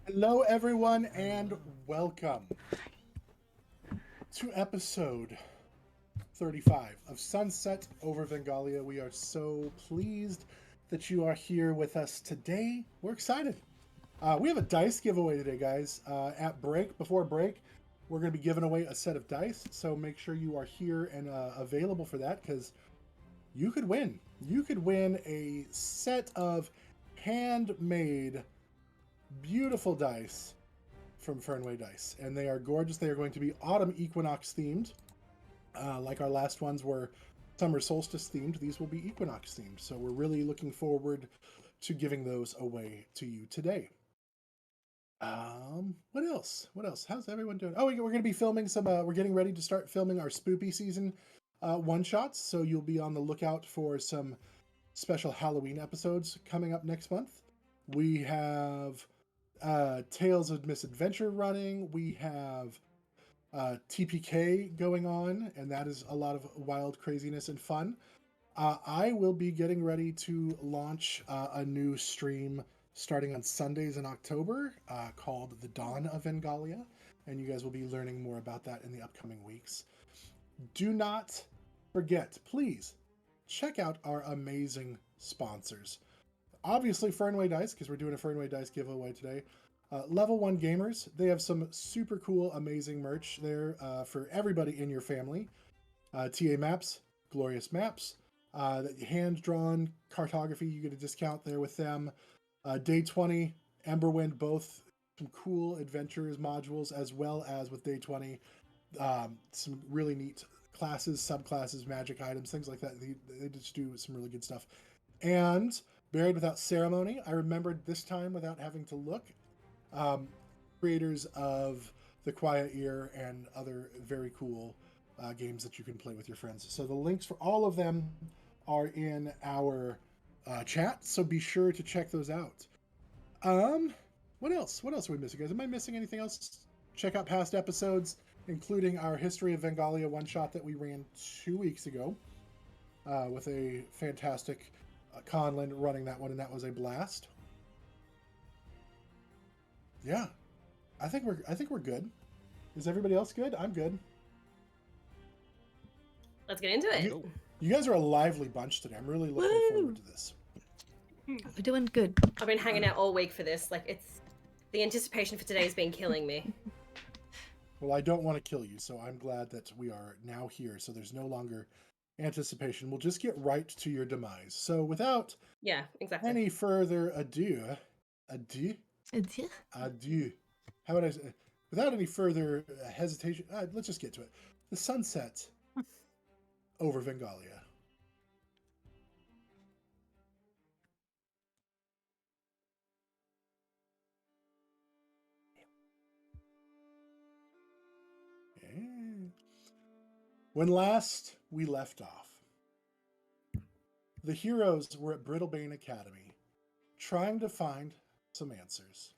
Hello, everyone, and welcome to episode 35 of Sunset over Vengalia. We are so pleased that you are here with us today. We're excited. We have a dice giveaway today, guys. Before break, we're going to be giving away a set of dice. So make sure you are here and available for that because you could win. You could win a set of handmade, beautiful dice from Fernway Dice, and they are gorgeous. They are going to be autumn equinox themed, like our last ones were summer solstice themed. These will be equinox themed, so we're really looking forward to giving those away to you today. What else? What else? How's everyone doing? Oh, we're going to be filming some. We're getting ready to start filming our spoopy season one shots, so you'll be on the lookout for some special Halloween episodes coming up next month. We have Tales of Misadventure running. We have TPK going on, and that is a lot of wild craziness and fun. I will be getting ready to launch a new stream starting on Sundays in October called The Dawn of Vengalia, and you guys will be learning more about that in the upcoming weeks. Do not forget, please, check out our amazing sponsors. Obviously, Fernway Dice, because we're doing a Fernway Dice giveaway today. Level 1 Gamers, they have some super cool, amazing merch there for everybody in your family. TA Maps, glorious maps. Hand-drawn cartography, you get a discount there with them. Day 20, Emberwind, both some cool adventures modules, as well as with Day 20, some really neat classes, subclasses, magic items, things like that. They just do some really good stuff. And Buried Without Ceremony, I remembered this time without having to look. Creators of The Quiet Ear and other very cool games that you can play with your friends. So the links for all of them are in our chat, so be sure to check those out. What else? What else are we missing, guys? Am I missing anything else? Check out past episodes, including our History of Vengalia one-shot that we ran 2 weeks ago with a fantastic Conlin running that one, and that was a blast. Yeah, I think we're good. Is everybody else good? I'm good. Let's get into it. You guys are a lively bunch today. I'm really looking forward to this. We're doing good. I've been hanging out all week for this. Like, it's the anticipation for today has been killing me. Well, I don't want to kill you, so I'm glad that we are now here. So there's no longer anticipation. We'll just get right to your demise. So without exactly. any further ado, how would I say? Without any further hesitation, let's just get to it. The sunset over Vengalia. When last we left off, the heroes were at Brittlebane Academy, trying to find some answers.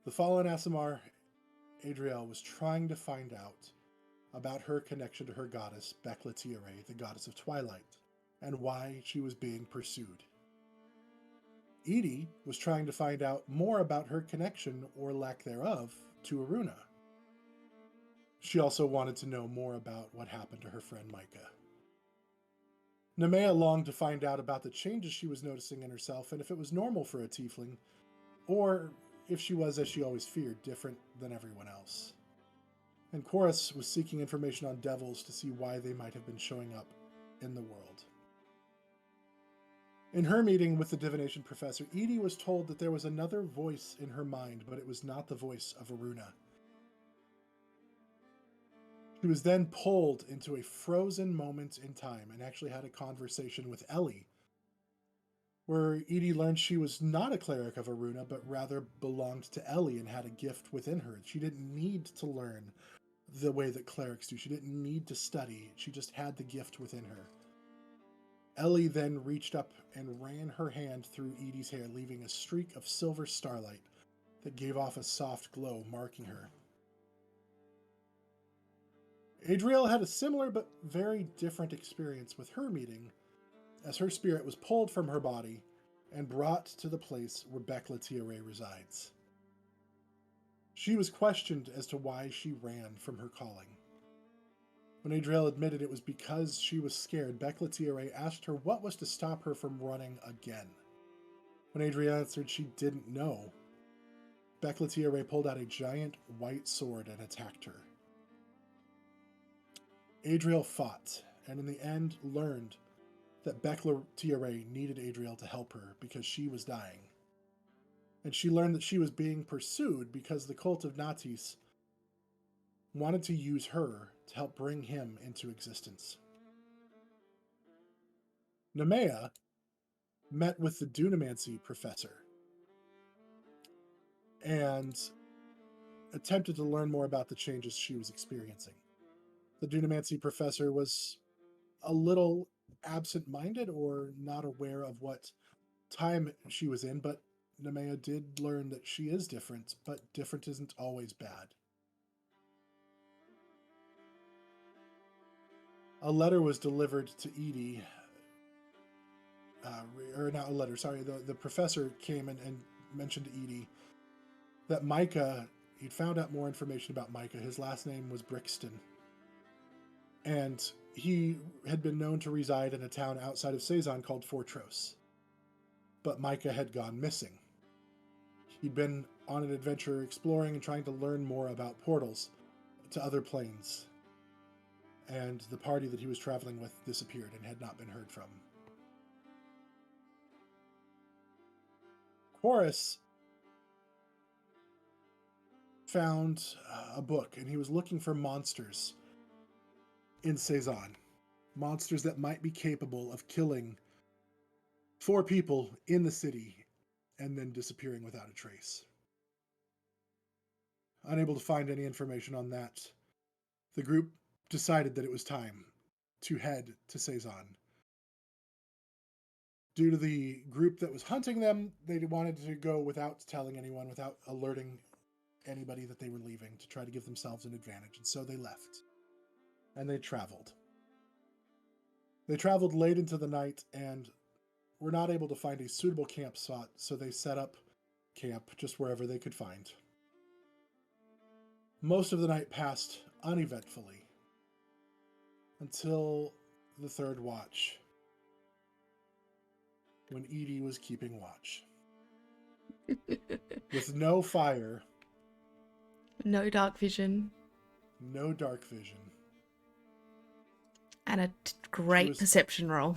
The fallen Aasimar, Adriell, was trying to find out about her connection to her goddess, Bekla Tiare, the goddess of twilight, and why she was being pursued. Edie was trying to find out more about her connection, or lack thereof, to Aruna. She also wanted to know more about what happened to her friend Micah. Nemeia longed to find out about the changes she was noticing in herself and if it was normal for a tiefling, or if she was, as she always feared, different than everyone else. And Quoras was seeking information on devils to see why they might have been showing up in the world. In her meeting with the divination professor, Edie was told that there was another voice in her mind, but it was not the voice of Aruna. She was then pulled into a frozen moment in time and actually had a conversation with Ellie, where Edie learned she was not a cleric of Aruna, but rather belonged to Ellie and had a gift within her. She didn't need to learn the way that clerics do. She didn't need to study. She just had the gift within her. Ellie then reached up and ran her hand through Edie's hair, leaving a streak of silver starlight that gave off a soft glow, marking her. Adriell had a similar but very different experience with her meeting, as her spirit was pulled from her body and brought to the place where Becla resides. She was questioned as to why she ran from her calling. When Adriell admitted it was because she was scared, Becla asked her what was to stop her from running again. When Adriell answered she didn't know, Becla pulled out a giant white sword and attacked her. Adriell fought, and in the end learned that Becla needed Adriell to help her because she was dying. And she learned that she was being pursued because the cult of Natis wanted to use her to help bring him into existence. Nemeia met with the Dunamancy professor and attempted to learn more about the changes she was experiencing. The Dunamancy professor was a little absent-minded or not aware of what time she was in, but Nemeia did learn that she is different, but different isn't always bad. A letter was delivered to Edie, or not a letter, sorry, the professor came and mentioned to Edie that Micah, he'd found out more information about Micah. His last name was Brixton. And he had been known to reside in a town outside of Seison called Fortros. But Micah had gone missing. He'd been on an adventure exploring and trying to learn more about portals to other planes. And the party that he was traveling with disappeared and had not been heard from. Quoras found a book, and he was looking for monsters in Seison. Monsters that might be capable of killing 4 people in the city and then disappearing without a trace. Unable to find any information on that, the group decided that it was time to head to Seison. Due to the group that was hunting them, they wanted to go without telling anyone, without alerting anybody that they were leaving, to try to give themselves an advantage, and so they left. And they traveled. They traveled late into the night and were not able to find a suitable camp spot, so they set up camp just wherever they could find. Most of the night passed uneventfully until the 3rd watch, when Edie was keeping watch. With no fire. No dark vision. No dark vision. And a great perception roll.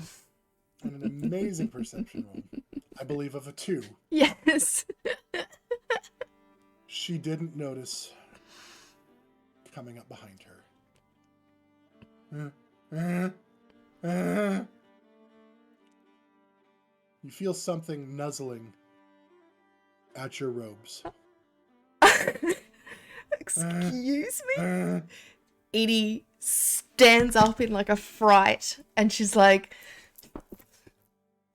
And an amazing perception roll. I believe of a 2. Yes. She didn't notice coming up behind her. You feel something nuzzling at your robes. Excuse me? Edie stands up in like a fright and she's like,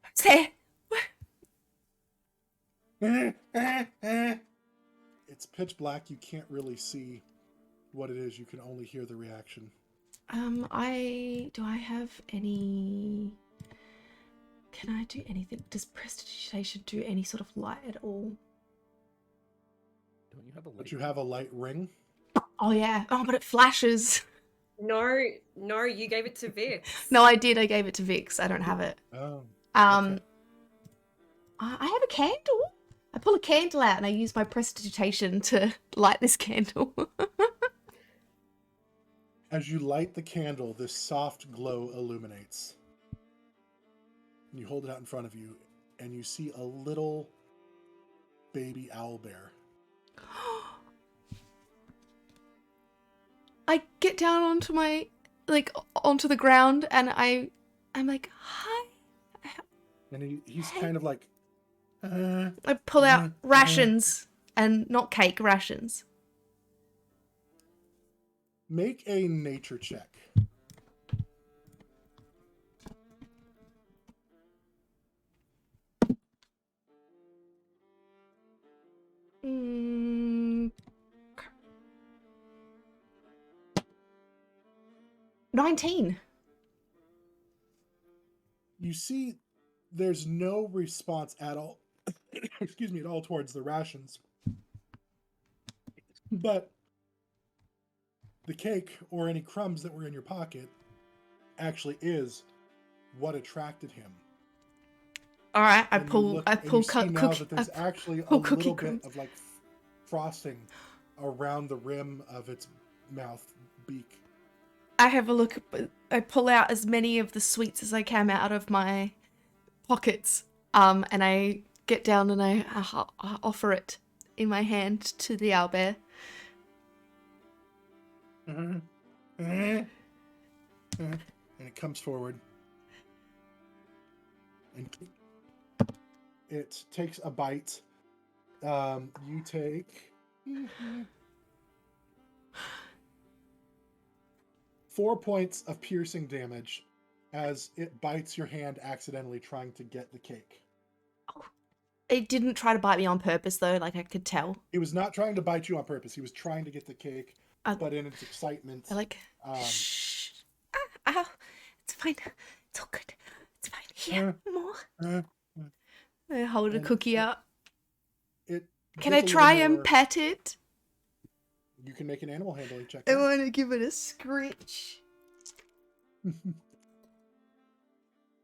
"What's there?" It's pitch black. You can't really see what it is. You can only hear the reaction. Do I have any... Can I do anything? Does prestidigitation do any sort of light at all? Don't you have a light? But you have a light ring? Oh, yeah. Oh, but it flashes. No, you gave it to Vix. No, I did. I gave it to Vix. I don't have it. Oh. Okay. I have a candle. I pull a candle out and I use my prestidigitation to light this candle. As you light the candle, this soft glow illuminates. And you hold it out in front of you, and you see a little baby owlbear. I get down onto onto the ground, and I'm like, "Hi." And he's kind of like... I pull out rations, and not cake, rations. Make a nature check. Mm, 19. You see there's no response at all. Excuse me, at all towards the rations. But the cake or any crumbs that were in your pocket actually is what attracted him. All right, I And pull you see now cookie. that there's actually a pull cookie little crumbs. bit of like frosting around the rim of its mouth beak. I have a look. I pull out as many of the sweets as I can out of my pockets. And I get down and I offer it in my hand to the owlbear. And it comes forward. And it takes a bite. You take 4 points of piercing damage as it bites your hand, accidentally trying to get the cake. Oh, it didn't try to bite me on purpose though, like I could tell. He was not trying to bite you on purpose. He was trying to get the cake, but in its excitement, shh. Ow, it's fine. It's all good. It's fine. Here, more. I hold a cookie out. Can I try and pet it? You can make an animal handling check. I want to give it a scritch.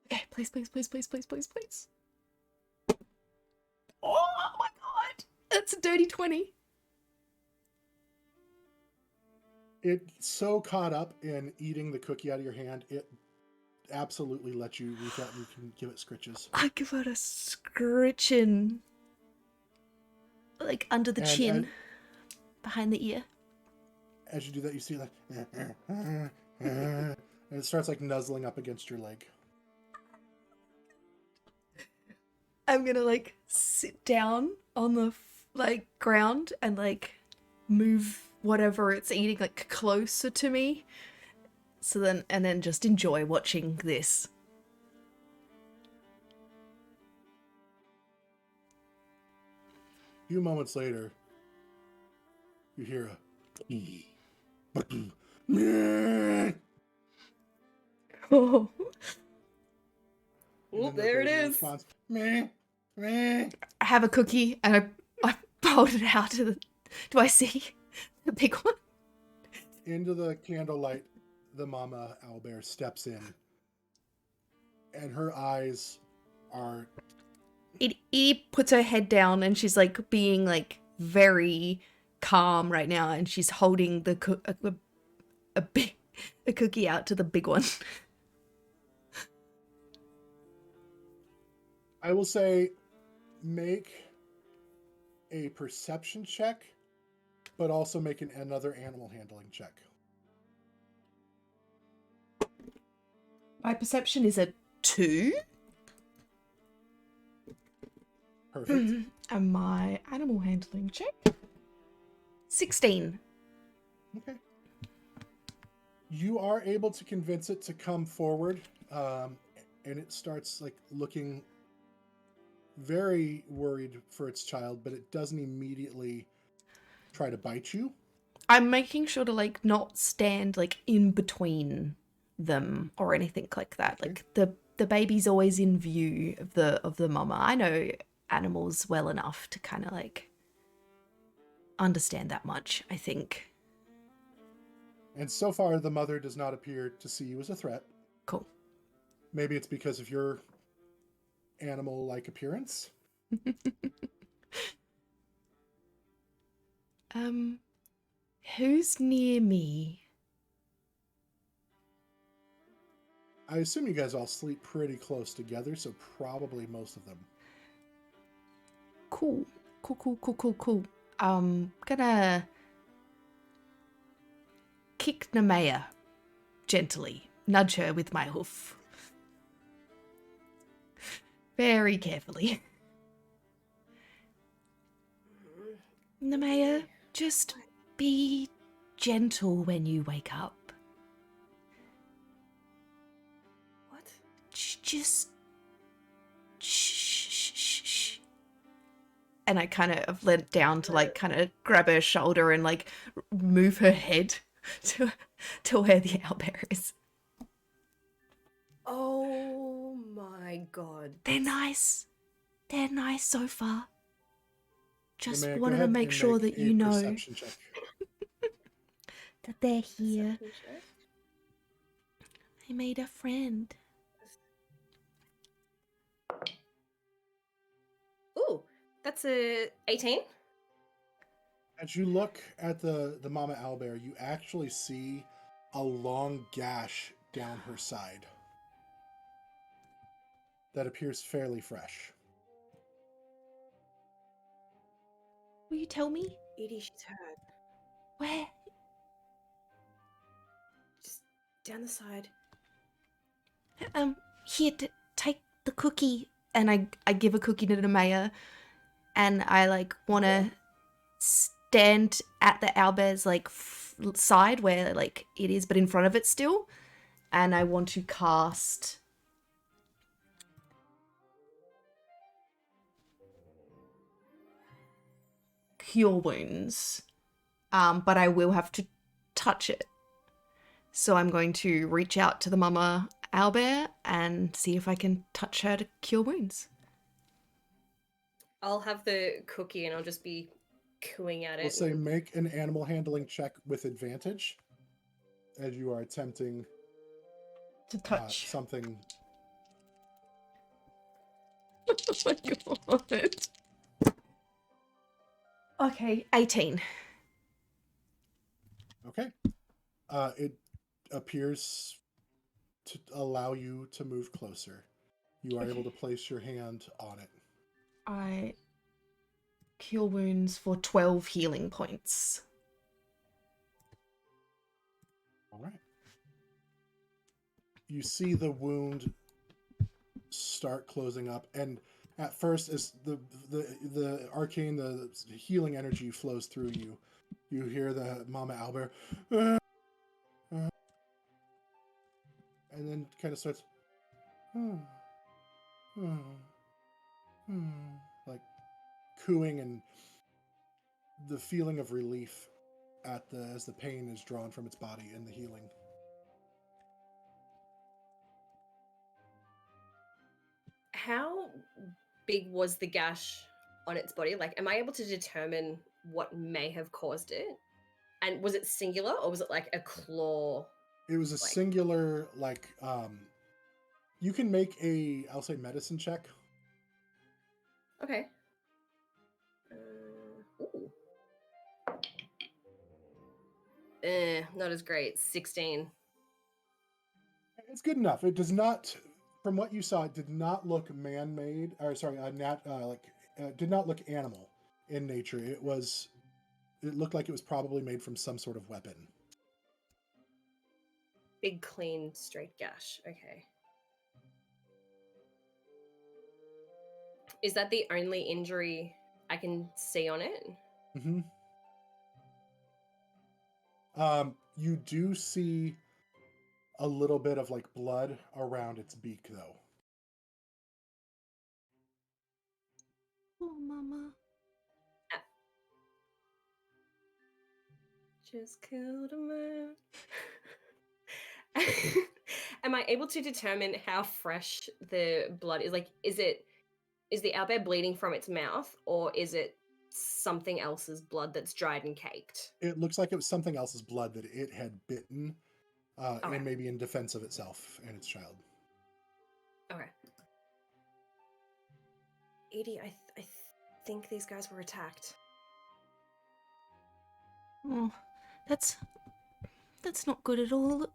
Okay, please. Oh my god! That's a dirty 20. It's so caught up in eating the cookie out of your hand, it absolutely lets you reach out and you can give it scritches. I give it a scritching. Like under the chin. Behind the ear. As you do that, you see like... and it starts like nuzzling up against your leg. I'm gonna like sit down on the like ground and like move whatever it's eating like closer to me. So then just enjoy watching this. A few moments later, you hear a... Oh, There it is. Response, I have a cookie and I hold it out to the... Do I see the big one? Into the candlelight, the mama owlbear steps in. And her eyes are... Edie puts her head down and she's like being like very calm right now, and she's holding the a cookie out to the big one. I will say, make a perception check, but also make another animal handling check. My perception is a 2. Perfect. And my animal handling check? 16. Okay. You are able to convince it to come forward, and it starts like looking very worried for its child, but it doesn't immediately try to bite you. I'm making sure to like not stand like in between them or anything like that. Okay. Like the baby's always in view of the mama. I know animals well enough to kind of like understand that much, I think. And so far, the mother does not appear to see you as a threat. Cool. Maybe it's because of your animal-like appearance. Who's near me? I assume you guys all sleep pretty close together, so probably most of them. Cool. Gonna kick Nemeia gently, nudge her with my hoof. Very carefully. Nemeia, just be gentle when you wake up. What? Just shh. And I kind of leant down to like kind of grab her shoulder and like move her head to where the owlbear is. Oh Oh my god. They're nice. They're nice so far. Just Nemeia, go wanted to ahead make and sure make that a you know perception check. that they're here. Perception check. I made a friend. Ooh, that's a 18. As you look at the mama owlbear, you actually see a long gash down her side that appears fairly fresh. Will you tell me Edie, she's hurt. where? Just down the side. Here, take the cookie. And I give a cookie to Nemeia, and I like want to stand at the owlbear's like side where like it is, but in front of it still, and I want to cast Cure Wounds, but I will have to touch it. So I'm going to reach out to the mama owlbear and see if I can touch her to cure wounds. I'll have the cookie and I'll just be cooing at it. We'll say make an animal handling check with advantage as you are attempting To touch. something. Oh my god. Okay, 18. Okay. It appears to allow you to move closer. You are able to place your hand on it. I cure wounds for 12 healing points. All right. You see the wound start closing up, and at first, as the arcane, the healing energy flows through you, you hear the mama owlbear, and then kind of starts, like cooing, and the feeling of relief as the pain is drawn from its body and the healing. How big was the gash on its body? Like, am I able to determine what may have caused it? And was it singular or was it like a claw? It was a singular, you can make I'll say medicine check. Okay. Not as great. 16. It's good enough. It does not, from what you saw, it did not look man-made, or sorry, did not look animal in nature. It looked like it was probably made from some sort of weapon. Big, clean, straight gash. Okay. Is that the only injury I can see on it? Mm-hmm. You do see a little bit of like blood around its beak, though. Oh, mama. Just killed a man. Am I able to determine how fresh the blood is? Like, is the owlbear bleeding from its mouth, or is it something else's blood that's dried and caked? It looks like it was something else's blood that it had bitten, Okay. and maybe in defense of itself and its child. Okay. Edie, I think these guys were attacked. Oh, that's not good at all.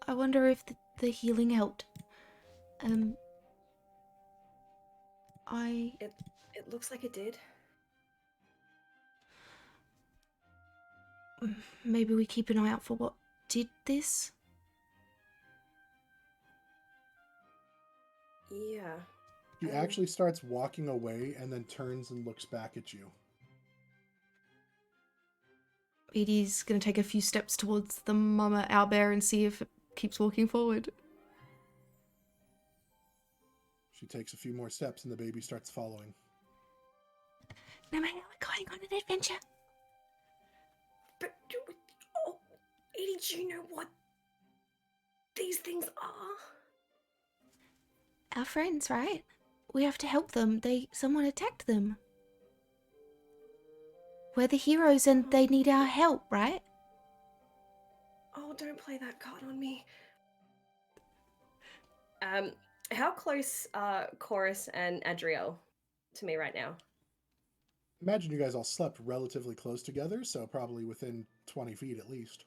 I wonder if the healing helped. It looks like it did. Maybe we keep an eye out for what did this? Yeah. He actually starts walking away and then turns and looks back at you. Edie's gonna take a few steps towards the mama owlbear and see if it keeps walking forward. She takes a few more steps and the baby starts following. Nemeia, we're going on an adventure. But, Edie, do you know what these things are? our friends, right? We have to help them. Someone attacked them. We're the heroes and they need our help, right? Oh, don't play that card on me. How close are Chorus and Adriell to me right now? Imagine you guys all slept relatively close together, so probably within 20 feet at least.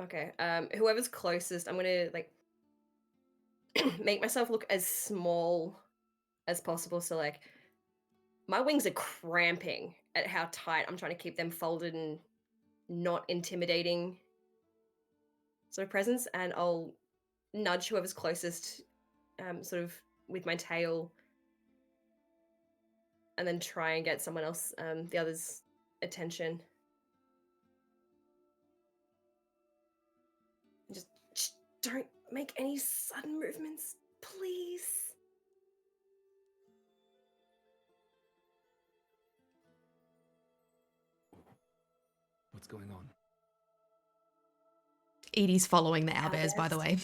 Okay. Whoever's closest, I'm gonna like make myself look as small as possible. So like my wings are cramping at how tight I'm trying to keep them folded and not intimidating sort of presence, and I'll nudge whoever's closest, sort of with my tail, and then try and get someone else, the other's attention. Just don't make any sudden movements, please. What's going on? Edie's following the owlbears, by the way.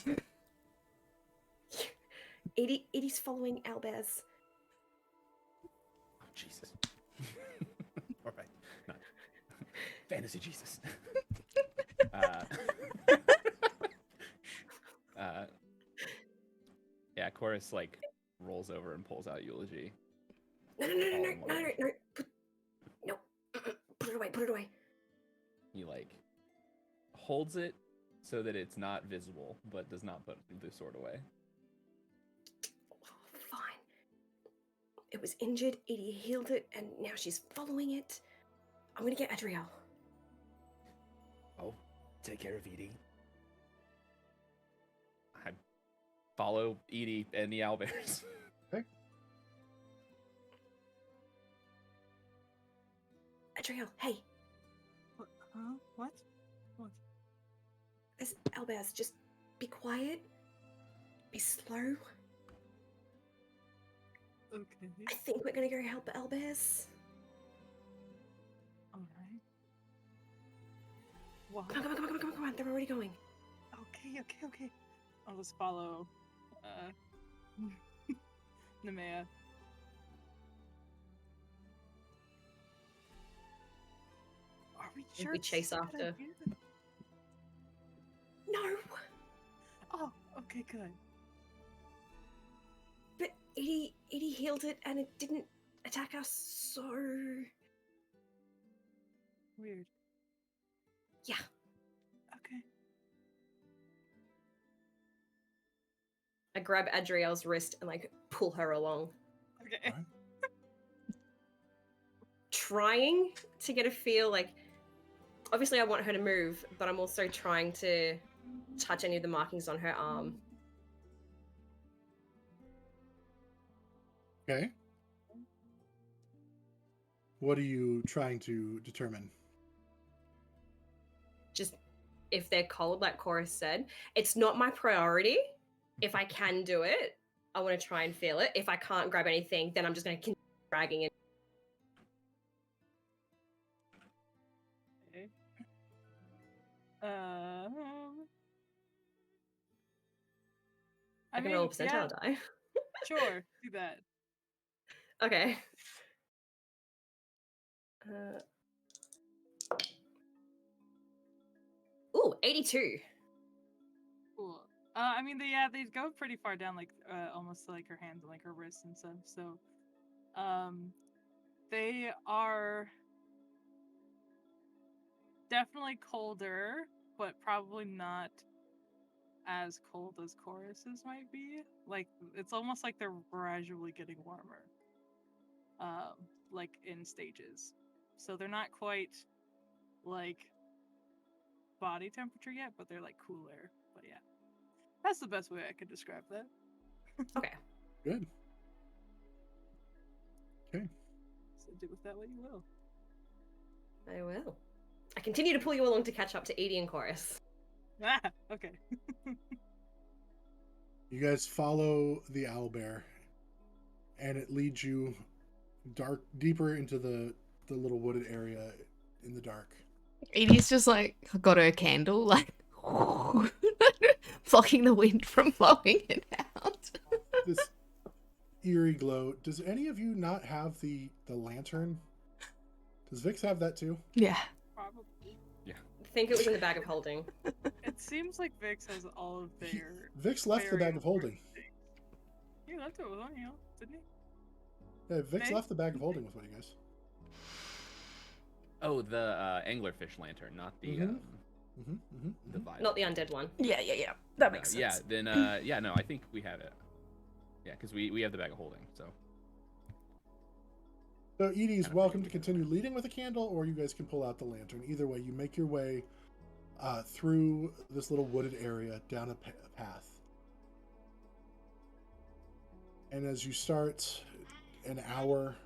Edie's following owlbears. Oh, Jesus. All right. No. Fantasy Jesus. Yeah, Chorus, like, rolls over and pulls out Eulogy. No. No. Put it away, put it away. He, like, holds it so that it's not visible, but does not put the sword away. Fine. It was injured, Edie healed it, and now she's following it. I'm gonna get Adriell. Oh, take care of Edie. I follow Edie and the owlbears. Okay. Adriell, hey. Huh? What? There's owlbears. Just be quiet. Be slow. Okay. I think we're gonna go help the owlbears. Alright. Wow. Come on. They're already going. Okay. I'll just follow Nemeia. Are we sure? We it's chase a good after. idea? No! Oh, okay, good. But Edie healed it and it didn't attack us, so... Weird. Yeah. Okay. I grab Adriel's wrist and, like, pull her along. Okay. Alright. Trying to get a feel, like... Obviously I want her to move, but I'm also trying to touch any of the markings on her arm. Okay. What are you trying to determine? Just if they're cold, like Chorus said. It's not my priority. If I can do it, I want to try and feel it. If I can't grab anything, then I'm just going to continue dragging it. Okay. I can roll a percentile die. Sure, do that. Okay. Ooh, 82. Cool. They go pretty far down, like almost to, like, her hands and, like, her wrists and stuff. So, they are definitely colder, but probably not as cold as Chorus's might be. Like, it's almost like they're gradually getting warmer, like in stages. So they're not quite like body temperature yet, but they're like cooler. But yeah, that's the best way I could describe that. Okay. Good. Okay. So do with that what you will. I will. I continue to pull you along to catch up to Edie and Chorus. Ah, okay. You guys follow the owlbear, and it leads you deeper into the little wooded area in the dark. Edie's just like got her candle, like blocking the wind from blowing it out. This eerie glow. Does any of you not have the lantern? Does Vix have that too? Yeah. Probably. I think it was in the bag of holding. It seems like Vix has all of their. Vix left the very bag of holding. important things. He left it with on you, didn't he? Yeah, Vix Hey? left the bag of holding with one of you guys. Oh, the anglerfish lantern, not the Mhm. the vial. Not the undead one. Yeah. That makes sense. Yeah, then yeah, no, I think we have it. Yeah, because we have the bag of holding. So So Edie is Kinda welcome to figured. continue leading with a candle, or you guys can pull out the lantern. Either way, you make your way through this little wooded area down a path. And as you start, an hour,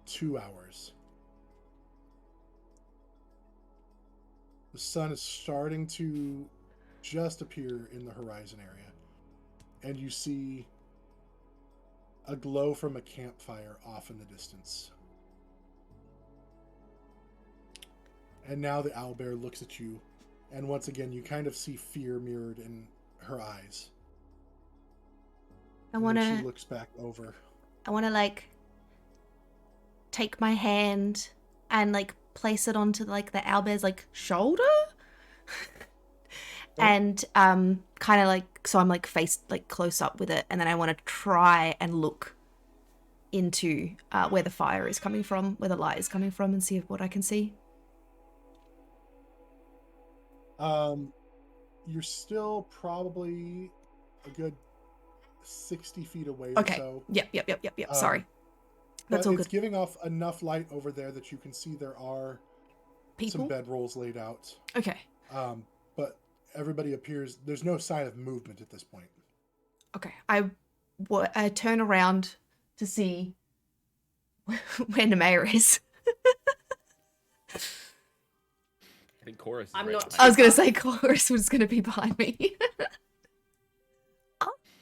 2 hours, the sun is starting to just appear in the horizon area. And you see a glow from a campfire off in the distance. And now the owlbear looks at you, and once again you kind of see fear mirrored in her eyes. I And want then she to looks back over. like take my hand and like place it onto like the owlbear's like shoulder. And kind of like, so I'm like faced like close up with it, and then I want to try and look into where the fire is coming from, where the light is coming from, and see what I can see. You're still probably a good 60 feet away Okay. or so. Yep. Sorry. But That's all it's good. giving off enough light over there that you can see there are some People? bedrolls laid out. Okay. But everybody appears, there's no sign of movement at this point. Okay. I turn around to see where Nemeia is. I think Chorus is I'm right not behind I was too going to far. say Chorus was going to be behind me.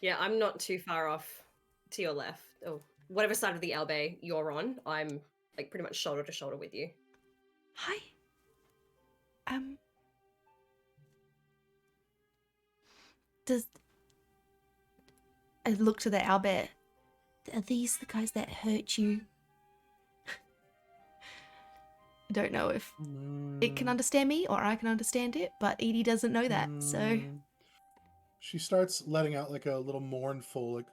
Yeah, I'm not too far off to your left. Oh, whatever side of the Albay you're on, I'm like pretty much shoulder to shoulder with you. Hi. Does... I look to the owlbear. Are these the guys that hurt you? I don't know if it can understand me or I can understand it, but Edie doesn't know that, so... She starts letting out like a little mournful, like,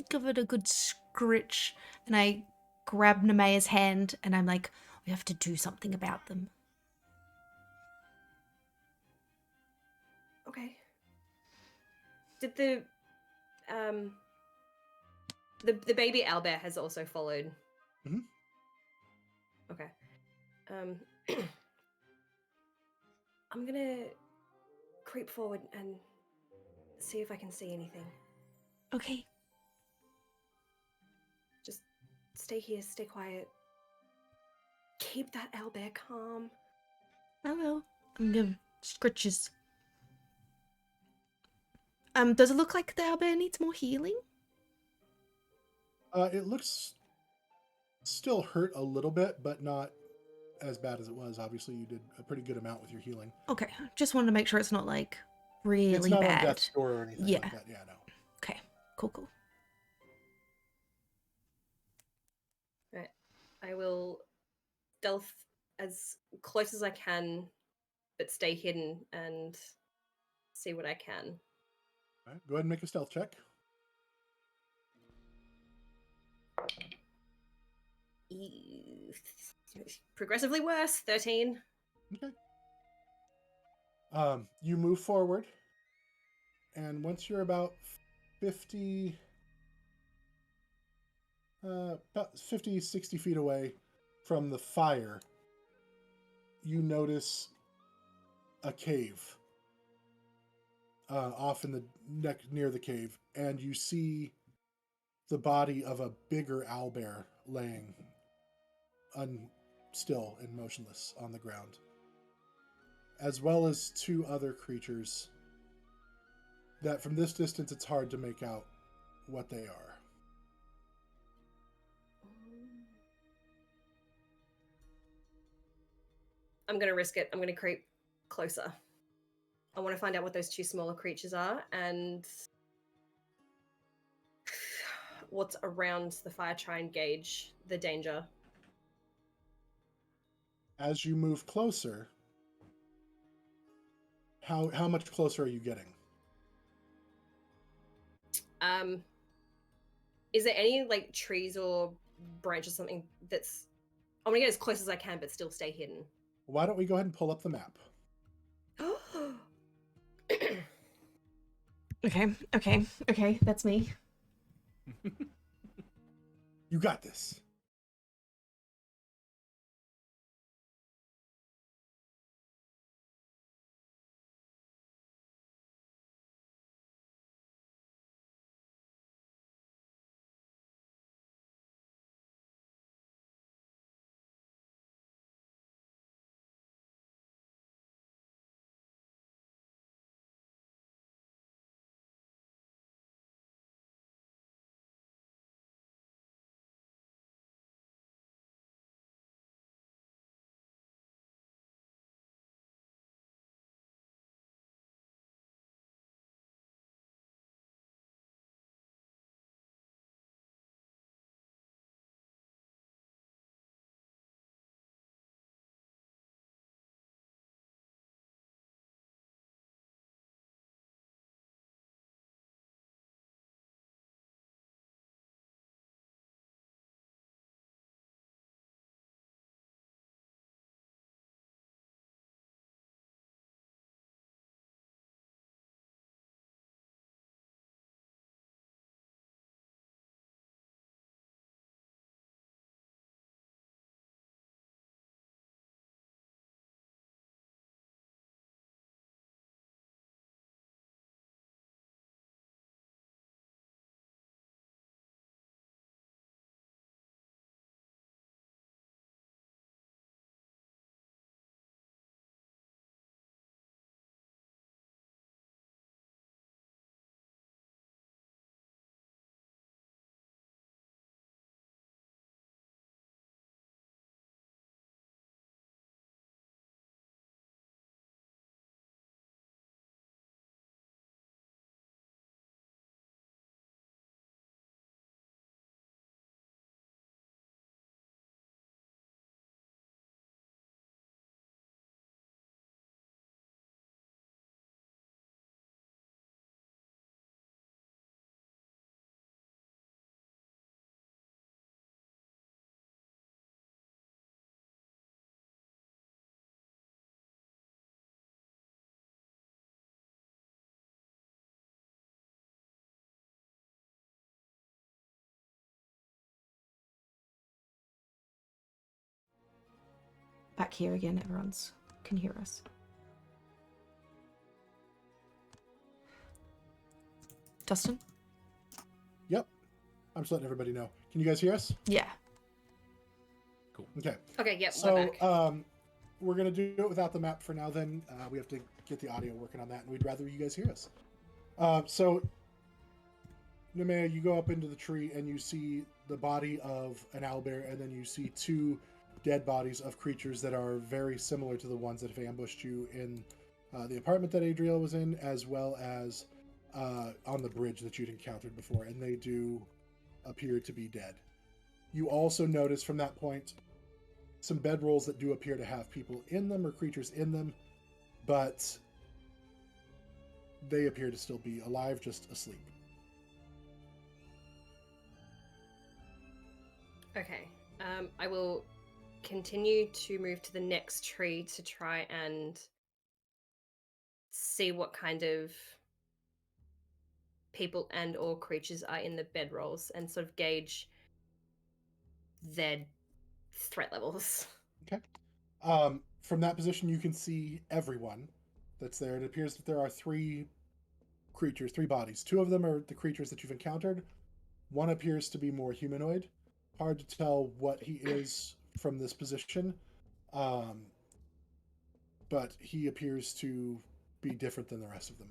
Give it a good scritch, and I grab Nemeia's hand, and I'm like, we have to do something about them. Okay. Did the baby owlbear has also followed? Mhm. Okay. I'm gonna creep forward and see if I can see anything. Okay. Just stay here, stay quiet. Keep that owlbear calm. I will. I'm gonna scritches. Does it look like the owlbear needs more healing? it looks still hurt a little bit, but not as bad as it was. Obviously, you did a pretty good amount with your healing. Okay, just wanted to make sure it's not like really It's not bad. on death's door or anything Yeah. like that. Yeah, no. Okay, cool. Right. I will stealth as close as I can, but stay hidden and see what I can. All right, go ahead and make a stealth check. Progressively worse. 13. Okay. You move forward, and once you're about 50, 60 feet away from the fire, you notice a cave off in the neck near the cave, and you see the body of a bigger owlbear laying still and motionless on the ground, as well as two other creatures that from this distance it's hard to make out what they are. I'm gonna risk it. I'm gonna creep closer. I want to find out what those 2 smaller creatures are and what's around the fire. Try and gauge the danger. As you move closer, how much closer are you getting? Is there any like trees or branch or something that's... I'm gonna get as close as I can, but still stay hidden. Why don't we go ahead and pull up the map? Okay, that's me. You got this. Back here again, everyone's can hear us. Dustin? Yep. I'm just letting everybody know. Can you guys hear us? Yeah. Cool. Okay. Okay, yep, we're So, back. we're going to do it without the map for now then. We have to get the audio working on that, and we'd rather you guys hear us. So, Nemeia, you go up into the tree, and you see the body of an owlbear, and then you see 2 dead bodies of creatures that are very similar to the ones that have ambushed you in the apartment that Adriell was in, as well as on the bridge that you'd encountered before, and they do appear to be dead. You also notice from that point some bedrolls that do appear to have people in them or creatures in them, but they appear to still be alive, just asleep. Okay. I will continue to move to the next tree to try and see what kind of people and or creatures are in the bedrolls and sort of gauge their threat levels. Okay. From that position, you can see everyone that's there. It appears that there are 3 creatures, 3 bodies. 2 of them are the creatures that you've encountered. One appears to be more humanoid. Hard to tell what he is from this position, but he appears to be different than the rest of them.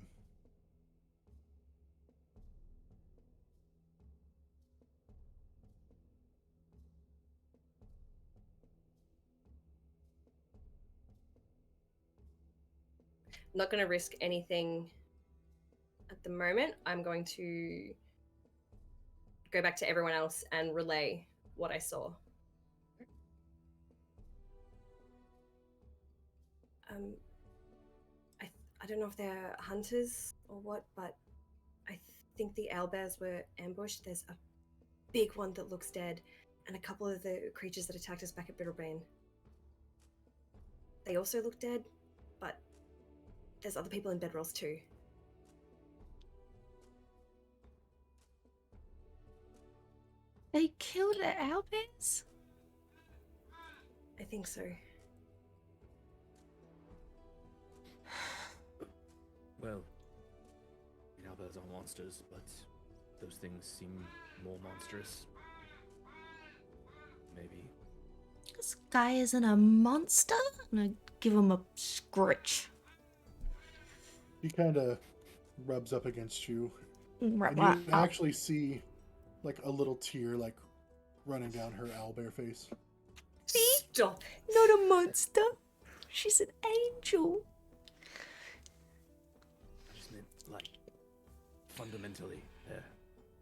not going to risk anything at the moment. I'm going to go back to everyone else and relay what I saw. I don't know if they're hunters or what, but I think the owlbears were ambushed. There's a big one that looks dead, and a couple of the creatures that attacked us back at Bittlebane. They also look dead, but there's other people in bedrolls too. They killed the owlbears? I think so. Well, owlbears are monsters, but those things seem more monstrous. Maybe. This guy isn't a monster? I'm gonna give him a scritch. He kind of rubs up against you, Right, and you actually see like a little tear like running down her owlbear face. Stop it. Not a monster. She's an angel. I just meant, like, fundamentally, they're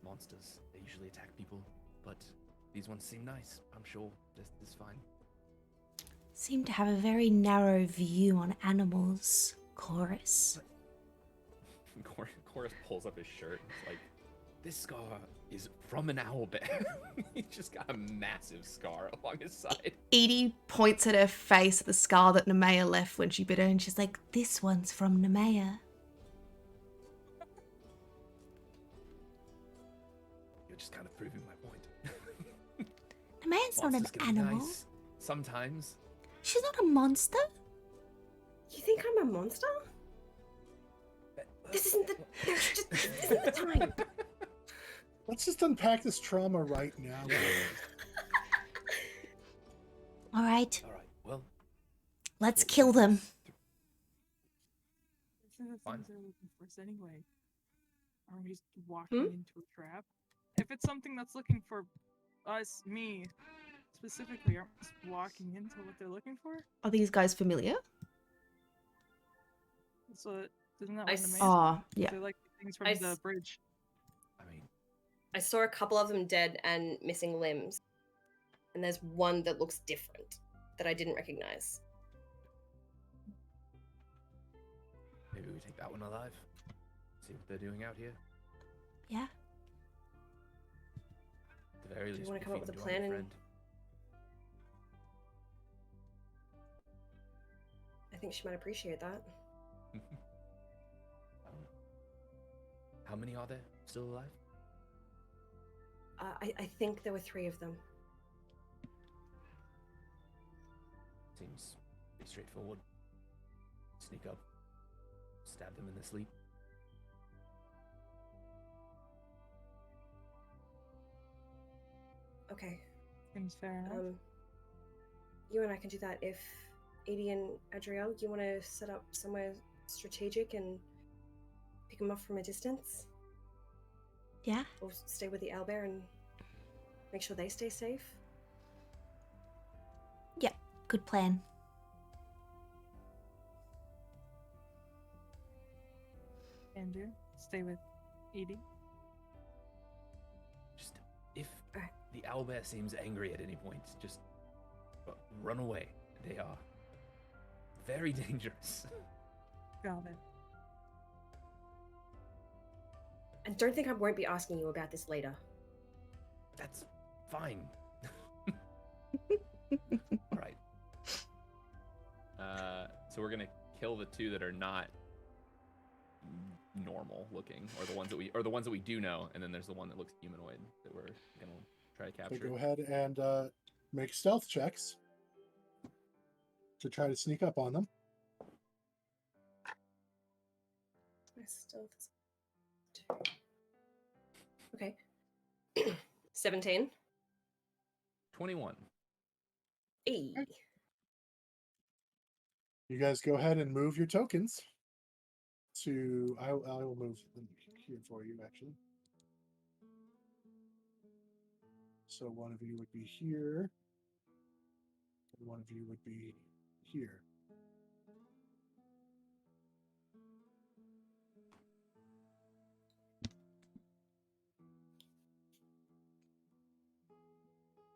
monsters. They usually attack people, but these ones seem nice. I'm sure this is fine. Seem to have a very narrow view on animals, Chorus. Chorus pulls up his shirt and is like, this scar is from an owlbear. He's just got a massive scar along his side. Edie points at her face at the scar that Nemeia left when she bit her, and she's like, this one's from Nemeia. You're just kind of proving my point. Nemeia's not an Monsters can be animal. nice sometimes. She's not a monster. You think I'm a monster? This isn't the time. Let's just unpack this trauma right now. All right, All right, well, let's kill them. These are the Fine. things they're looking for us anyway. Are we just walking into a trap? If it's something that's looking for us, me, specifically, aren't we just walking into what they're looking for? Are these guys familiar? So isn't that I what s- the main? Oh, yeah. They're like things from I the s- bridge. I mean, I saw a couple of them dead and missing limbs. And there's one that looks different that I didn't recognize. maybe we take that one alive. See what they're doing out here. Yeah. At the very Do you least, wanna we come up feed with a into plan our and- friend. I think she might appreciate that. How many are there still alive? I think there were 3 of them. Seems pretty straightforward. Sneak up, stab them in their sleep. Okay. Seems fair enough. You and I can do that. If Edie and Adriell, you want to set up somewhere strategic and pick them up from a distance? Yeah. Or stay with the owlbear and make sure they stay safe? Yep. Good plan. Andrew, stay with Edie. Just if Alright. the owlbear seems angry at any point, just run away. They are very dangerous. Got it. And don't think I won't be asking you about this later. That's fine. All right. So we're gonna kill the 2 that are not normal looking, or the ones that we do know, and then there's the one that looks humanoid that we're gonna try to So capture. go ahead and make stealth checks to try to sneak up on them. My stealth is 2. Okay. 17. 21. E. You guys go ahead and move your tokens to. I will move them here for you, actually. So one of you would be here, and one of you would be here.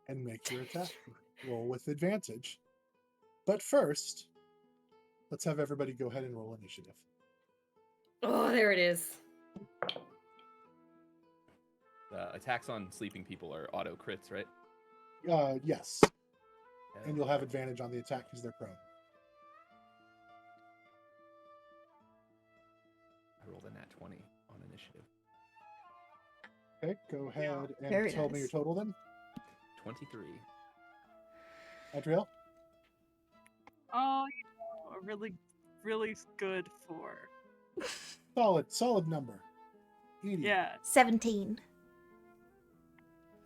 and make your attack roll with advantage. But first, let's have everybody go ahead and roll initiative. Oh, there it is. Attacks on sleeping people are auto crits, right? Yes. And you'll have advantage on the attack because they're prone. I rolled a nat 20 on initiative. Okay, go ahead and Very tell me your nice. total then. 23. Adriell? Oh, a really, really good 4. Solid number. Edie. Yeah. 17.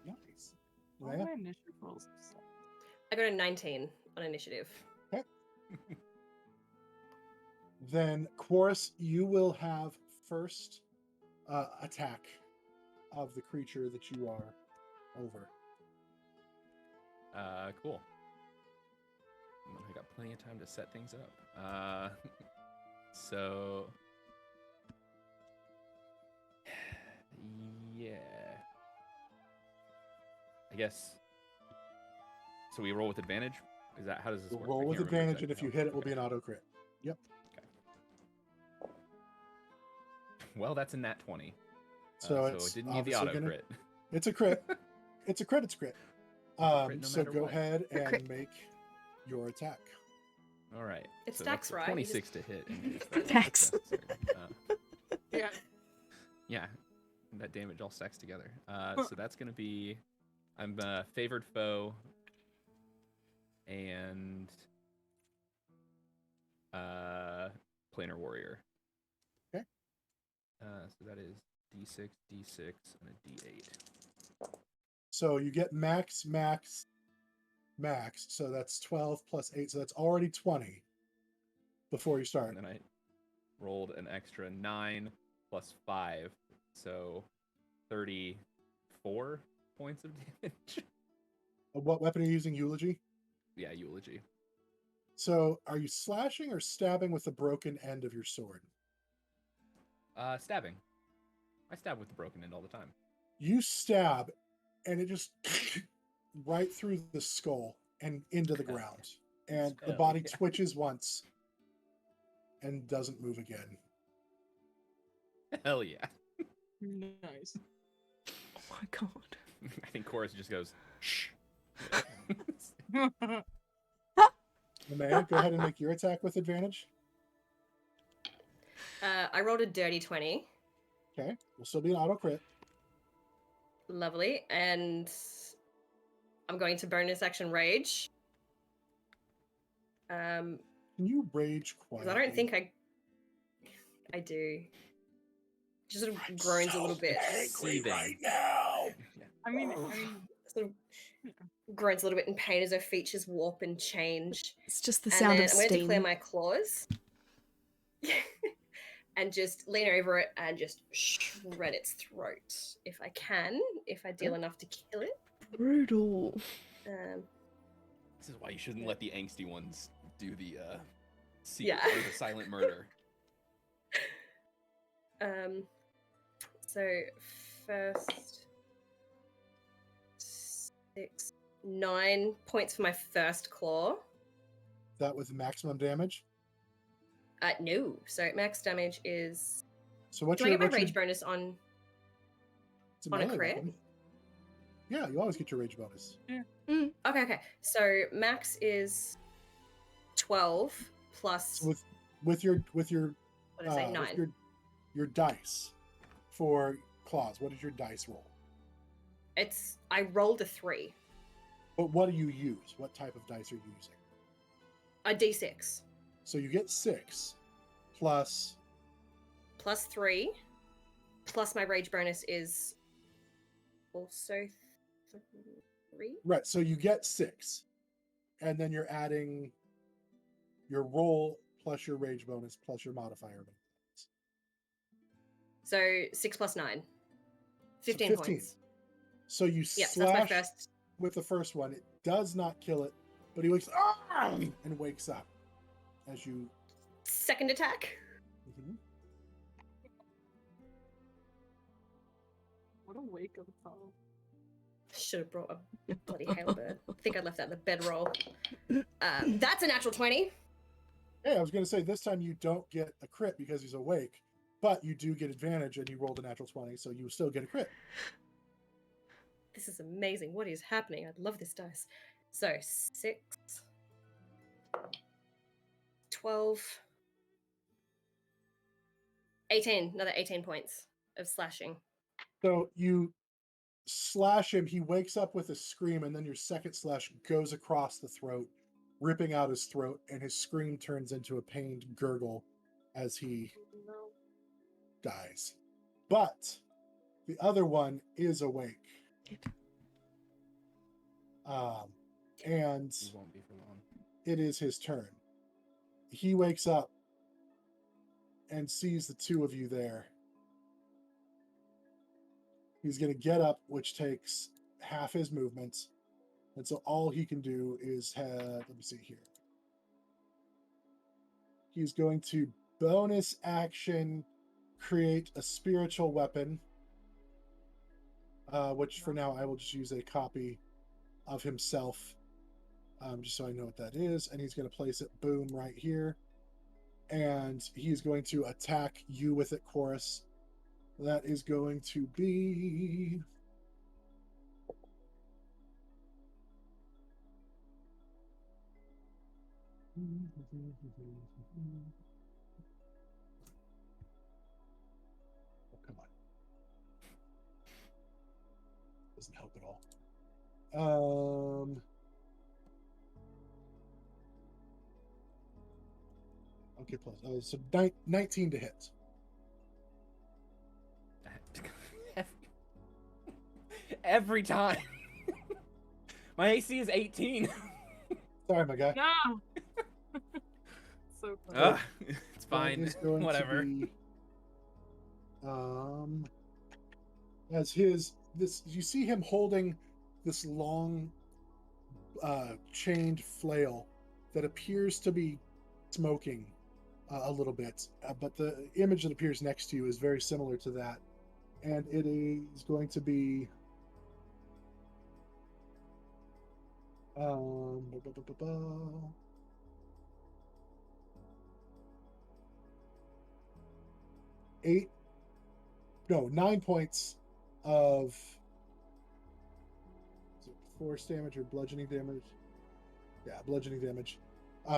Nice. All Leia? my initiative rolls are so- I got a 19 on initiative. Then, Quoras, you will have first attack of the creature that you are over. Cool. I got plenty of time to set things up. So yeah, I guess. So we roll with advantage. Is that how does this You'll work? roll I with can't remember advantage, and if exactly you how- hit it, will be okay. an auto crit. Yep. Well, that's a nat 20. So it it's didn't need the obviously auto gonna- crit. It's a crit. It's a crit. It's crit. no So matter go what. ahead A crit. and make your attack. All right. It so stacks, that's a right? You 26 to hit. Stacks. Yeah. Yeah, that damage all stacks together. So that's gonna be, I'm favored foe, and planar warrior. Okay. So that is D6, D6, and a D8. So you get max. So that's 12 plus 8. So that's already 20 before you start. And then I rolled an extra 9 plus 5, so 34 points of damage. What weapon are you using? Eulogy? Yeah, Eulogy. So are you slashing or stabbing with the broken end of your sword? Stabbing. I stab with the broken end all the time. You stab, and it just right through the skull and into the ground. And the Hell body yeah. twitches once and doesn't move again. Hell yeah. Nice. Oh my god. I think Chorus just goes, shh. Nemeia, go ahead and make your attack with advantage. I rolled a dirty 20. Okay. Will still be an auto crit. Lovely. And I'm going to bonus action rage. Can you rage quietly? 'Cause I don't think I do. Just sort of groans a little bit. Seething. right now. I mean, Sort of groans a little bit in pain as her features warp and change. It's just the And sound then of I'm going to steam. declare my claws. And just lean over it and just shred its throat. If I can. If I deal enough to kill it. Brutal. This is why you shouldn't let the angsty ones do the Yeah. or the silent murder. So first 9 points for my first claw. That with maximum damage. No. So max damage is. So what's Do I your get my what's your- rage bonus on? it's on a melee crit? weapon. Yeah, you always get your rage bonus. Okay. So max is 12 plus. So with your What did I say? with 9. your dice for claws. What is your dice roll? I rolled a 3. But what do you use? What type of dice are you using? A d6 So you get 6 plus. plus 3 plus my rage bonus is also 3. Right, so you get 6. And then you're adding your roll plus your rage bonus plus your modifier. So 6 plus 9. 15, 15. points. So you Yes, that's my slash first. with the first one. It does not kill it, but he wakes and wakes up as you. Second attack. Mhm. what a wake up call. should have brought a bloody halberd. I think I left that in the bedroll. That's a natural 20. Hey, I was going to say, this time you don't get a crit because he's awake, but you do get advantage and you rolled a natural 20, so you still get a crit. This is amazing. What is happening? I love this dice. So 6, 12, 18. Another 18 points of slashing. So you slash him, he wakes up with a scream, and then your second slash goes across the throat, ripping out his throat, and his scream turns into a pained gurgle as he dies. But the other one is awake. And He won't be for long. it is his turn. He wakes up and sees the two of you there. He's going to get up, which takes half his movement. And so all he can do is let me see here. He's going to bonus action create a spiritual weapon, which for now I will just use a copy of himself, just so I know what that is. And he's going to place it, boom, right here. And he's going to attack you with it, Chorus. That is going to be... Oh, come on. Doesn't help at all. Okay, plus. So 19 to hit. Every time. My AC is 18. Sorry, my guy. No. So funny. It's fine. Is going Whatever. to be, as his you see him holding this long chained flail that appears to be smoking a little bit, but the image that appears next to you is very similar to that, and it is going to be eight, no, 9 points of force damage or bludgeoning damage. Yeah, bludgeoning damage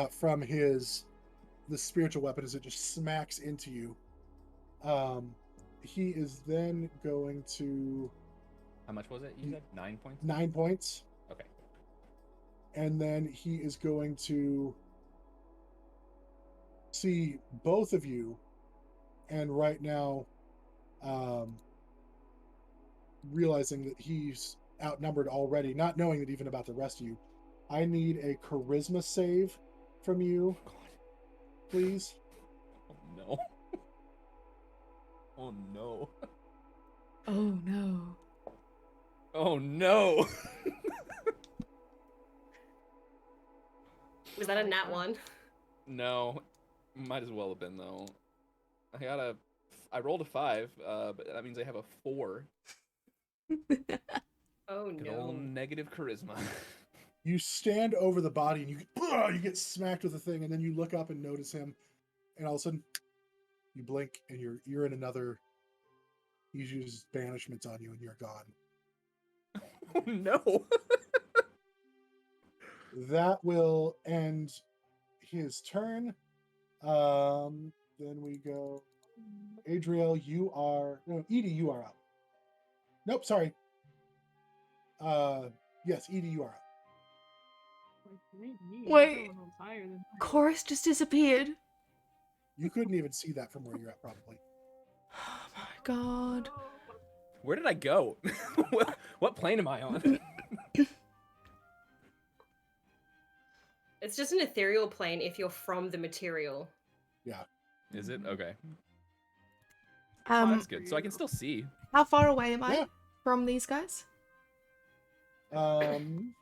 from the spiritual weapon as it just smacks into you. He is then going to... How much was it? You said 9 points? 9 points. Okay. And then he is going to see both of you, and right now, realizing that he's outnumbered already, not knowing that even about the rest of you, I need a charisma save from you, please. Oh no. Oh no. Oh no. Oh no. Was that a nat 1? No. Might as well have been though. I rolled a 5, but that means I have a 4. Oh Good no. old negative charisma. You stand over the body and you get smacked with the thing, and then you look up and notice him, and all of a sudden you blink and you're in another. He uses banishment on you and you're gone. Oh no. That will end his turn. Then we go. Adriell, Edie, you are up. Nope, sorry. Yes, Edie, you are up. Wait. Everyone was higher than mine. Chorus just disappeared. You couldn't even see that from where you're at, probably. Oh my god. Where did I go? What plane am I on? It's just an ethereal plane if you're from the material. Yeah. Is it? Okay. Oh, That's good. So I can still see. How far away am I Yeah. from these guys? From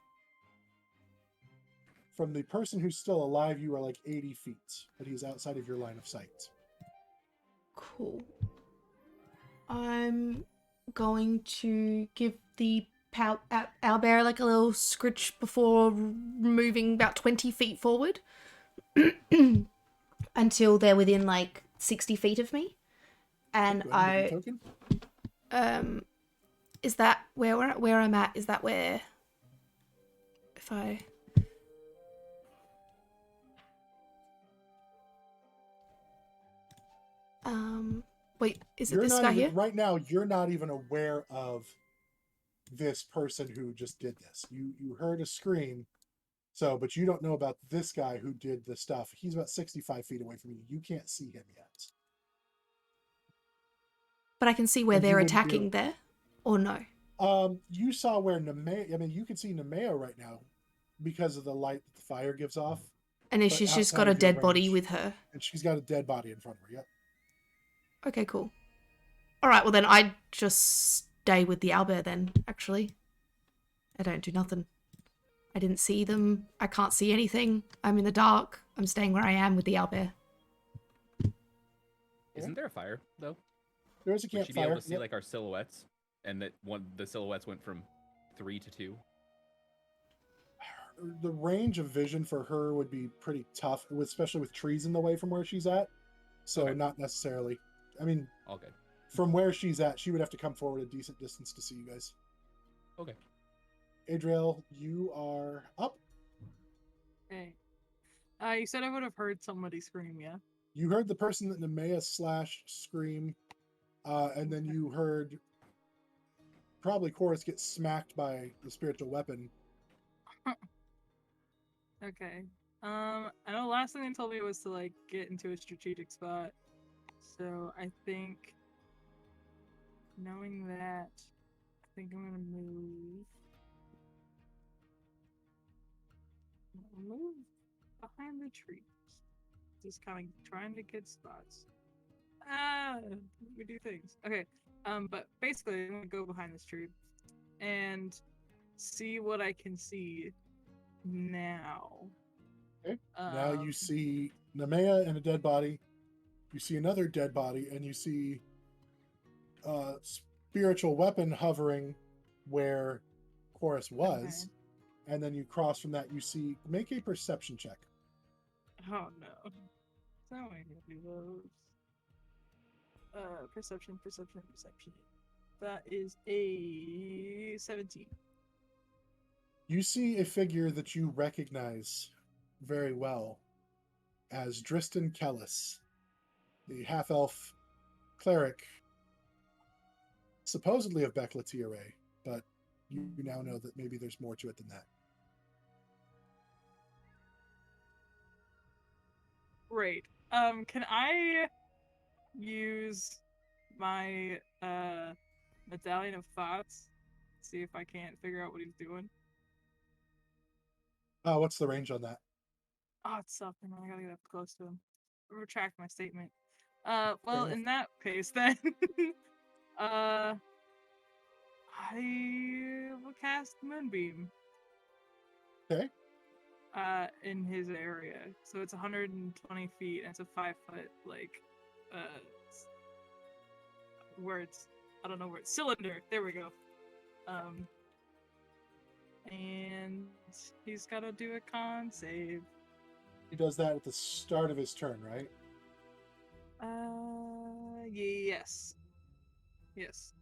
the person who's still alive, you are like 80 feet, but he's outside of your line of sight. Cool. I'm going to give the owlbear like a little scritch before moving about 20 feet forward until they're within like 60 feet of me. And Go ahead and give me a token. Is that where I'm at? Is that where if I wait, is it You're this not guy even here? right now. You're not even aware of this person who just did this. You heard a scream, but you don't know about this guy who did the stuff. He's about 65 feet away from you. You can't see him yet. But I can see where And you they're wouldn't be attacking there, or no? You saw where Nemeia. I mean, you can see Nemeia right now because of the light that the fire gives off. And But she's just outside got a of your dead body range- with her. And she's got a dead body in front of her. Yep. Okay, cool. Alright, well then I just stay with the owlbear then, actually. I don't do nothing. I didn't see them. I can't see anything. I'm in the dark. I'm staying where I am with the owlbear. Isn't there a fire though? There is a Would she be campfire. able to see like our silhouettes, and that the silhouettes went from 3 to 2? The range of vision for her would be pretty tough, especially with trees in the way from where she's at. So Okay. not necessarily. I mean, All good. from where she's at, she would have to come forward a decent distance to see you guys. Okay. Adriell, you are up. Okay. You said I would have heard somebody scream, yeah? You heard the person that Nemeia slashed scream, and then you heard probably Quoras get smacked by the spiritual weapon. Okay. I know last thing they told me was to like get into a strategic spot. So I think knowing that, I think I'm gonna move. I'll move behind the trees. Just kind of trying to get spots. We do things. Okay. But basically I'm gonna go behind this tree and see what I can see now. Okay. Now you see Nemeia and a dead body. You see another dead body, and you see a spiritual weapon hovering where Quoras was. Okay. And then you cross from that. You see, make a perception check. Oh no. So I can do those. Perception. That is a 17. You see a figure that you recognize very well as Drystan Kellis, the half-elf cleric, supposedly of Beclatiere, but you now know that maybe there's more to it than that. Great. Can I use my Medallion of Thoughts? See if I can't figure out what he's doing. What's the range on that? Oh, it's something. I gotta get up close to him. Retract my statement. Well, in that case, then, I will cast Moonbeam. Okay. In his area, so it's 120 feet, and it's a 5-foot I don't know where it's cylinder. There we go. And he's gotta do a con save. He does that at the start of his turn, right? Yes. Yes,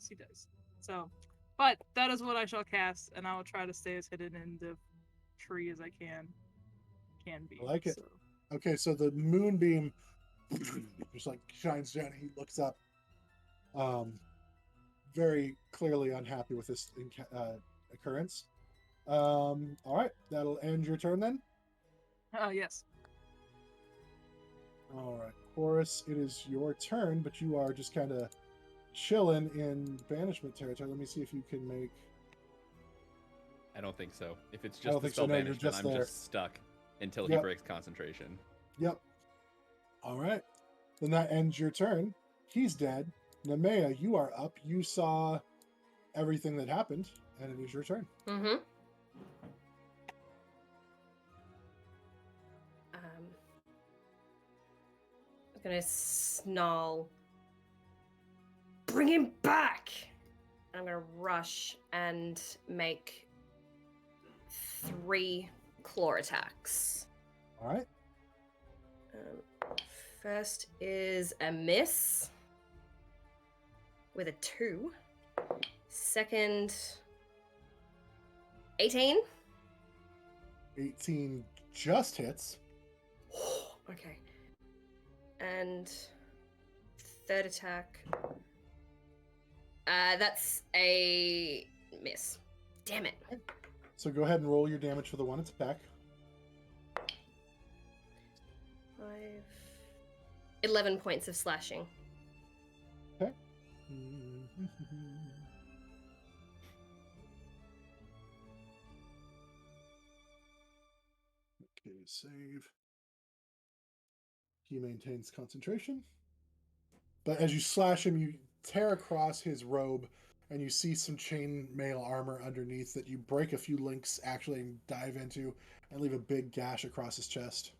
he does. So, but that is what I shall cast, and I will try to stay as hidden in the tree as I can be. I like it. So. Okay, so the moonbeam just like shines down and he looks up, very clearly unhappy with this occurrence. All right, that'll end your turn then. Yes. All right, Quoras, it is your turn, but you are just kind of chilling in banishment territory. Let me see if you can make. I don't think so. If it's I don't just the think so. spell No, you're banishment, just I'm there. just stuck until he Yep. breaks concentration. Yep. All right. Then that ends your turn. He's dead. Nemeia, you are up. You saw everything that happened, and it is your turn. Mm-hmm. I'm gonna snarl. Bring him back! I'm gonna rush and make 3 claw attacks. All right. First is a miss with a 2. Second, 18. 18 just hits. Okay. And third attack. That's a miss. Damn it. So go ahead and roll your damage for the one attack. 11 points of slashing. Okay. Okay, save. He maintains concentration. But as you slash him, you tear across his robe, and you see some chainmail armor underneath that you break a few links actually and dive into, and leave a big gash across his chest.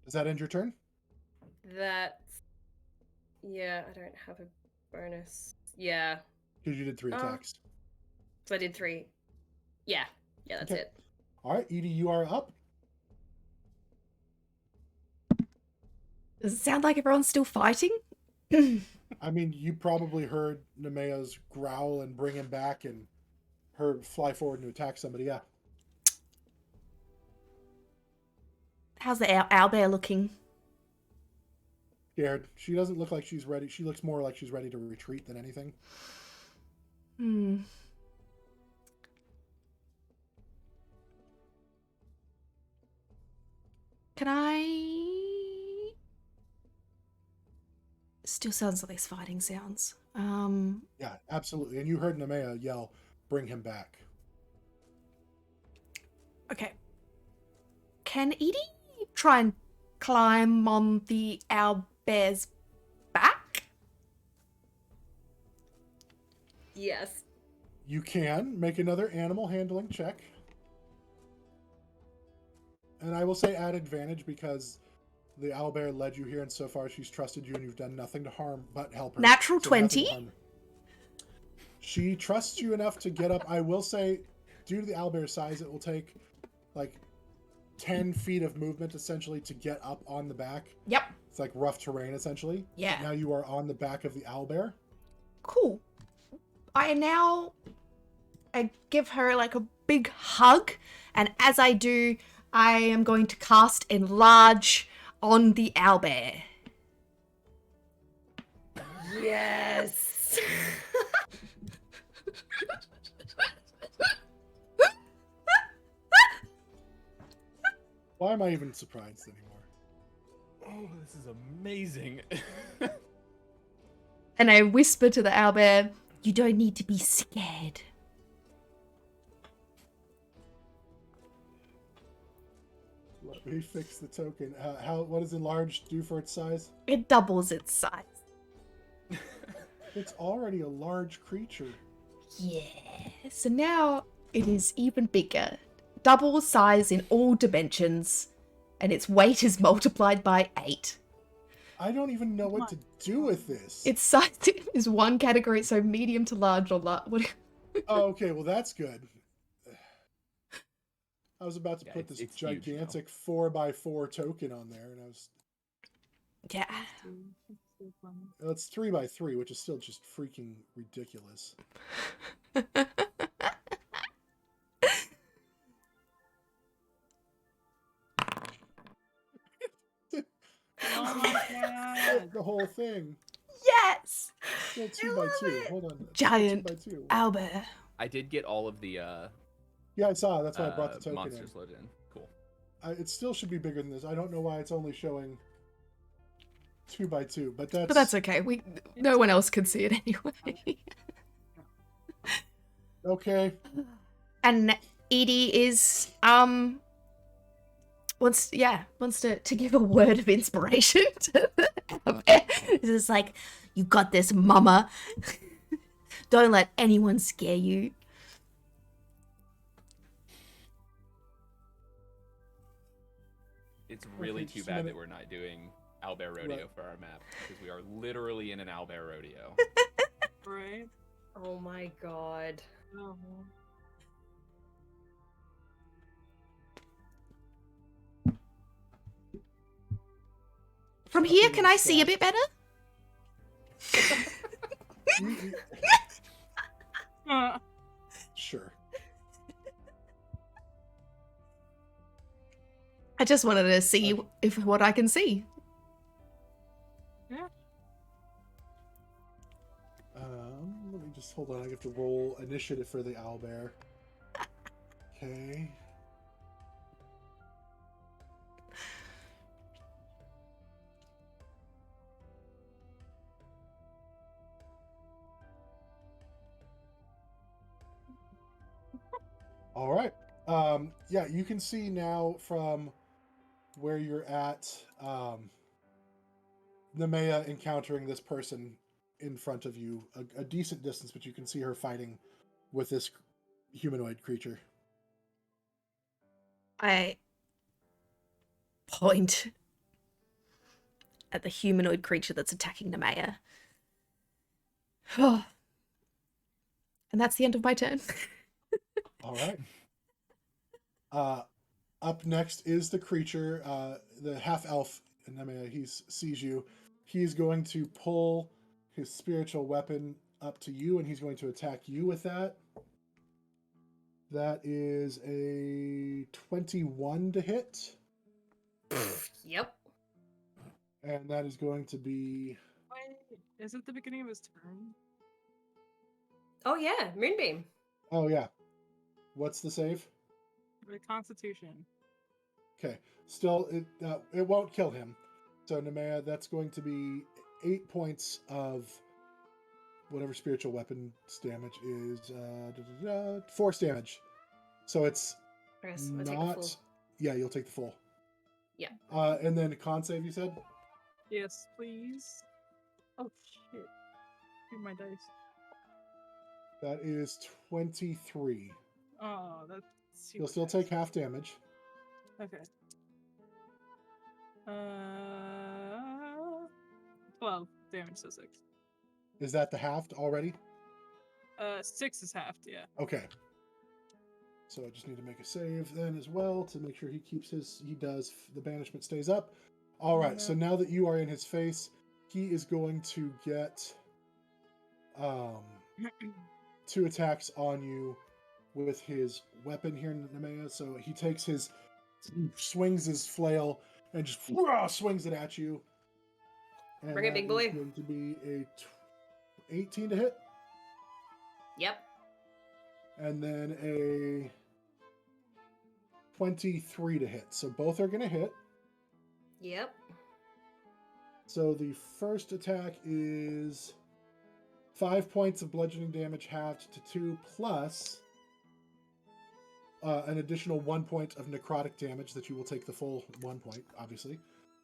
Does that end your turn? Yeah, I don't have a bonus. Yeah. Because you did 3 attacks. So I did 3. Yeah, that's Okay. it. All right, Edie, you are up. Does it sound like everyone's still fighting? I mean, you probably heard Nemeia's growl and bring him back and her fly forward and attack somebody. Yeah. How's the owlbear looking? Scared. She doesn't look like she's ready. She looks more like she's ready to retreat than anything. Can I... Still sounds like there's fighting sounds. Yeah, absolutely. And you heard Nemeia yell, bring him back. Okay. Can Edie try and climb on the owlbear's back? Yes. You can make another animal handling check. And I will say add advantage because the owlbear led you here, and so far she's trusted you, and you've done nothing to harm but help her. Natural So nothing to 20. harm her. She trusts you enough to get up. I will say, due to the owlbear's size, it will take like 10 feet of movement essentially to get up on the back. Yep. It's like rough terrain essentially. Yeah. Now you are on the back of the owlbear. Cool. I give her like a big hug, and as I do, I am going to cast Enlarge on the owlbear. Yes. Why am I even surprised anymore? Oh, this is amazing. And I whisper to the owlbear, "You don't need to be scared." Let me fix the token. What does enlarged do for its size? It doubles its size. It's already a large creature. Yeah. So now it is even bigger. Double size in all dimensions, and its weight is multiplied by 8. I don't even know what to do with this. Its size is one category, so medium to large or large. Oh, okay, well that's good. I was about to put this it's huge gigantic 4x4 token on there, and I was... Yeah. Well, it's 3x3, which is still just freaking ridiculous. Oh my god. The whole thing. Yes! Still 2x2. Hold on. Giant 2x2. owlbear. I did get all of the Yeah, I saw. That's why I brought the token monsters in. loaded in. Cool. It still should be bigger than this. I don't know why it's only showing 2x2, but But that's okay. No one else can see it anyway. okay. And Edie is wants to give a word of inspiration to the owlbear. It's just like, "You got this, mama. Don't let anyone scare you." It's really Okay, too just a bad minute. that we're not doing owlbear rodeo Right. for our map because we are literally in an owlbear rodeo. Right? Oh my god. Oh. From here, can I see a bit better? You- Uh, sure. I just wanted to see if what I can see. yeah. Let me just hold on. I have to roll initiative for the owlbear. Okay. All right. Yeah, you can see now from where you're at, Nemeia encountering this person in front of you a decent distance, but you can see her fighting with this humanoid creature. I point at the humanoid creature that's attacking Nemeia. And that's the end of my turn. All right. Up next is the creature, the half elf. Nemeia, he sees you. He's going to pull his spiritual weapon up to you, and he's going to attack you with that. That is a 21 to hit, Yep. and that is going to be Wait, is it the beginning of his turn? Oh yeah, Moonbeam. oh yeah. What's the save? The Constitution. Okay, still it won't kill him. So Nemeia, that's going to be 8 points of whatever spiritual weapons damage is. Force damage. So it's Okay, so I'm gonna take the not. full. Yeah, you'll take the full. Yeah. And then con save, you said? Yes, please. Oh shit. Give my dice. That is 23. Oh, that's. You'll still take half damage. Okay. 12 damage, so 6. Is that the halved already? 6 is halved, yeah. Okay. So I just need to make a save then as well to make sure he keeps his. He does. The banishment stays up. All right. So now that you are in his face, he is going to get 2 attacks on you with his weapon here, Nemeia. So he takes his, swings his flail and just swings it at you. And Bring it, big that is boy. going to be a 18 to hit, Yep. and then a 23 to hit. So both are going to hit. Yep. So the first attack is 5 points of bludgeoning damage halved to 2 plus an additional 1 point of necrotic damage that you will take the full 1 point, obviously.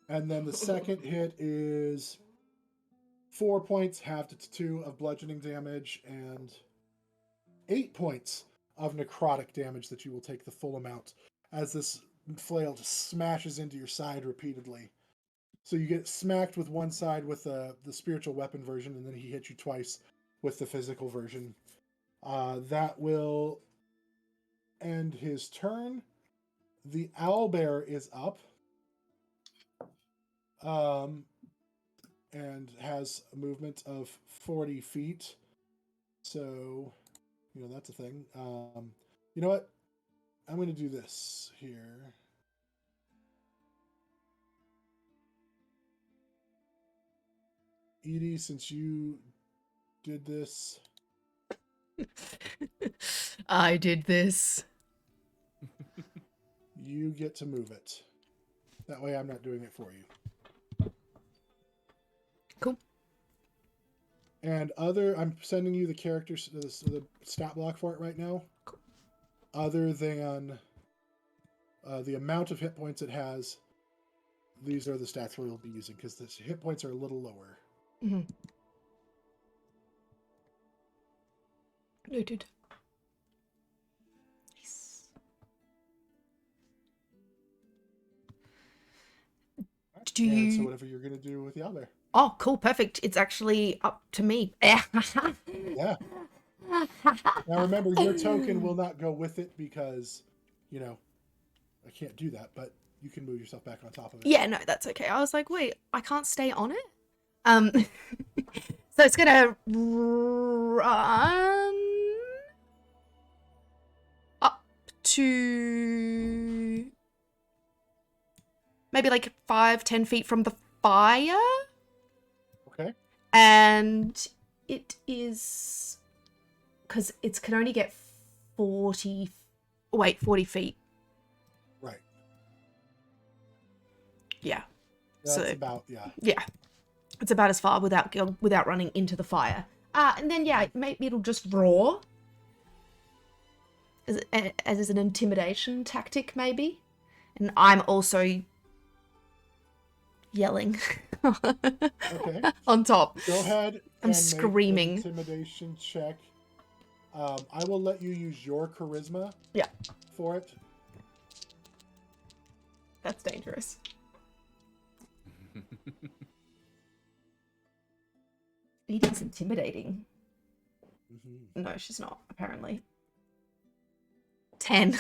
And then the second hit is 4 points halved to 2 of bludgeoning damage and 8 points of necrotic damage that you will take the full amount as this flail just smashes into your side repeatedly. So you get smacked with one side with the spiritual weapon version, and then he hits you twice with the physical version. That will end his turn. The owlbear is up. And has a movement of 40 feet. So, that's a thing. You know what? I'm going to do this here. Edie, since you did this. I did this. You get to move it. That way I'm not doing it for you. Cool. And I'm sending you the characters, the stat block for it right now. Cool. Other than the amount of hit points it has, these are the stats we'll be using because the hit points are a little lower. Mm-hmm. Noted. Nice. Do And so you... whatever you're gonna do with the owlbear. Oh, cool, perfect. It's actually up to me. Yeah. Now remember, your token will not go with it because, I can't do that, but you can move yourself back on top of it. Yeah, no, that's okay. I was like, wait, I can't stay on it? So it's gonna run up to maybe like 5-10 feet from the fire. Okay. And it is... because it can only get 40 feet. Right. Yeah. That's So about, yeah. yeah, it's about as far without running into the fire. And then yeah, maybe it'll just roar as an intimidation tactic, maybe. And I'm also yelling Okay. on top. Go ahead. I'm and screaming. Make an intimidation check. I will let you use your charisma. Yeah. For it. That's dangerous. Edie's intimidating. Mm-hmm. No, she's not, apparently. 10.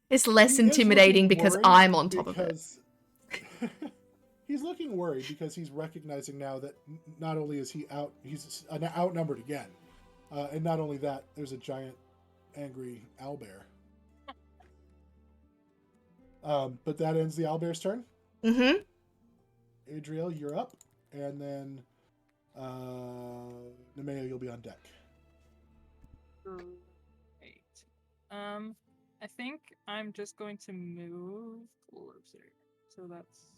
It's less He is intimidating looking because worried I'm on top of it. He's looking worried because he's recognizing now that not only is he out, he's outnumbered again. And not only that, there's a giant, angry owlbear. But that ends the owlbear's turn. Mm-hmm. Adriell, you're up. And then Nemeia, you'll be on deck. Great. I think I'm just going to move closer. So that's...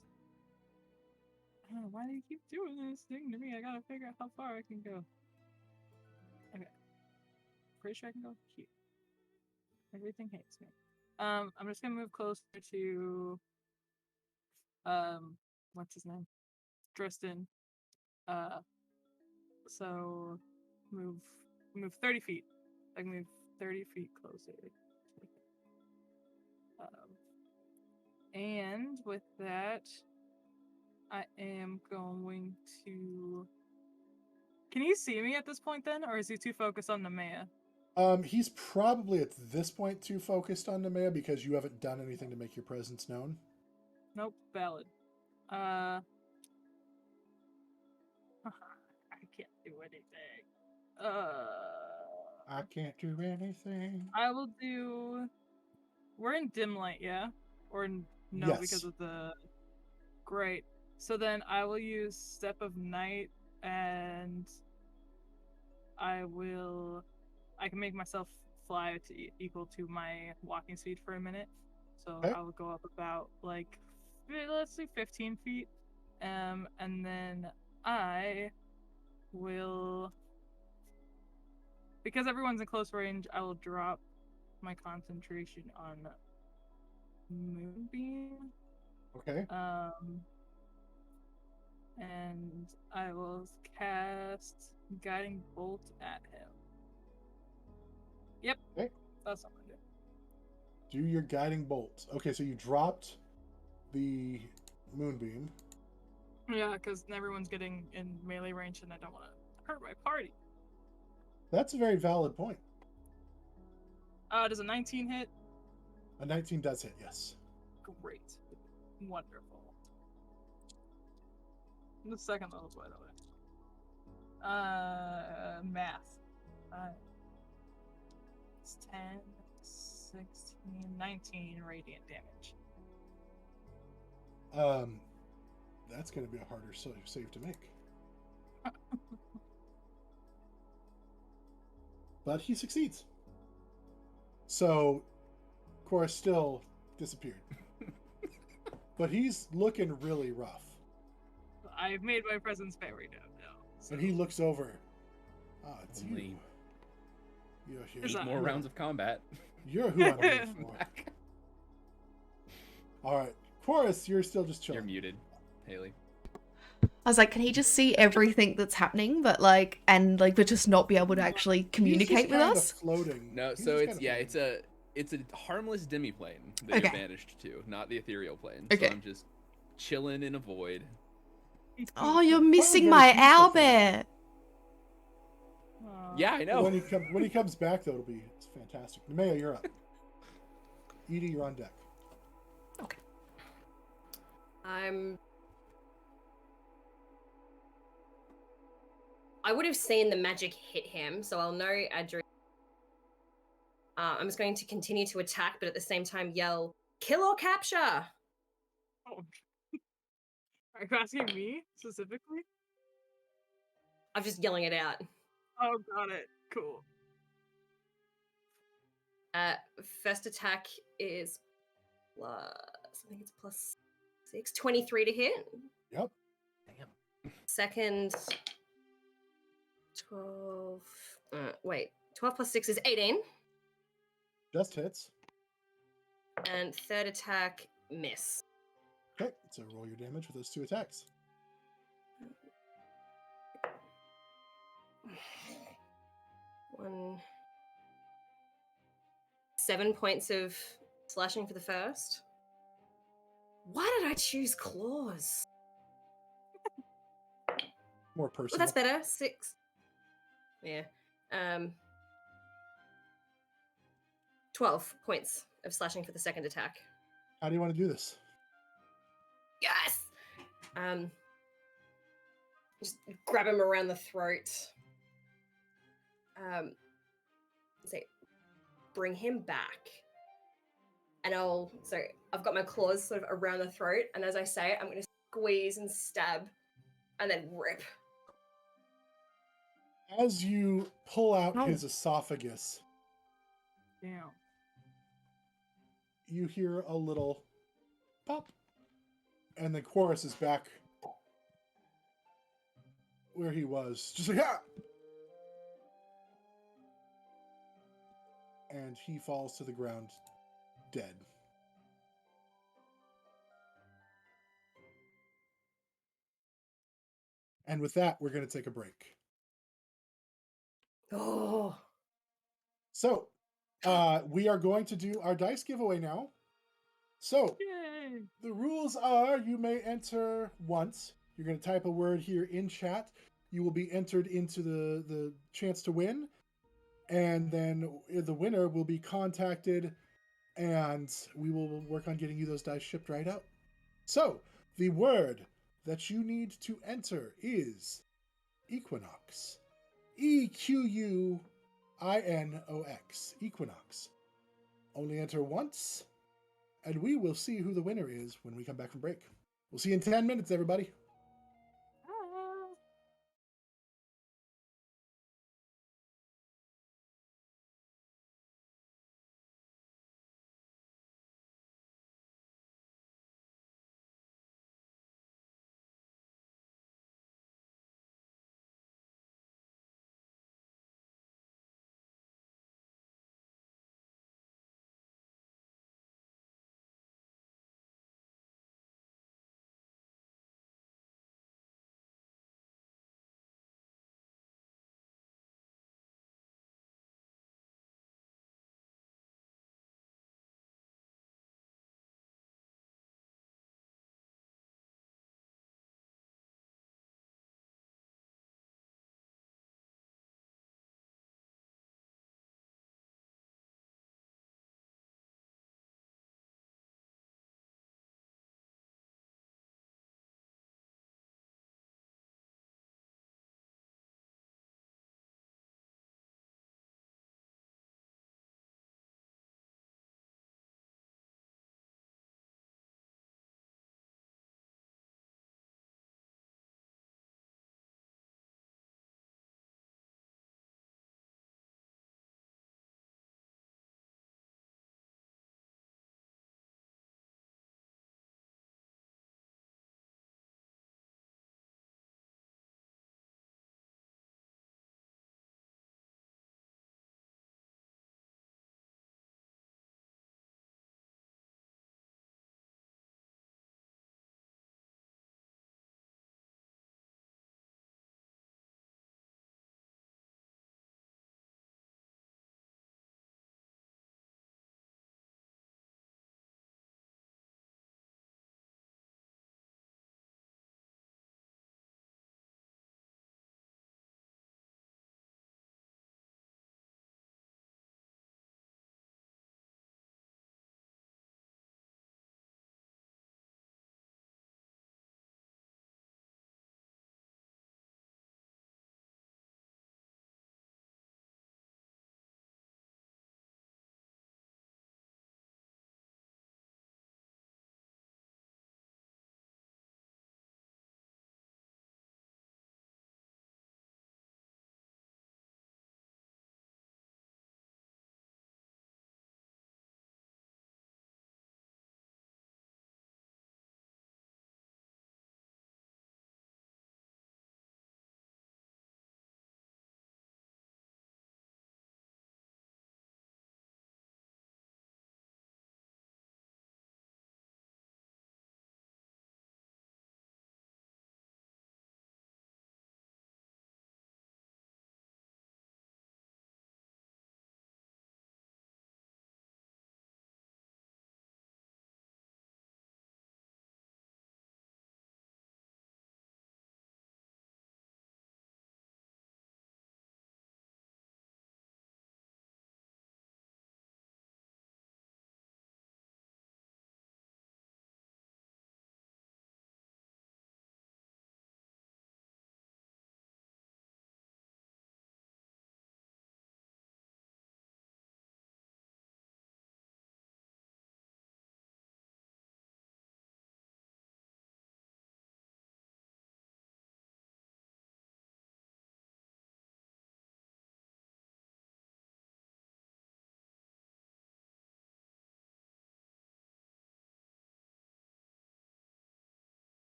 I don't know, why do you keep doing this thing to me? I gotta figure out how far I can go. Okay. Pretty sure I can go here. Everything hates me. I'm just gonna move closer to what's his name? Drystan. So move 30 feet. I can move 30 feet closer. And with that, I am going to... Can he see me at this point then? Or is he too focused on Nemeia? He's probably at this point too focused on Nemeia because you haven't done anything to make your presence known. Nope, valid. I can't do anything. I can't do anything. I will do... We're in dim light, yeah? Or no, Yes. because of the... Great. So then I will use Step of Night, and I can make myself fly to equal to my walking speed for a minute. So Okay. I will go up about, like, let's say 15 feet. And then I will... Because everyone's in close range, I will drop my concentration on Moonbeam. Okay. And I will cast Guiding Bolt at him. Yep. Okay. That's what I'm gonna do. Do your guiding bolt. Okay, so you dropped the moonbeam. Yeah, because everyone's getting in melee range and I don't want to hurt my party. That's a very valid point. Does a 19 hit? A 19 does hit, yes. Great. Wonderful. The second level, by the way. Math. It's 10, 16, 19 radiant damage. That's going to be a harder save to make. But he succeeds. So, Quoras still disappeared. But he's looking really rough. I've made my presence very known now. So. And he looks over. Ah, it's Only you. You're 8 more rounds of combat. You're who I'm here for. All right, Quoras, you're still just chilling. You're muted, Haley. I was like, can he just see everything that's happening, but but just not be able to actually communicate with us? Floating. No, He's so just it's kinda floating. It's a harmless demi-plane that Okay. you're banished to, not the ethereal plane. Okay. So I'm just chilling in a void. Oh, you're Probably missing very my peaceful for you. owlbear. Aw. Yeah, I know. When he comes back, though, it's fantastic. Nemeia, you're up. Edie, you're on deck. Okay. I would have seen the magic hit him, so I'll know Adriell. I'm just going to continue to attack, but at the same time yell, "Kill or capture!" Oh. Are you asking me specifically? I'm just yelling it out. Oh, got it. Cool. First attack is plus, I think it's plus 6, 23 to hit. Yep. Damn. Second, 12. 12 plus 6 is 18. Just hits. And third attack, miss. Okay, so roll your damage with those 2 attacks. One. 7 points of slashing for the first. Why did I choose claws? More Well, personal. that's better. 6. Yeah. 12 points of slashing for the second attack. How do you want to do this? Yes! Just grab him around the throat. Say, bring him back. And I've got my claws sort of around the throat, and as I say it, I'm going to squeeze and stab, and then rip. As you pull out Oh. his esophagus, Damn. you hear a little pop, and then Quoras is back where he was, just like, ah! And he falls to the ground, dead. And with that, we're going to take a break. Oh. So, we are going to do our dice giveaway now. So, Yay! the rules are you may enter once. You're going to type a word here in chat. You will be entered into the chance to win. And then the winner will be contacted, and we will work on getting you those dice shipped right out. So, the word that you need to enter is equinox. Equinox. Equinox. Only enter once, and we will see who the winner is when we come back from break. We'll see you in 10 minutes, everybody.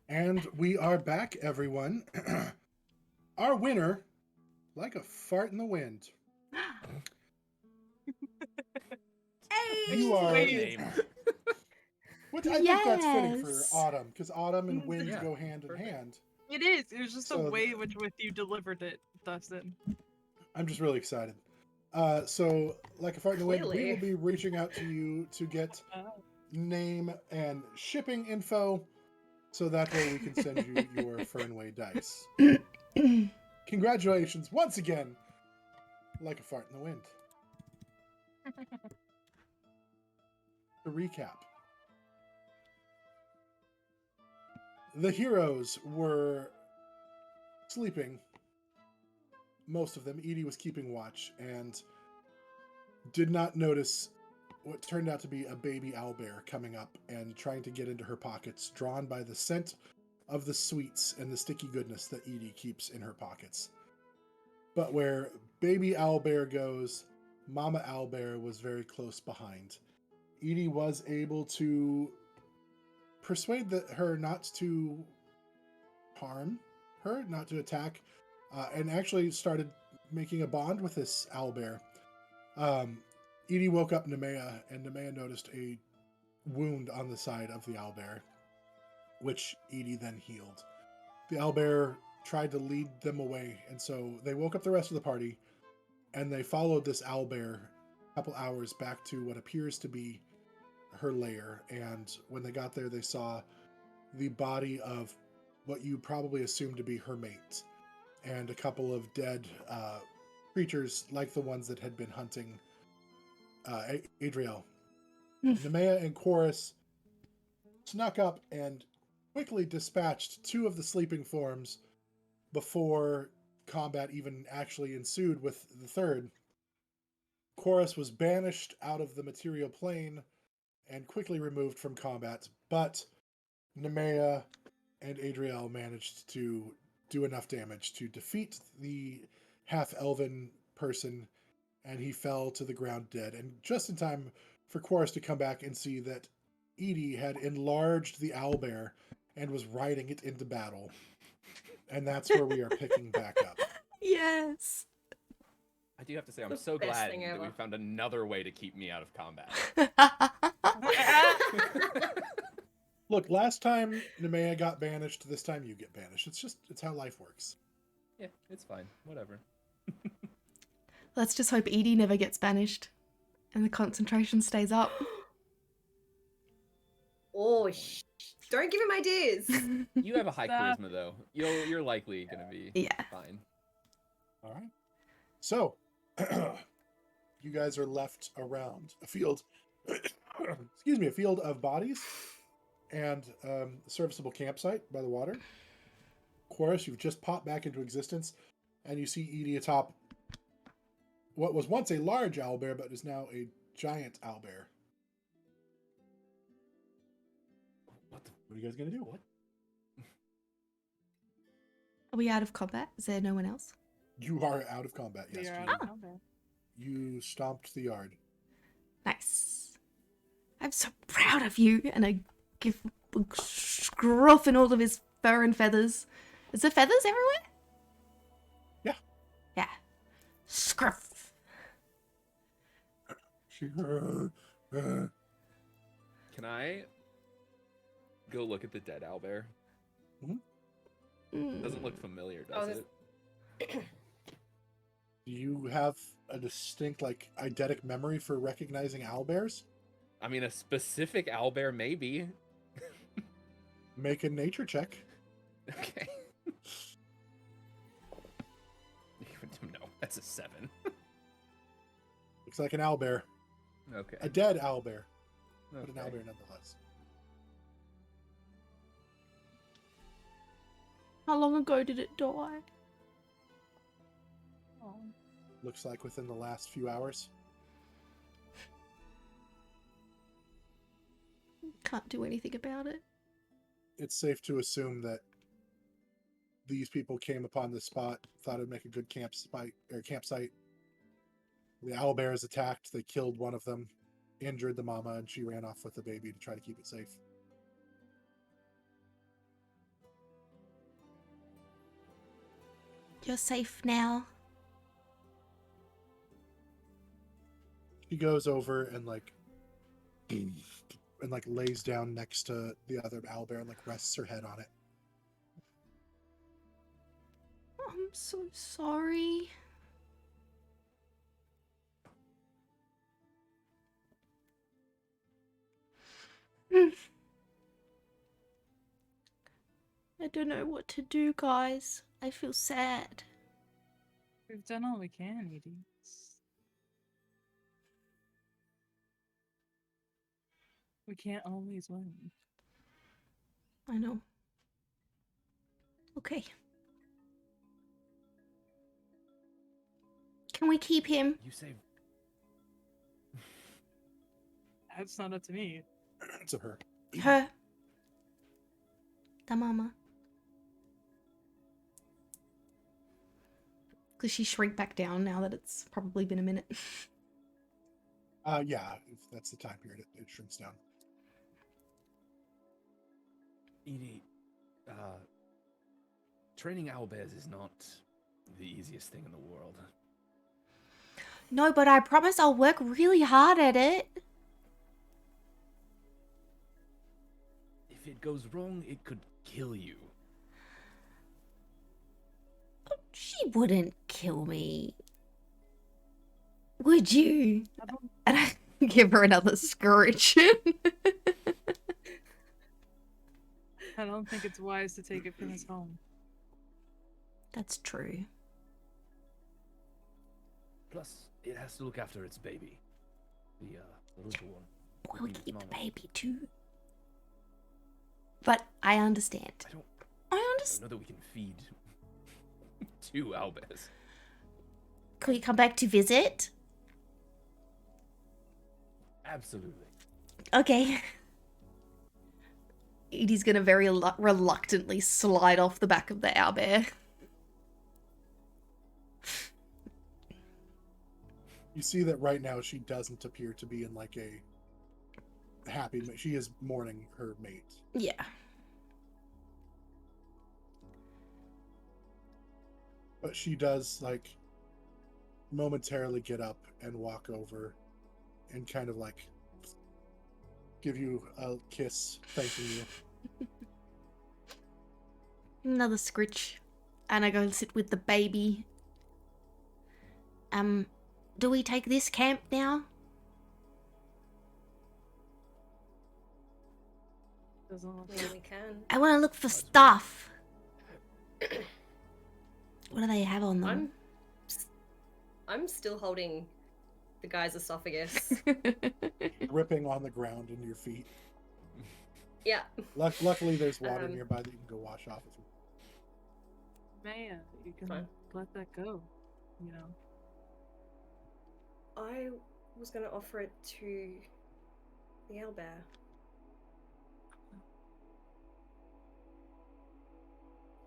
And we are back, everyone. Our winner, like a fart in the wind. Hey! You are. Wait. Name. Which I think that's fitting for Yes. autumn, because autumn and wind Yeah, go hand in perfect. hand. It is. It was just So the the- way in which you delivered it, Dustin. I'm just really excited. So, like a fart in the wind, we Clearly. will be reaching out to you to get name and shipping info, so that way we can send you your Fernway dice. Congratulations once again, like a fart in the wind. To recap, the heroes were sleeping. Most of them. Edie was keeping watch and did not notice what turned out to be a baby owlbear coming up and trying to get into her pockets, drawn by the scent of the sweets and the sticky goodness that Edie keeps in her pockets. But where baby owlbear goes, mama owlbear was very close behind. Edie was able to persuade her not to harm her, not to attack, and actually started making a bond with this owlbear. Edie woke up Nemeia, and Nemeia noticed a wound on the side of the owlbear, which Edie then healed. The owlbear tried to lead them away, and so they woke up the rest of the party, and they followed this owlbear a couple hours back to what appears to be her lair. And when they got there, they saw the body of what you probably assume to be her mate, and a couple of dead creatures like the ones that had been hunting Adriell. Nemeia and Quoras snuck up and quickly dispatched two of the sleeping forms before combat even actually ensued with the third. Quoras was banished out of the material plane and quickly removed from combat, but Nemeia and Adriell managed to do enough damage to defeat the half-elven person, and he fell to the ground dead. And just in time for Quoras to come back and see that Edie had enlarged the owlbear and was riding it into battle. And that's where we are picking back up. Yes. I do have to say, I'm The so best glad thing that we ever. found another way to keep me out of combat. Look, last time Nemeia got banished, this time you get banished. It's how life works. Yeah, it's fine. Whatever. Let's just hope Edie never gets banished and the concentration stays up. Oh, don't give him ideas. You have a high Stop. charisma, though. You're likely gonna be Yeah. fine. All right. So, you guys are left around a field, excuse me, a field of bodies and a serviceable campsite by the water. Quoras, you've just popped back into existence, and you see Edie atop what was once a large owlbear, but is now a giant owlbear. What the? What are you guys going to do? What? Are we out of combat? Is there no one else? You are out of combat, yes. We are You, out of combat. you stomped the yard. Nice. I'm so proud of you. And I give Scruff and all of his fur and feathers. Is there feathers everywhere? Yeah. Yeah. Scruff. Can I go look at the dead owlbear? It doesn't look familiar, does there's- it? Do you have a distinct, eidetic memory for recognizing owlbears? I mean, a specific owlbear, maybe. Make a nature check. Okay. No, that's a 7. Looks like an owlbear. Okay. A dead owlbear, but an Okay. owlbear nonetheless. How long ago did it die? Oh. Looks like within the last few hours. Can't do anything about it. It's safe to assume that these people came upon this spot, thought it'd make a good campsite. The owlbears attacked. They killed one of them, injured the mama, and she ran off with the baby to try to keep it safe. You're safe now. She goes over and lays down next to the other owlbear and rests her head on it. I'm so sorry. I don't know what to do, guys. I feel sad. We've done all we can, Edie. We can't always win. I know. Okay. Can we keep him? You say That's not up to me. It's of her. Her. The mama. Does she shrink back down now that it's probably been a minute? Yeah, if that's the time period, it shrinks down. Edie, training owlbears is not the easiest thing in the world. No, but I promise I'll work really hard at it. If it goes wrong, it could kill you. She wouldn't kill me. Would you? And I give her another scourge. I don't think it's wise to take it from his home. That's true. Plus, it has to look after its baby. The little one. We'll With keep the mama. baby too. But I understand. I don't I understand. know that we can feed 2 owlbears. Can we come back to visit? Absolutely. Okay. Edie's gonna very reluctantly slide off the back of the owlbear. You see that right now she doesn't appear to be in a happy mood. She is mourning her mate. Yeah. But she does momentarily get up and walk over and kind of give you a kiss, thanking you. Another scritch. And I go and sit with the baby. Do we take this camp now? Doesn't look Yeah, we can. I want to look for stuff. What do they have on them? I'm still holding the guy's esophagus. Ripping on the ground in your feet. Yeah. Luckily, there's water Um, nearby that you can go wash off with. Maya, you can Fine. let that go. You know. I was going to offer it to the owlbear.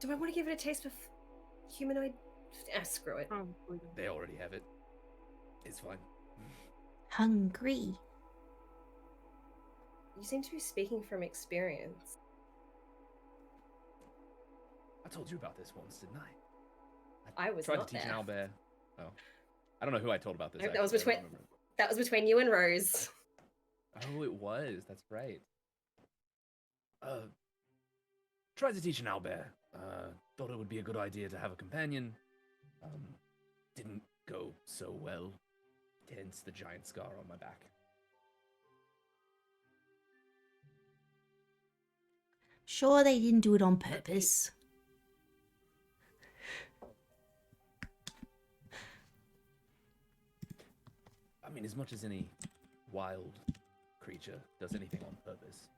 Do I want to give it a taste of humanoid? Screw it. Probably. don't. They already have it. It's fine. Hungry. You seem to be speaking from experience. I told you about this once, didn't I? I was tried not to teach there. an owlbear. Oh, I don't know who I told about this. No, that was actually, I don't between- remember. That was between you and Rose. Oh, it was. That's right. Tried to teach an owlbear. Thought it would be a good idea to have a companion. Didn't go so well. Hence the giant scar on my back. Sure, they didn't do it on purpose. I mean, as much as any wild creature does anything on purpose.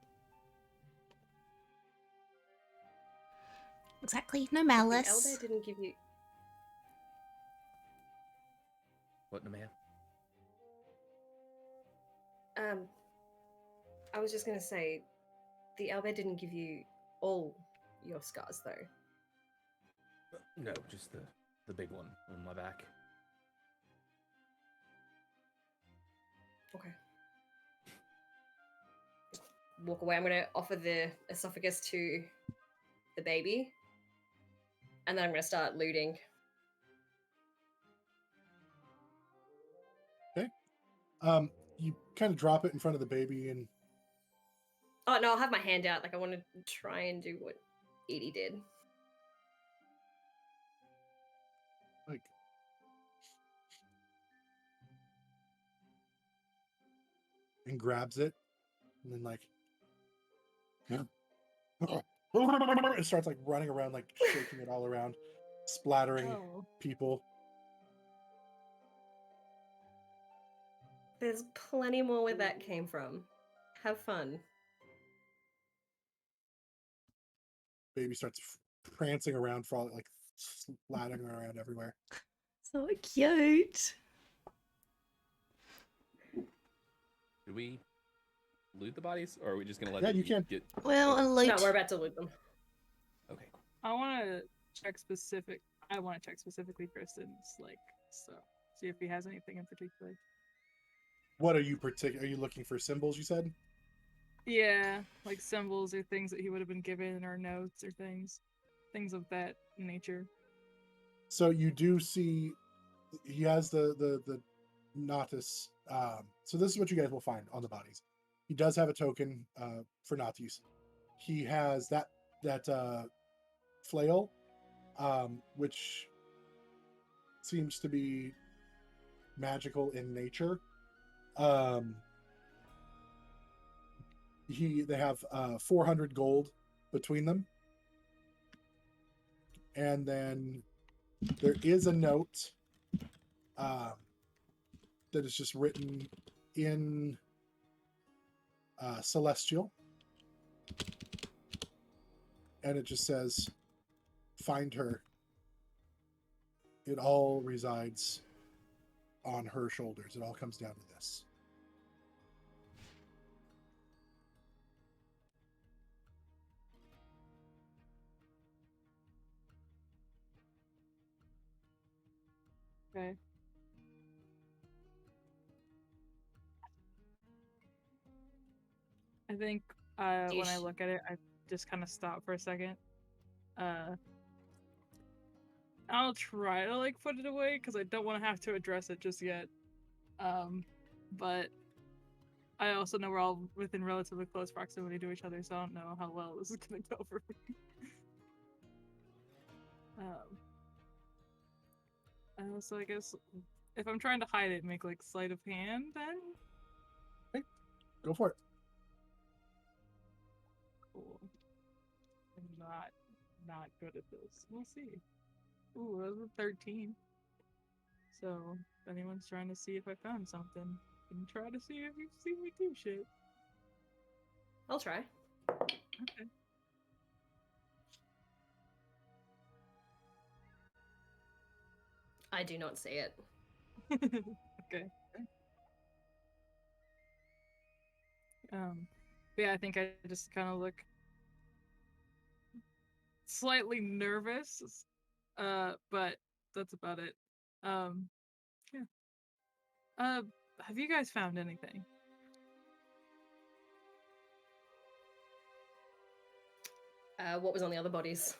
Exactly, no The malice. owlbear didn't give you. What, Nemeia? I was just gonna say, the owlbear didn't give you all your scars, though. No, just the big one on my back. Okay. Walk away. I'm gonna offer the esophagus to the baby, and then I'm gonna start looting You kind of drop it in front of the baby, and Oh no, I'll have my hand out. Like I want to try and do what Edie did. like and grabs it, and then like it starts like running around, like shaking it all around, splattering Oh. people. There's plenty more where that came from. Have fun. Baby starts prancing around, like splattering around everywhere. So cute. Do we loot the bodies, or are we just gonna let Yeah, them you can. get? Well, Okay. a loot. No, we're about to loot them. Okay. I want to check specific. I want to check specifically Tristan's so see if he has anything in particular. What are you Are you looking for symbols? You said. Yeah, like symbols or things that he would have been given, or notes or things of that nature. So you do see he has the Natus. So this is what you guys will find on the bodies. He does have a token for Natis. He has that flail, which seems to be magical in nature. They have 400 gold between them, and then there is a note that is just written in Celestial, and it just says, "Find her. It all resides on her shoulders. It all comes down to this." Okay. I think when I look at it, I just kind of stop for a second. I'll try to like put it away because I don't want to have to address it just yet. But I also know we're all within relatively close proximity to each other, so I don't know how well this is gonna go for me. So I guess if I'm trying to hide it, make like sleight of hand then? Okay, go for it. Cool. I'm not good at this. We'll see. Ooh, that was a 13. So if anyone's trying to see if I found something, can try to see if you've seen me do shit. I'll try. Okay. I do not see it. Okay. But yeah, I think I just kind of look slightly nervous, but that's about it. Yeah. Have you guys found anything? What was on the other bodies?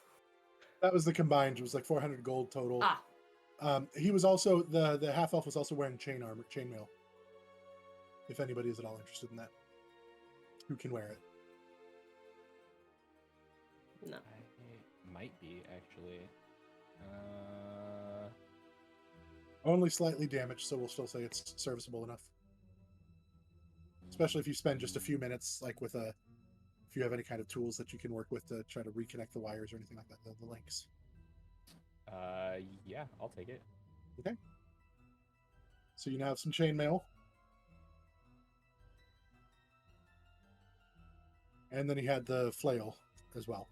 That was the combined. It was like 400 gold total. Ah, He was also the half elf was also wearing chainmail. If anybody is at all interested in that, who can wear it? no. I might be actually. Only slightly damaged, so we'll still say it's serviceable enough. Especially if you spend just a few minutes, like if you have any kind of tools that you can work with to try to reconnect the wires or anything like that, the links. Yeah, I'll take it. Okay. So you now have some chainmail. And then he had the flail as well.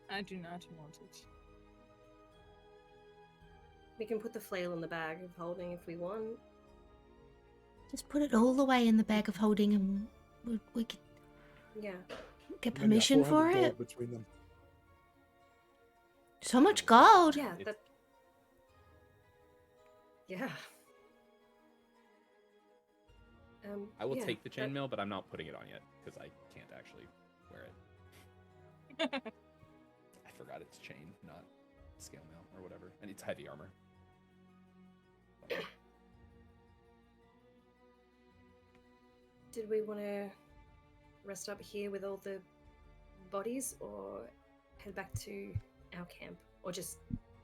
I do not want it. We can put the flail in the bag of holding if we want. Just put it all the way in the bag of holding, and we could Yeah. get And then, permission 400 for gold it. between them. So much gold. Yeah, It's- that. Yeah. I will yeah, take the that- chainmail, but I'm not putting it on yet because I can't actually wear it. I forgot it's chain, not scale mail or whatever, and it's heavy armor. Did we want to rest up here with all the bodies, or head back to our camp, or just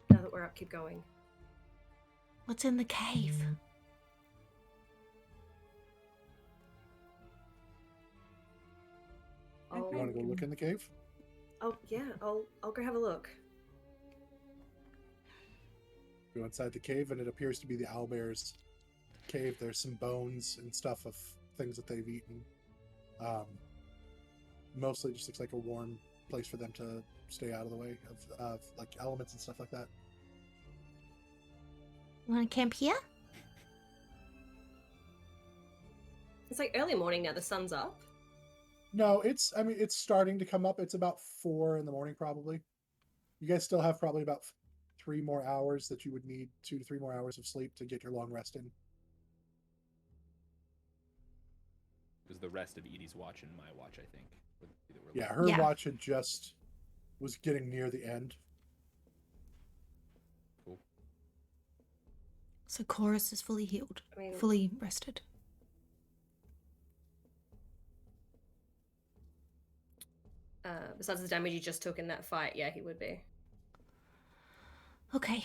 now that we're up, keep going? What's in the cave? You want to go look in the cave? Oh yeah, I'll go have a look. Go inside the cave, and it appears to be the owlbear's cave. There's some bones and stuff of things that they've eaten. Mostly just looks like a warm place for them to stay out of the way of like elements and stuff like that. You want to camp here? It's like early morning now. The sun's up. No, it's starting to come up. It's about 4 in the morning probably. You guys still have probably about 3 more hours that you would need, 2 to 3 more hours of sleep to get your long rest in. It was the rest of Edie's watch and my watch, I think. Yeah, her watch had just was getting near the end. Cool. So Chorus is fully healed, I mean, fully rested. Besides the damage you just took in that fight, yeah, he would be. Okay.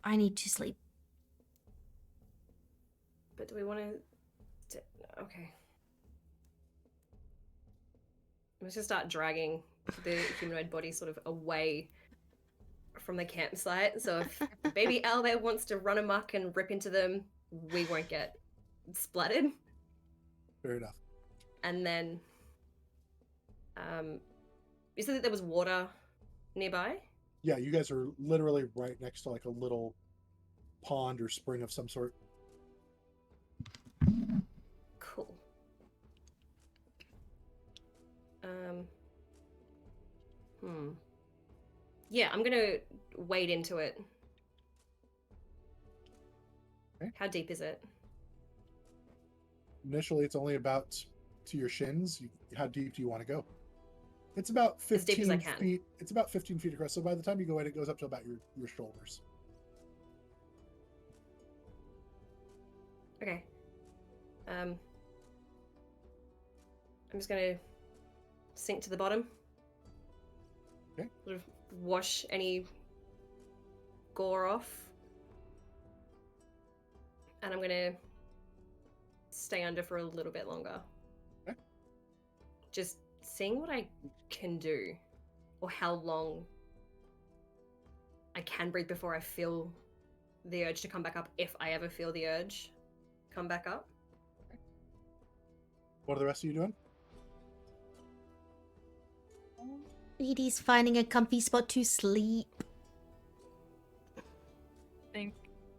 I need to sleep. But do we want to? Okay. Let's just start dragging the humanoid body sort of away from the campsite. So if baby owlbear wants to run amok and rip into them, we won't get splattered. Fair enough. And then, you said that there was water nearby? Yeah, you guys are literally right next to like a little pond or spring of some sort. Cool. Yeah, I'm gonna wade into it. Okay. How deep is it? Initially, it's only about to your shins. How deep do you want to go? It's about 15 As deep as I can. feet. It's about 15 feet across. So by the time you go in, it goes up to about your shoulders. Okay. I'm just gonna sink to the bottom. Okay. Sort of wash any gore off. And I'm gonna stay under for a little bit longer. Okay. Just seeing what I can do, or how long I can breathe before I feel the urge to come back up, if I ever feel the urge come back up. What are the rest of you doing? Edie's finding a comfy spot to sleep. I think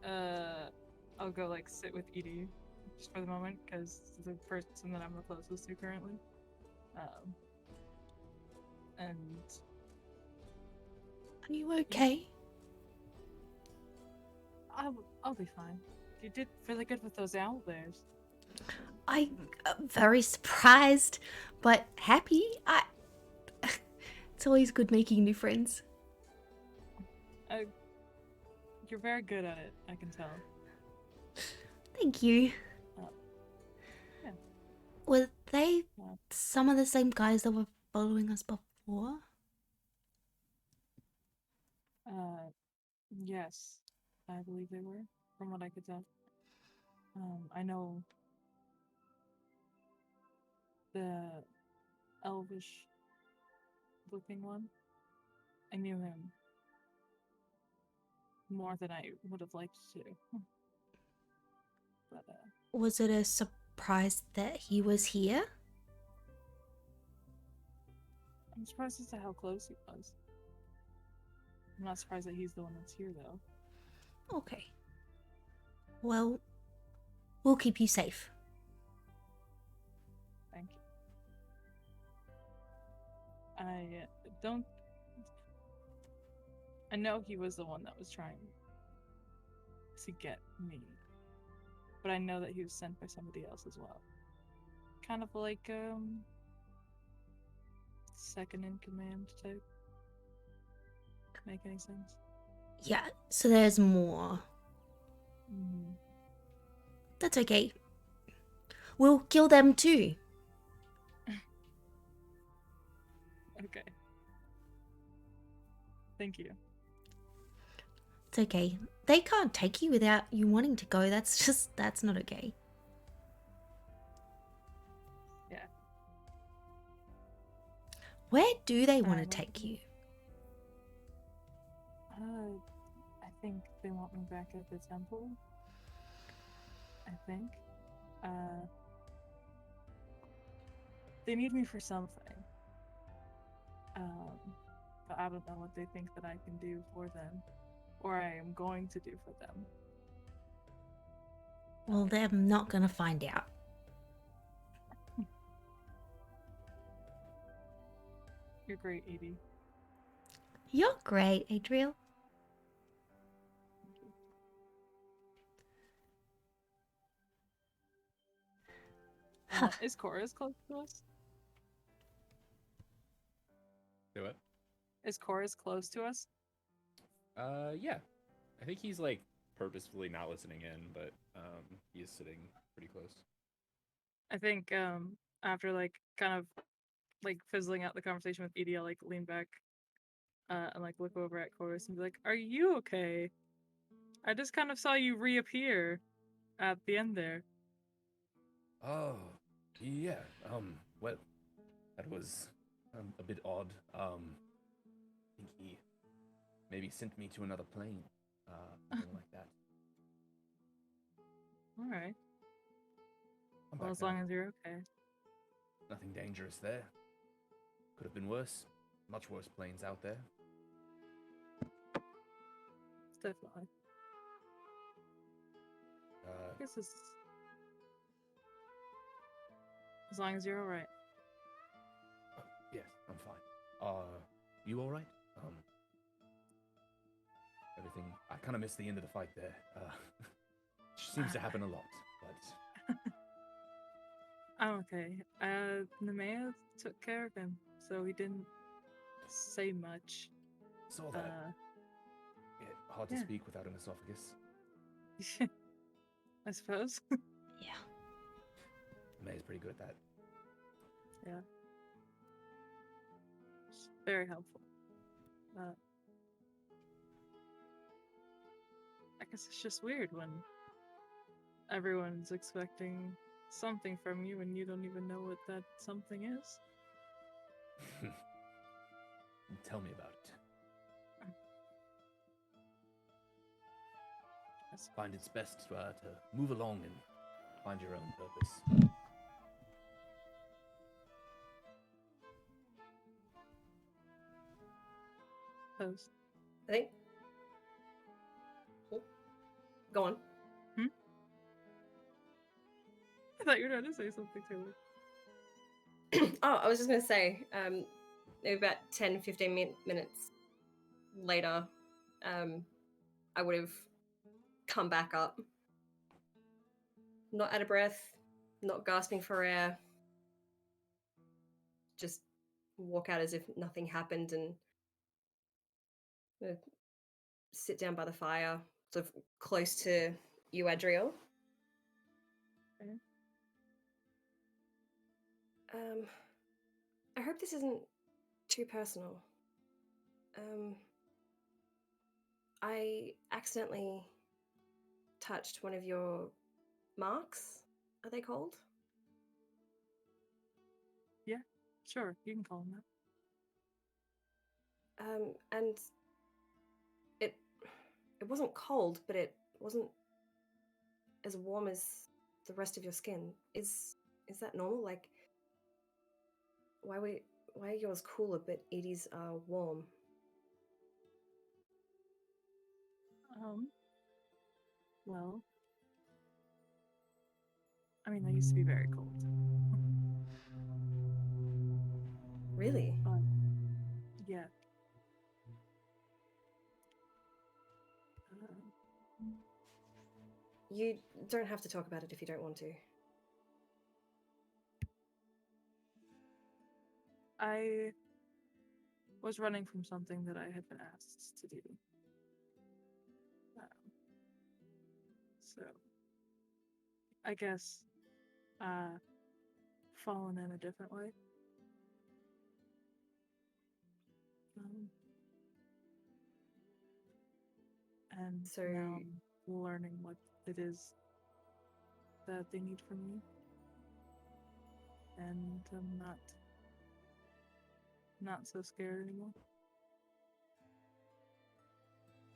I'll go like sit with Edie just for the moment, because it's the person that I'm the closest to currently. And Are you okay? I'll be fine. You did really good with those owlbears. I'm very surprised, but happy. It's always good making new friends. You're very good at it, I can tell. Thank you. Yeah. Were they Yeah. some of the same guys that were following us before? Yes, I believe they were, from what I could tell. I know the elvish looking one. I knew him more than I would have liked to. But Was it a surprise that he was here? I'm surprised as to how close he was. I'm not surprised that he's the one that's here, though. Okay. Well, we'll keep you safe. Thank you. I don't... I know he was the one that was trying to get me. But I know that he was sent by somebody else as well. Kind of like, second in command type. make any sense. Yeah, so there's more. Mm. That's okay. We'll kill them too. Okay. Thank you. It's okay. They can't take you without you wanting to go. That's not okay. Yeah. Where do they want to Alright, take you? I think they want me back at the temple. I think. They need me for something. But I don't know what they think that I can do for them, or I am going to do for them. Well, they're not gonna find out. You're great, Edie. You're great, Adriell. Huh. Is Quoras close to us? Do it. Is Quoras close to us? Yeah. I think he's like purposefully not listening in, but he is sitting pretty close. I think after like kind of like fizzling out the conversation with Edie, I'll like lean back and like look over at Quoras and be like, "Are you okay? I just kind of saw you reappear at the end there." Oh, yeah. Well, that was a bit odd. I think he maybe sent me to another plane. Something like that. All right. I'm Well, back as long now. as you're okay. Nothing dangerous there. Could have been worse. Much worse planes out there. Definitely. I guess it's as long as you're all right. Yes, I'm fine. You all right? Everything. I kind of missed the end of the fight there. Seems to happen a lot, but I'm okay. Nemeia took care of him, so he didn't say much. saw that. Yeah, hard to yeah. speak without an esophagus. I suppose. Yeah. May's pretty good at that. Yeah. It's very helpful. I guess it's just weird when everyone's expecting something from you and you don't even know what that something is. Tell me about it. I Find it's best to move along and find your own purpose. suppose. I think. Oh, go on. I thought you were trying to say something, Taylor. Oh, I was just going to say, maybe about 10, 15 minutes later, I would have come back up. Not out of breath, not gasping for air. Just walk out as if nothing happened and sit down by the fire, sort of close to you, Adriell. Okay. I hope this isn't too personal. I accidentally touched one of your marks. Are they called? Yeah, sure, you can call him that. And it wasn't cold, but it wasn't as warm as the rest of your skin. Is that normal? Like, why are yours cooler but Edie's are warm? Well, I mean, they used to be very cold. Really? But, yeah. You don't have to talk about it if you don't want to. was running from something that I had been asked to do. So, I guess, fallen in a different way. And So- now I'm learning what it is that they need from me. And I'm not so scared anymore.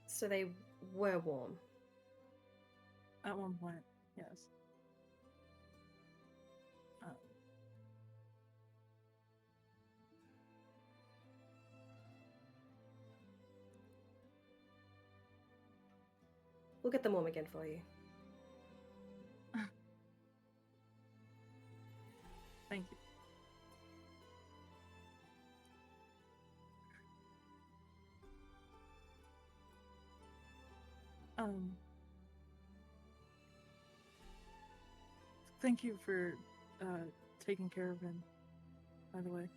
So they were warm. At one point, yes. We'll get them warm again for you. Thank you. Thank you for taking care of him, by the way.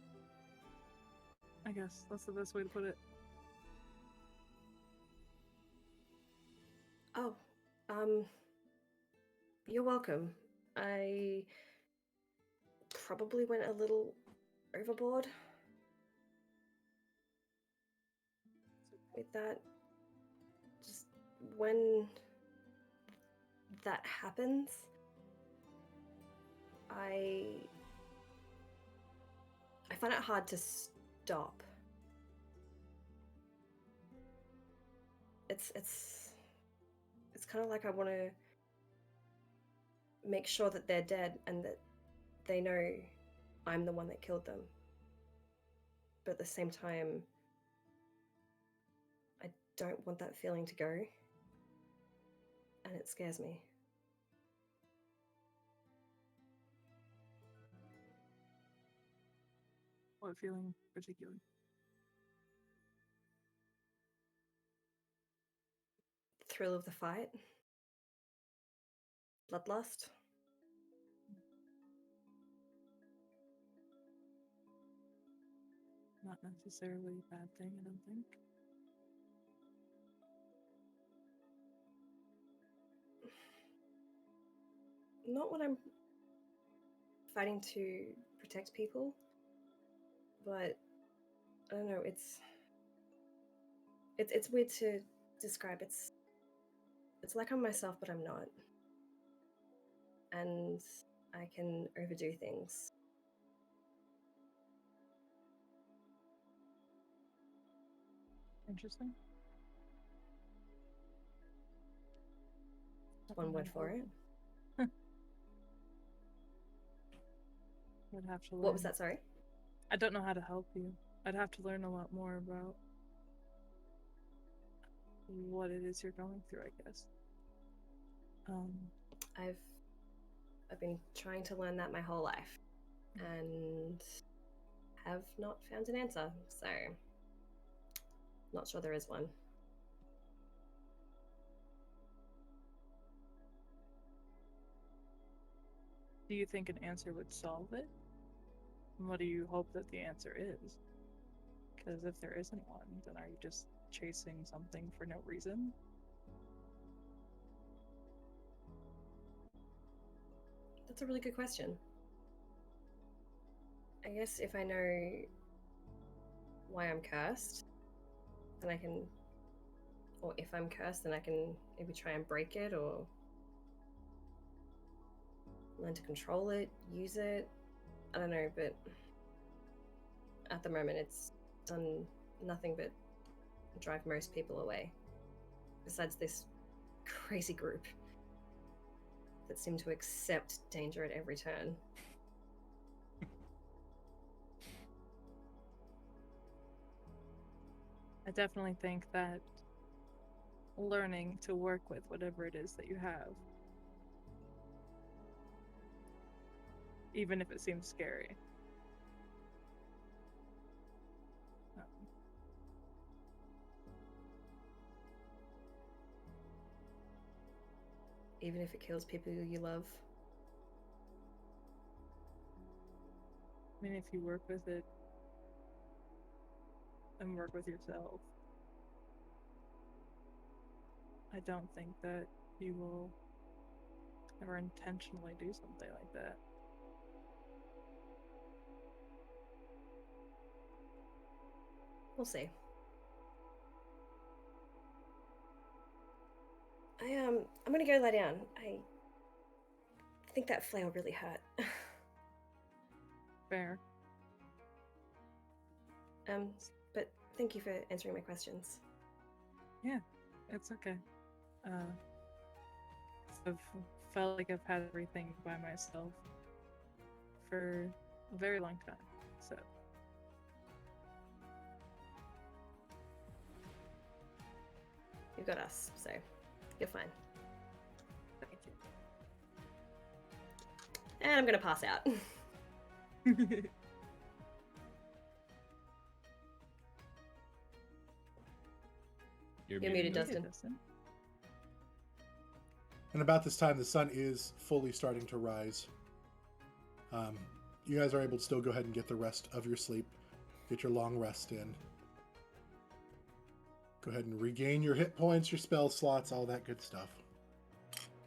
I guess that's the best way to put it. Oh, you're welcome. I probably went a little overboard with that. Just when that happens, I find it hard to stop. It's kind of like I want to make sure that they're dead and that they know I'm the one that killed them. But at the same time, I don't want that feeling to go. And it scares me. What feeling particularly? The thrill of the fight. Bloodlust. Not necessarily a bad thing, I don't think. Not when I'm fighting to protect people, but I don't know, it's weird to describe. It's like I'm myself, but I'm not. And I can overdo things. Interesting. One word for it. I'd have to learn. What was that, sorry? I don't know how to help you. I'd have to learn a lot more about what it is you're going through, I guess. I've been trying to learn that my whole life and have not found an answer, so not sure there is one. Do you think an answer would solve it? And what do you hope that the answer is? Because if there isn't one, then are you just chasing something for no reason? That's a really good question. I guess if I know why I'm cursed, then I can, or if I'm cursed, then I can maybe try and break it or learn to control it, use it. I don't know, but at the moment it's done nothing but drive most people away. Besides this crazy group that seem to accept danger at every turn. I definitely think that learning to work with whatever it is that you have, even if it seems scary. Even if it kills people you love. I mean, if you work with it and work with yourself. I don't think that you will ever intentionally do something like that. We'll see. I'm gonna go lie down. I think that flail really hurt. Fair. But thank you for answering my questions. Yeah, it's okay. I've felt like I've had everything by myself for a very long time, so. You've got us, so you're fine. Thank And I'm gonna pass out. you. You're muted, Dustin. And about this time, the sun is fully starting to rise. You guys are able to still go ahead and get the rest of your sleep. Get your long rest in. Go ahead and regain your hit points, your spell slots, all that good stuff.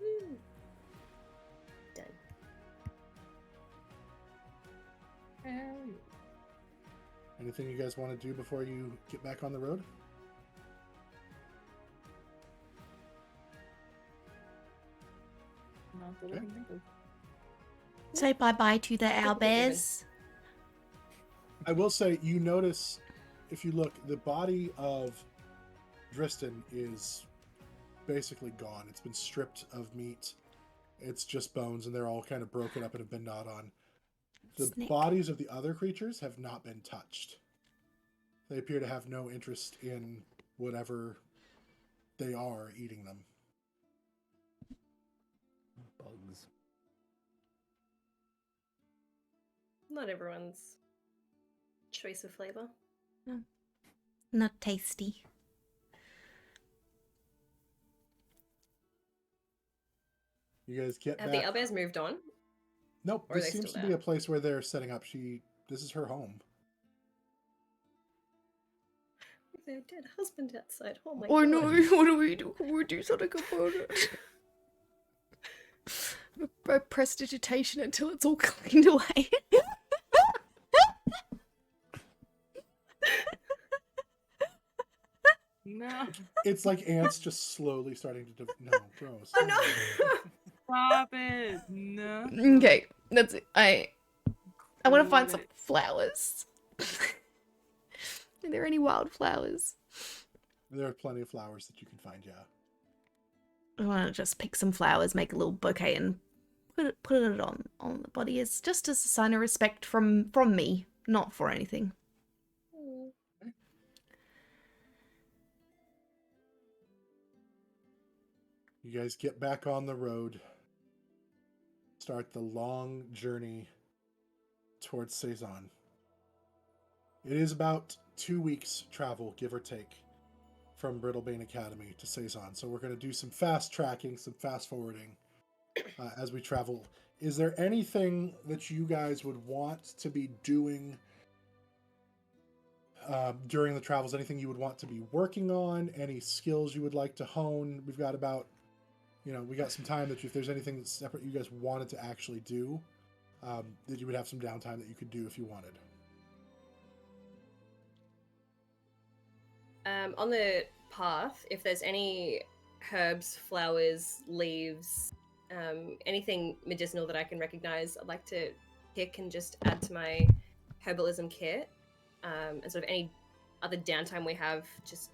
Woo. Done. Hell yeah. Anything you guys want to do before you get back on the road? Not that I can think of. Say bye-bye to the owlbears. I will say, you notice, if you look, the body of Drystan is basically gone. It's been stripped of meat. It's just bones, and they're all kind of broken up and have been gnawed on. The Snake. bodies of the other creatures have not been touched. They appear to have no interest in whatever they are eating them. Bugs. Not everyone's choice of flavor. Not tasty. You guys get Have back. the owlbears moved on? Nope, or are this they seems still to be there? a place where they're setting up. This is her home. Their dead husband outside. Oh my Oh god. no, what do we do? Can we do something about it? I press digitation until it's all cleaned away. No, It's like ants just slowly starting to. No, gross. Oh no! stop it! No. Okay, that's it. I want to find Quit some it. flowers. Are there any wild flowers? There are plenty of flowers that you can find, yeah. I want to just pick some flowers, make a little bouquet, and put it on the body as just as a sign of respect from me, not for anything. You guys get back on the road. Start the long journey towards Seison. It is about 2 weeks travel, give or take, from Brittlebane Academy to Seison. So we're going to do some fast tracking, some fast forwarding as we travel. Is there anything that you guys would want to be doing during the travels? Anything you would want to be working on? Any skills you would like to hone? We've got about, we got some time that if there's anything that's separate you guys wanted to actually do, that you would have some downtime that you could do if you wanted. On the path, if there's any herbs, flowers, leaves, anything medicinal that I can recognize, I'd like to pick and just add to my herbalism kit. And sort of any other downtime we have, just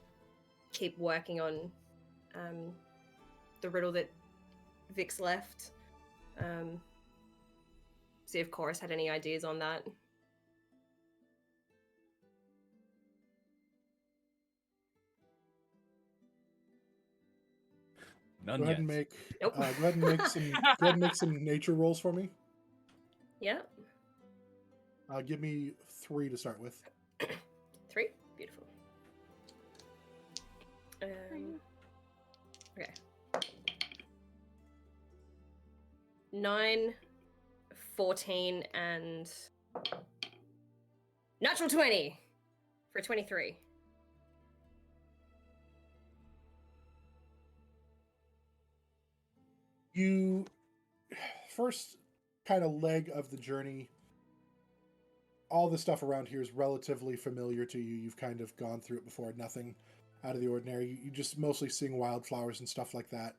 keep working on the riddle that Vix left. See if Chorus had any ideas on that. None Go ahead yet. and make Nope. go ahead and make some nature rolls for me. Yeah. Give me 3 to start with. 3? Beautiful. Okay. 9, 14, and natural 20 for 23. You first kind of leg of the journey, all the stuff around here is relatively familiar to you. You've kind of gone through it before. Nothing out of the ordinary. You just mostly seeing wildflowers and stuff like that.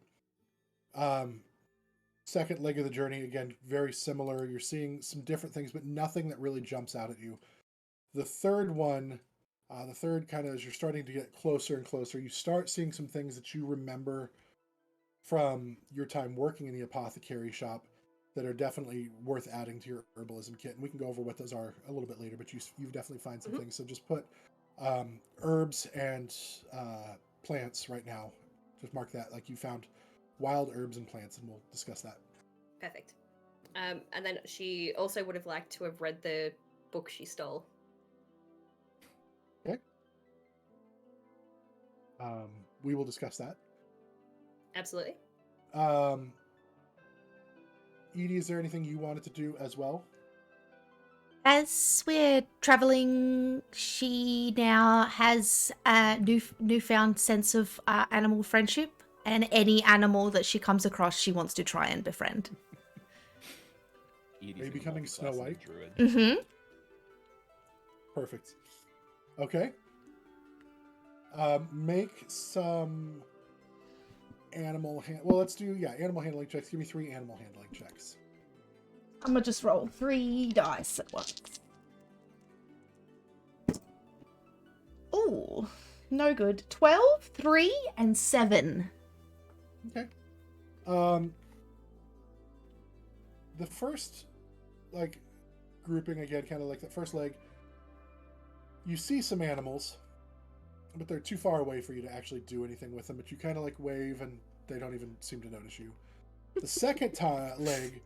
Second leg of the journey, again, very similar. You're seeing some different things, but nothing that really jumps out at you. The third one, the third kind of as you're starting to get closer and closer, you start seeing some things that you remember from your time working in the apothecary shop that are definitely worth adding to your herbalism kit. And we can go over what those are a little bit later, but you definitely find some things. So just put herbs and plants right now. Just mark that like you found wild herbs and plants, and we'll discuss that. Perfect. And then she also would have liked to have read the book she stole. Okay. We will discuss that. Absolutely. Edie, is there anything you wanted to do as well? As we're traveling, she now has a newfound sense of animal friendship, and any animal that she comes across, she wants to try and befriend. Edie's Are you gonna becoming multiclass Snow into White? Druid. Mm-hmm. Perfect. Okay. Make some animal well, let's do animal handling checks. Give me 3 animal handling checks. I'm gonna just roll 3 dice at once. Oh, no good. 12, 3, and 7. Okay. The first grouping again, kind of like the first leg, you see some animals, but they're too far away for you to actually do anything with them, but you kind of wave and they don't even seem to notice you. The second leg,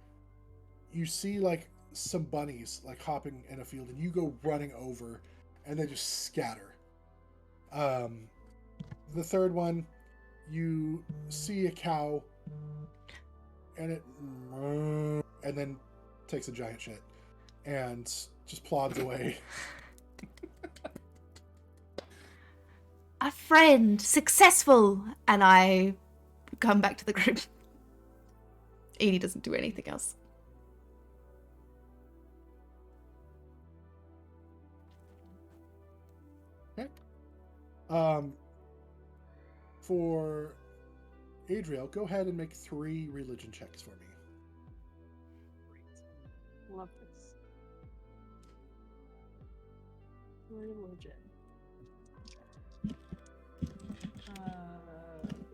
you see some bunnies hopping in a field, and you go running over and they just scatter. The third one, you see a cow and it and then takes a giant shit and just plods away. A friend, successful, and I come back to the group. Edie doesn't do anything else. Okay. For Adriell, go ahead and make 3 religion checks for me. Great. Love this. Religion.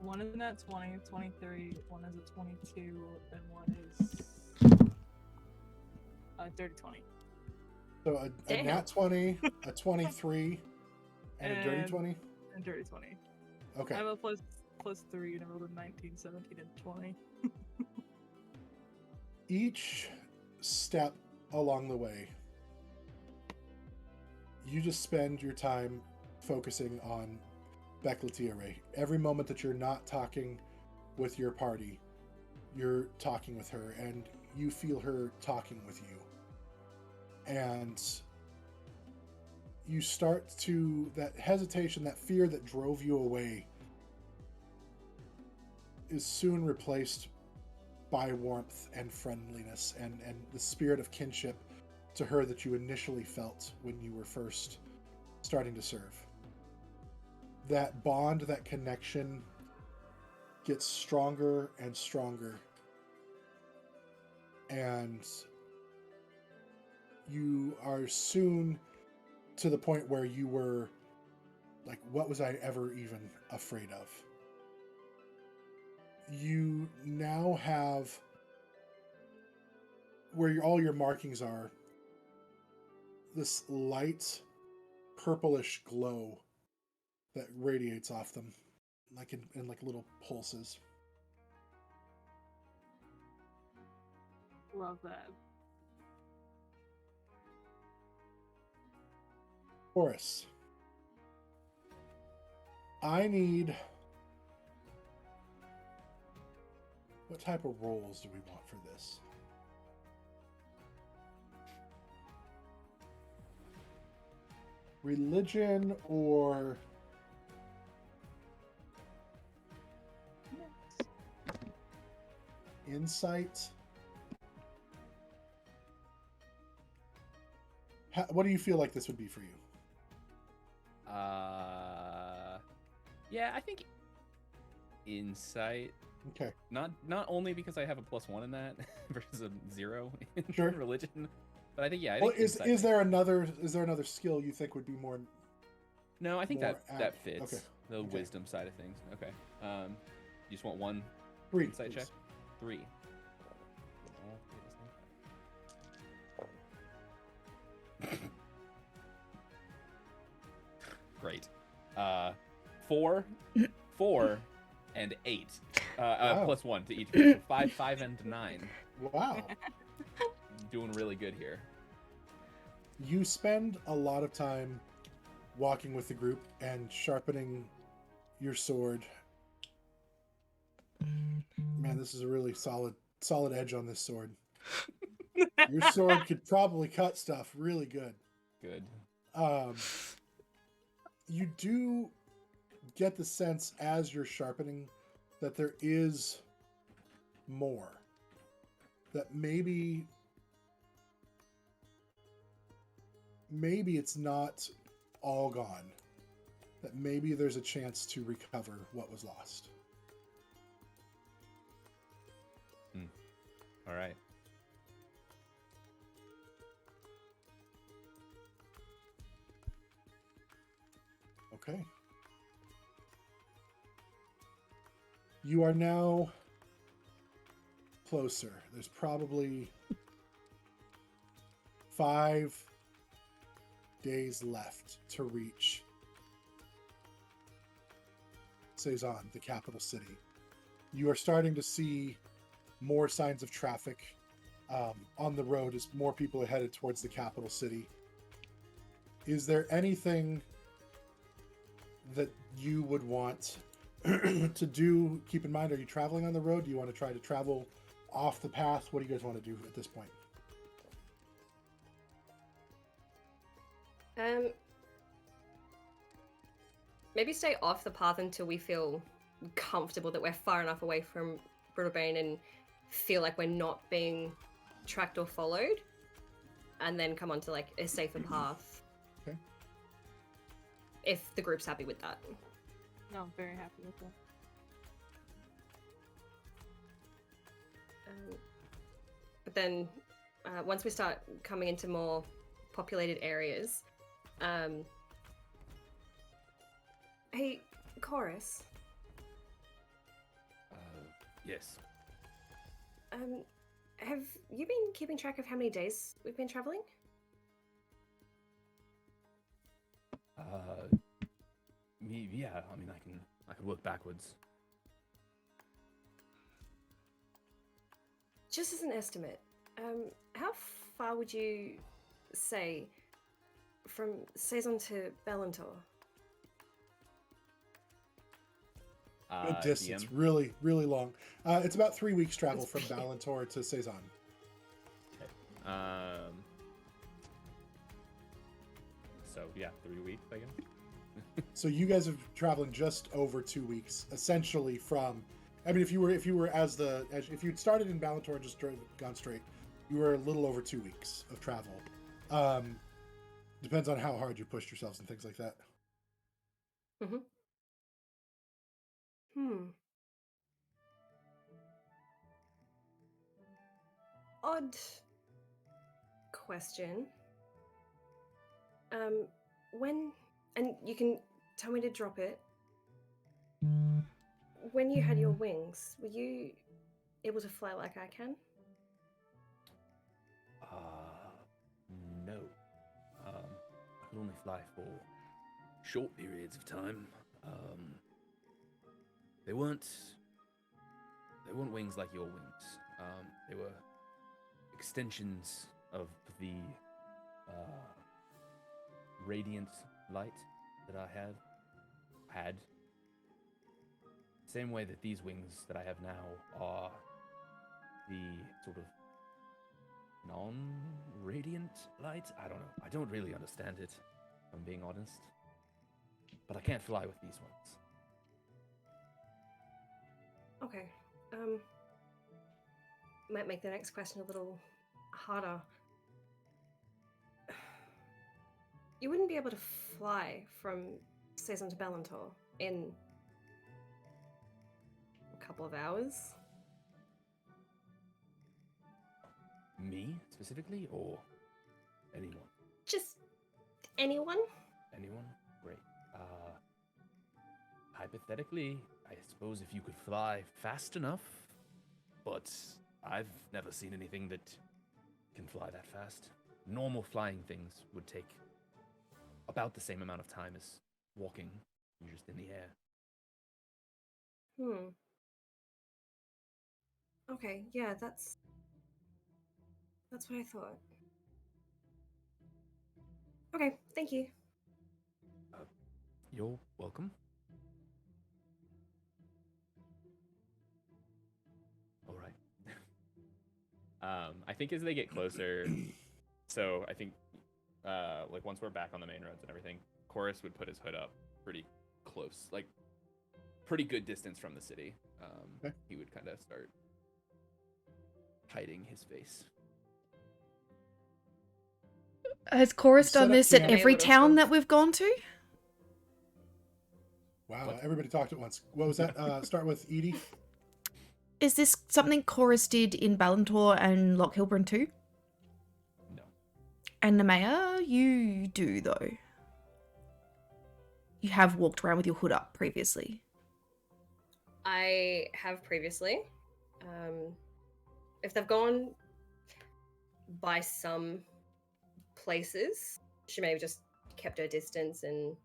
One is a nat 20, 23, one is a 22, and one is dirty 20. So a Damn. nat 20, a 23, and a dirty 20? And dirty 20. Okay. I have a plus 3 and I rolled a 19, 17, and 20. Each step along the way, you just spend your time focusing on Beckletiere. Every moment that you're not talking with your party, you're talking with her, and you feel her talking with you. And you start to, that hesitation, that fear that drove you away is soon replaced by warmth and friendliness and the spirit of kinship to her that you initially felt when you were first starting to serve. That bond, that connection gets stronger and stronger. And you are soon to the point where you were like, what was I ever even afraid of? You now have where all your markings are, this light purplish glow that radiates off them, in little pulses. Love that. Horace, I need... What type of roles do we want for this? Religion or... insight. What do you feel like this would be for you? Yeah, I think insight. Okay. Not only because I have a +1 in that versus a 0 in Sure. religion, but I think I Well, think is insight there another skill you think would be more? No, I think more that fits. Okay. The Okay. wisdom side of things. Okay. You just want one 3 insight please. check? 3. Great. 4, 4, and 8. Wow. +1 to each. So 5, 5, and 9. Wow. Doing really good here. You spend a lot of time walking with the group and sharpening your sword. Man, this is a really solid edge on this sword. Your sword could probably cut stuff really good. Good. You do get the sense as you're sharpening that there is more. That maybe it's not all gone. That maybe there's a chance to recover what was lost. All right. Okay. You are now closer. There's probably 5 days left to reach Seison, the capital city. You are starting to see more signs of traffic on the road as more people are headed towards the capital city. Is there anything that you would want to do? Keep in mind, are you traveling on the road? Do you want to try to travel off the path? What do you guys want to do at this point? Maybe stay off the path until we feel comfortable that we're far enough away from Brittlebane and feel like we're not being tracked or followed, and then come onto like a safer path. Okay. If the group's happy with that. No, I'm very happy with that. But then once we start coming into more populated areas, hey, Chorus. Yes. Have you been keeping track of how many days we've been traveling? Yeah. I mean, I can work backwards. Just as an estimate, how far would you say from Seison to Ballantor? Good distance, DM? really, really long. It's about 3 weeks travel from Ballantor to Seison. So yeah, 3 weeks, I guess. So you guys are traveling just over 2 weeks, essentially from. I mean, if you'd started in Ballantor and just gone straight, you were a little over 2 weeks of travel. Depends on how hard you pushed yourselves and things like that. Odd question. And you can tell me to drop it. When you had your wings, were you able to fly like I can? No. I can only fly for short periods of time. They weren't wings like your wings. They were extensions of the radiant light that I had. Same way that these wings that I have now are the sort of non-radiant light. I don't know. I don't really understand it, if I'm being honest. But I can't fly with these ones. Okay. might make the next question a little harder. You wouldn't be able to fly from Seison to Ballantor in a couple of hours? Me specifically, or anyone? Just anyone? Anyone? Great. Hypothetically, I suppose if you could fly fast enough, but I've never seen anything that can fly that fast. Normal flying things would take about the same amount of time as walking. You're just in the air. Okay, yeah, that's what I thought. Okay, thank you. You're welcome. All right. I think as they get closer, so I think like once we're back on the main roads and everything, Chorus would put his hood up pretty close, like pretty good distance from the city. Okay. He would kind of start hiding his face. Has Chorus Set done up this at camp. every Little town stuff. that we've gone to? Wow, What? everybody talked at once. What was that? Start with Edie. Is this something Chorus did in Ballantor and Loch Hilburn too? No. And Nemeia, you do though. You have walked around with your hood up previously. I have previously. If they've gone by some places, she may have just kept her distance and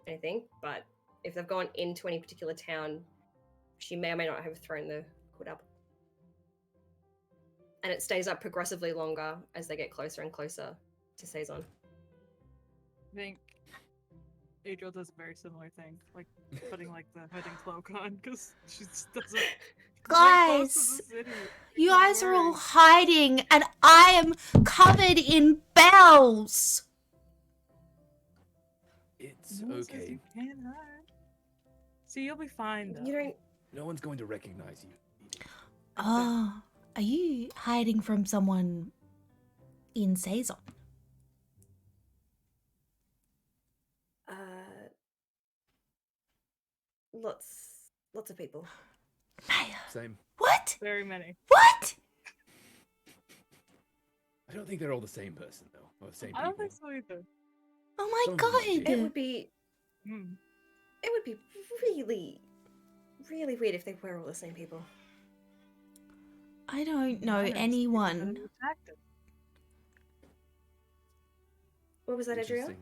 anything, but if they've gone into any particular town, she may or may not have thrown the hood up. And it stays up progressively longer as they get closer and closer to Seison. I think Adriell does a very similar thing, like putting like the hood and cloak on because she just doesn't. Guys, City. you It's guys are all boring. hiding and I am covered in bells. It's No one says okay. you can't hide. See, you'll be fine though. You don't. No one's going to recognize you. Edie. Oh, are you hiding from someone in Seison? Lots of people. Maya, Same. what? Very many. What? I don't think they're all the same person, though. Or the same I don't people. think so either. Oh my Some of them might be. It god. would be Hmm. really, really weird if they were all the same people. I don't know Mine are just people that anyone. have attacked us. What was that, Adriell? Interesting.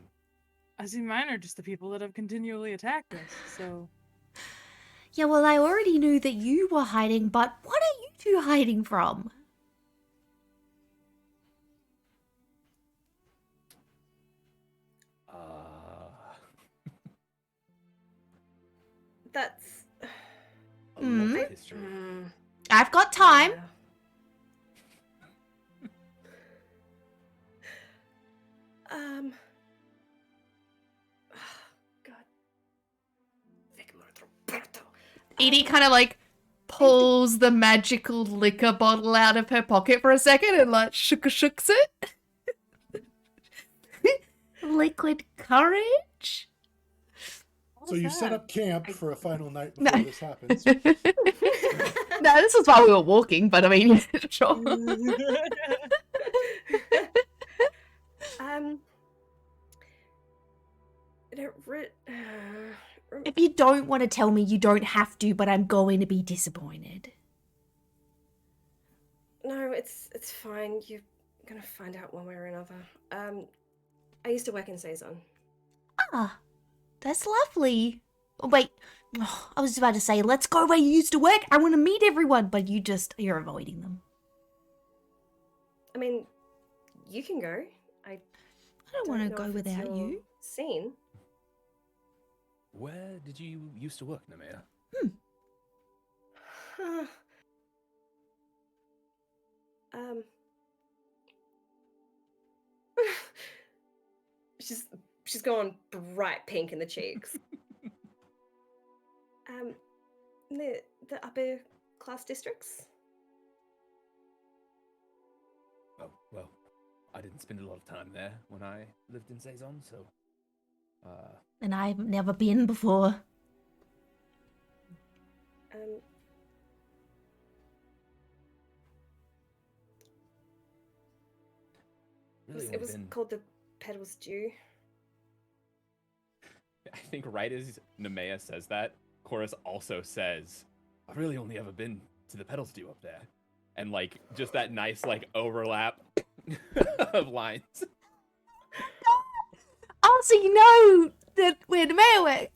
I see mine are just the people that have continually attacked us. So Yeah, well, I already knew that you were hiding, but what are you two hiding from? That's. A lot Hmm? of history. I've got time. Yeah. God. Edie kind of like pulls the magical liquor bottle out of her pocket for a second and like shooks it. Liquid courage? what So was you set that? up camp for a final night No. before this happens. No, this is while we were walking, but I mean, sure. If you don't want to tell me, you don't have to, but I'm going to be disappointed. No, it's fine. You're gonna find out one way or another. I used to work in Seison. Ah, that's lovely. Oh, wait, I was about to say, let's go where you used to work. I want to meet everyone, but you're avoiding them. I mean, you can go. I don't want to know go if it's without your you. Scene. Where did you used to work, Nemeia? She's gone bright pink in the cheeks. The upper class districts. I didn't spend a lot of time there when I lived in Seison, so And I've never been before. really it only was been. called the Petals Dew. I think right as Nemeia says that, Chorus also says, I've really only ever been to the Petals Dew up there. and like just that nice like overlap of lines. Oh, so you know that where the mayor went.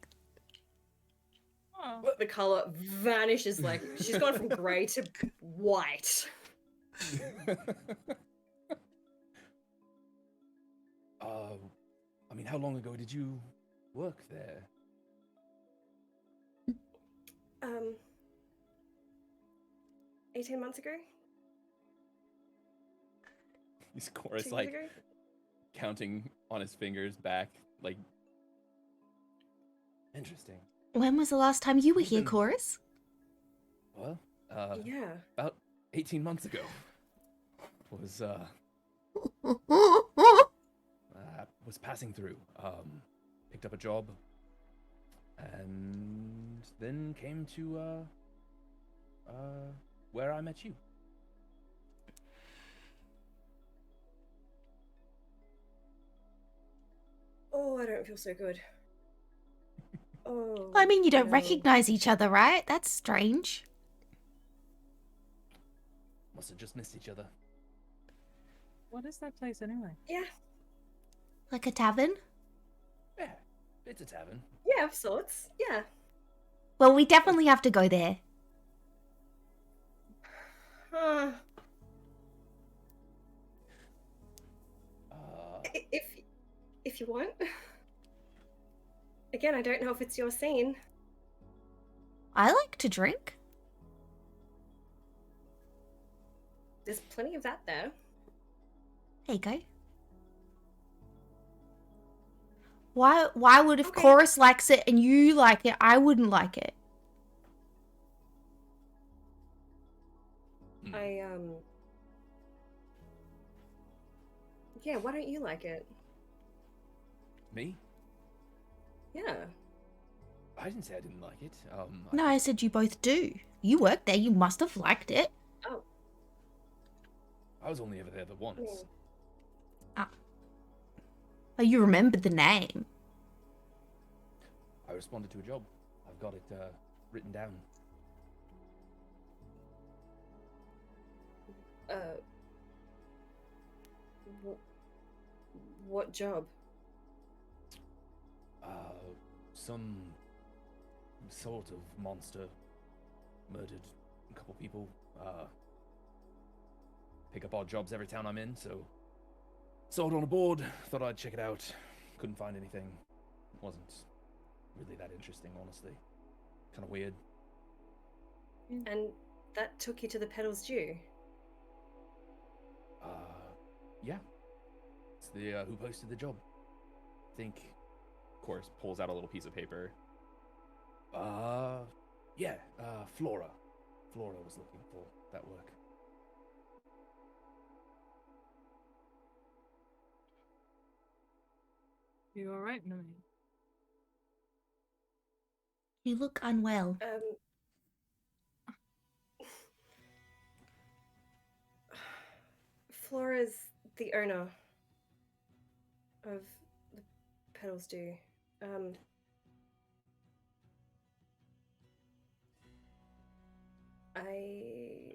Oh, The color vanishes, like she's gone from grey to white. I mean, how long ago did you work there? 18 months ago? He's 2 Chorus years like ago? counting on his fingers back, like Interesting. When was the last time you were here, Been- Chorus? Well, Yeah. about 18 months ago. Was passing through. Picked up a job. And then came to, where I met you. Oh, I don't feel so good. Oh. I mean, you don't no. recognize each other, right? That's strange. Must have just missed each other. what is that place anyway? Yeah, Like a tavern? Yeah, it's a tavern. yeah, of sorts. Yeah. Well, we definitely have to go there. Uh, if you want. Again, I don't know if it's your scene. I like to drink. There's plenty of that there. There you go. Why would if Okay. Chorus likes it and you like it, I wouldn't like it? Yeah, why don't you like it? Me? Yeah. I didn't say I didn't like it. No, I said you both do. You worked there, you must have liked it. Oh. I was only ever there the once. Hmm. Oh, you remembered the name. I responded to a job. I've got it written down. What job? Some sort of monster murdered a couple people. Pick up odd jobs every town I'm in, so saw it on a board, thought I'd check it out. Couldn't find anything. Wasn't really that interesting, honestly. Kind of weird. And that took you to the Petals Dew. Yeah. It's the who posted the job. I think. Chorus pulls out a little piece of paper. Yeah, Flora. Flora was looking for that work. You alright, Nami? You look unwell. Flora's the owner of the Petals Dew. I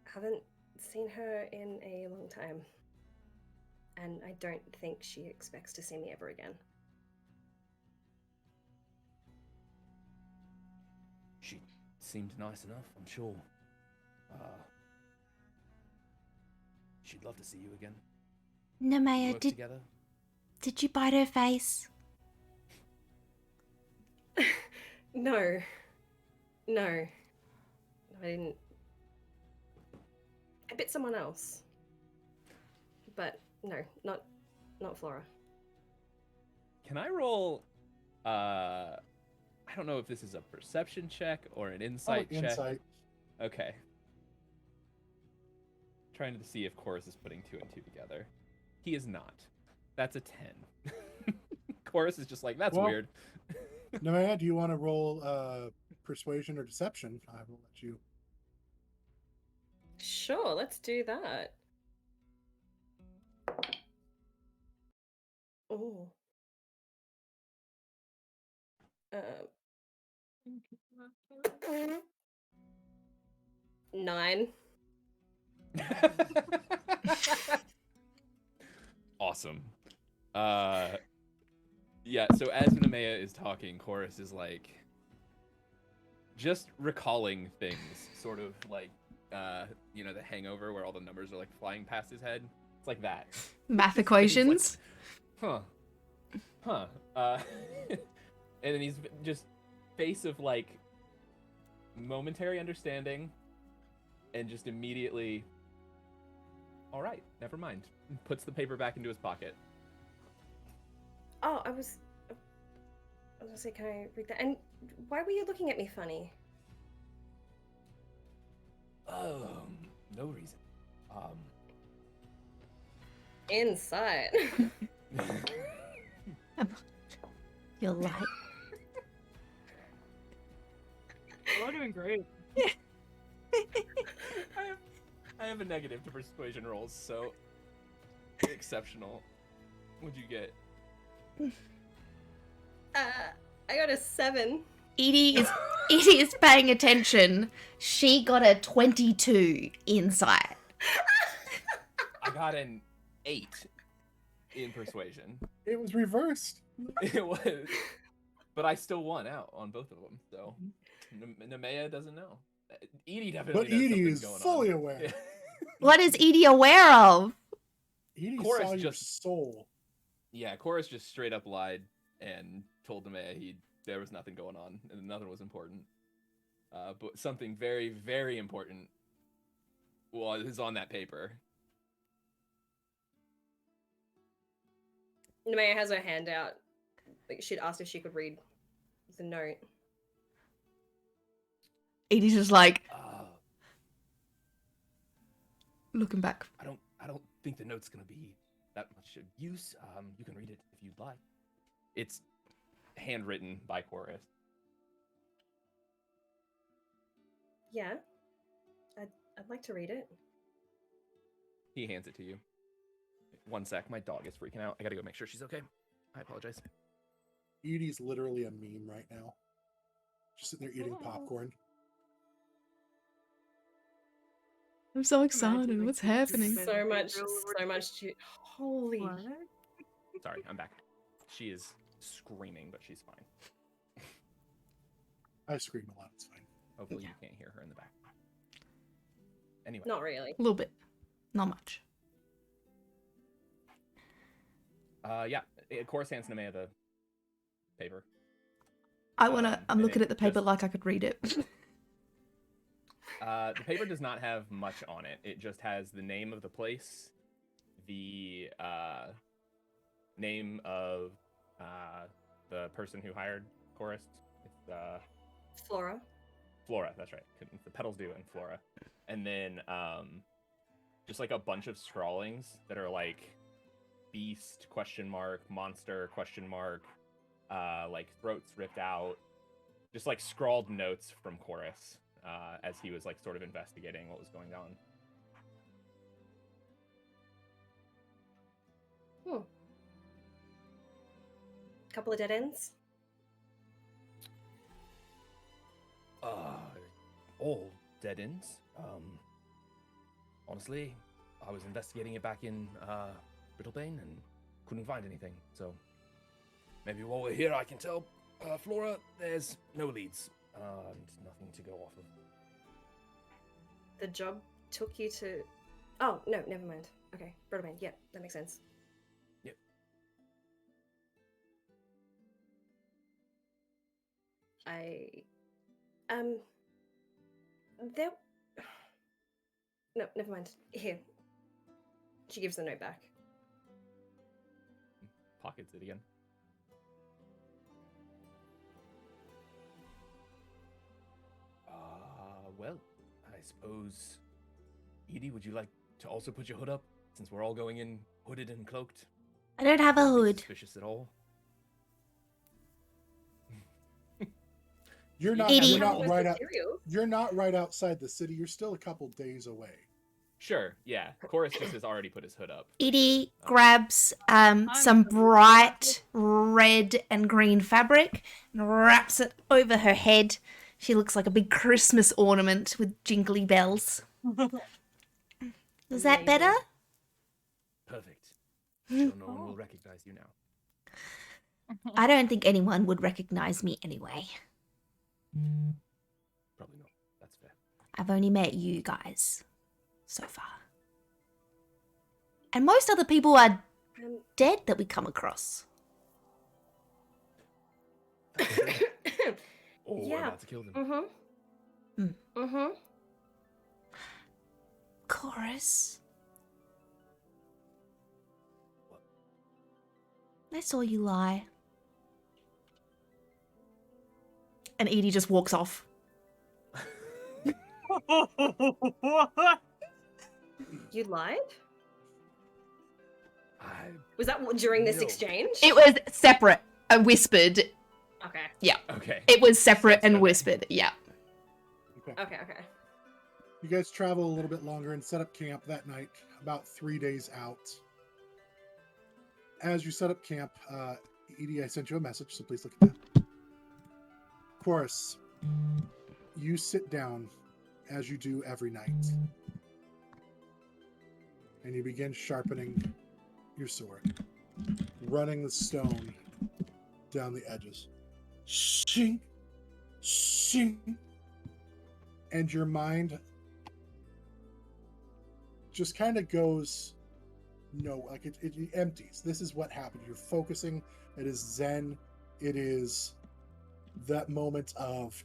haven't seen her in a long time, and I don't think she expects to see me ever again. She seemed nice enough, I'm sure. She'd love to see you again. Nemeia, Work did together. you bite her face? No. I didn't. I bit someone else. But no, not Flora. Can I roll? I don't know if this is a perception check or an insight check. Insight. Okay. Trying to see if Chorus is putting two and two together. He is not. That's a 10. Chorus is just like, that's Well, weird. Nemeia, do you want to roll persuasion or deception? I will let you. Sure, let's do that. Oh. 9. Awesome. Yeah, so as Nemeia is talking, Chorus is like just recalling things, sort of like you know, the Hangover where all the numbers are like flying past his head. It's like that. Math He's equations. like, huh. And then he's just face of like momentary understanding and just immediately, all right, never mind. Puts the paper back into his pocket. Oh, I was gonna say, can I read that? And why were you looking at me funny? No reason. Insight. You're like, We're doing great. I have a negative to persuasion rolls, so exceptional. What'd you get? I got a 7. Edie is paying attention. She got a 22 insight. I got an 8 in persuasion. It was reversed. It was, but I still won out on both of them. So Nemeia doesn't know. Edie definitely But knows Edie something's is going fully on. aware. Yeah. What is Edie aware of? Edie Chorus saw your just- soul. Yeah, Chorus just straight up lied and told Nemeia there was nothing going on and nothing was important. But something very, very important is on that paper. Nemeia has her hand out. Like, she'd asked if she could read the note. Edie's just like Uh, looking back. I don't think the note's gonna be that much of use. You can read it if you'd like. It's handwritten by Chorus. Yeah. I'd like to read it. He hands it to you. One sec, my dog is freaking out. I gotta go make sure she's okay. I apologize. Edie's literally a meme right now. Just sitting there eating popcorn. I'm so Imagine, excited. like, What's you just happening? said- So much, Adriell so much. Holy. What? Sorry, I'm back. She is screaming, but she's fine. I scream a lot. It's fine. Hopefully Yeah. you can't hear her in the back. Anyway. Not really. A little bit, not much. Yeah. Of course, hands Nemeia the paper. I wanna. I'm and looking it at the paper just- like I could read it. The paper does not have much on it. It just has the name of the place, the name of the person who hired Chorus. It's Flora. Flora, that's right. The petals do and Flora. And then just like a bunch of scrawlings that are like beast ? Monster ? Like throats ripped out. Just like scrawled notes from Chorus as he was like sort of investigating what was going on. Couple of dead ends. All dead ends. Honestly, I was investigating it back in Brittlebane and couldn't find anything. So maybe while we're here, I can tell Flora there's no leads and nothing to go off of. The job took you to. Oh no, never mind. Okay, Brittlebane. Yep, that makes sense. Yep. There. No, never mind. Here. She gives the note back. Pockets it again. Well, I suppose, Edie, would you like to also put your hood up since we're all going in hooded and cloaked, I don't have a don't be hood. suspicious at all. You're not. Idiot. You're not With right out. materials. You're not right outside the city. You're still a couple days away. Sure, yeah. Chorus just has already put his hood up. for Edie sure. grabs some bright red and green fabric and wraps it over her head. She looks like a big Christmas ornament with jingly bells. Is that better? Perfect. Sure no one will recognize you now. I don't think anyone would recognize me anyway. Probably not. That's fair. I've only met you guys so far. And most other people are dead that we come across. Or we're Yeah. about to kill them. Chorus. What? I saw you lie. And Edie just walks off. You lied? I Was that during this No. exchange? It was separate. I whispered. Okay. Okay. It was separate and Okay. whispered. Yeah. Okay. You guys travel a little bit longer and set up camp that night, about 3 days out. As you set up camp, Edie, I sent you a message, so please look at that. Chorus, you sit down as you do every night. And you begin sharpening your sword, running the stone down the edges. Shing, shing. And your mind just kind of goes, it empties. This is what happened. You're focusing. It is Zen. It is that moment of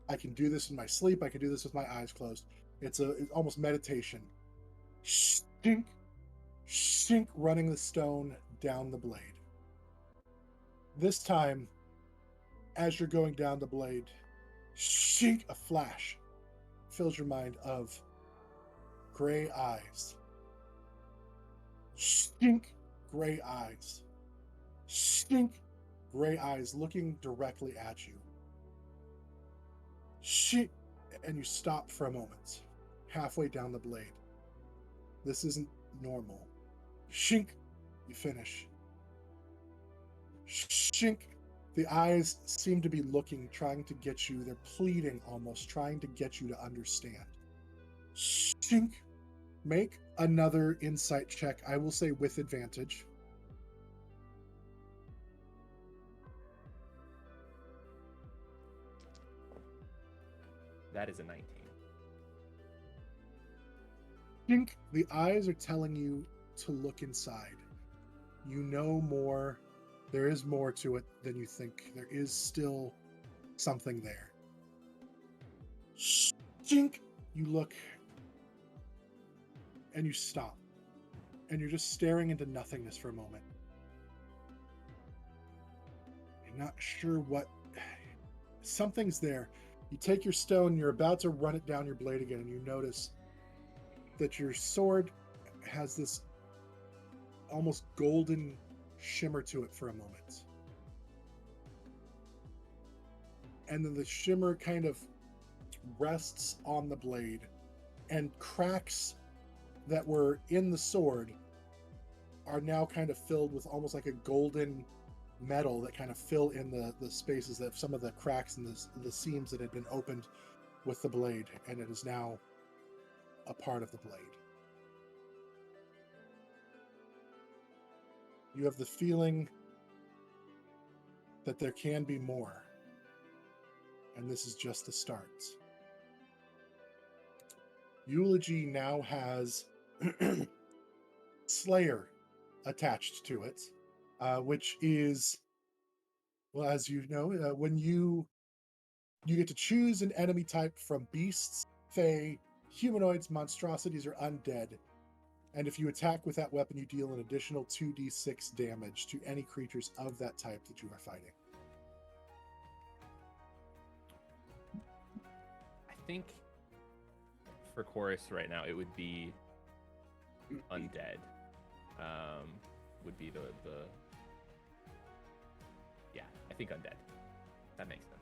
I can do this in my sleep. I can do this with my eyes closed. It's almost meditation. Shink, shink, running the stone down the blade. This time, as you're going down the blade, shink, a flash fills your mind of gray eyes. Stink, gray eyes. Stink, gray eyes looking directly at you. Shink, and you stop for a moment, halfway down the blade. This isn't normal. Shink, you finish. Shink, the eyes seem to be looking, trying to get you. They're pleading almost, trying to get you to understand. Shink, make another insight check. I will say with advantage. That is a 19. Shink, the eyes are telling you to look inside. You know more. There is more to it than you think. There is still something there. Shink, you look and you stop. And you're just staring into nothingness for a moment. You're not sure what... Something's there. You take your stone, you're about to run it down your blade again, and you notice that your sword has this almost golden shimmer to it for a moment. And then the shimmer kind of rests on the blade, and cracks that were in the sword are now kind of filled with almost like a golden metal that kind of fill in the spaces of some of the cracks and the seams that had been opened with the blade, and it is now a part of the blade. You have the feeling that there can be more, and this is just the start. Eulogy now has Slayer attached to it, which is, well, as you know, when you get to choose an enemy type from beasts, fae, humanoids, monstrosities, or undead. And if you attack with that weapon, you deal an additional 2d6 damage to any creatures of that type that you are fighting. I think for Chorus right now, it would be undead would be the yeah, I think undead. That makes sense.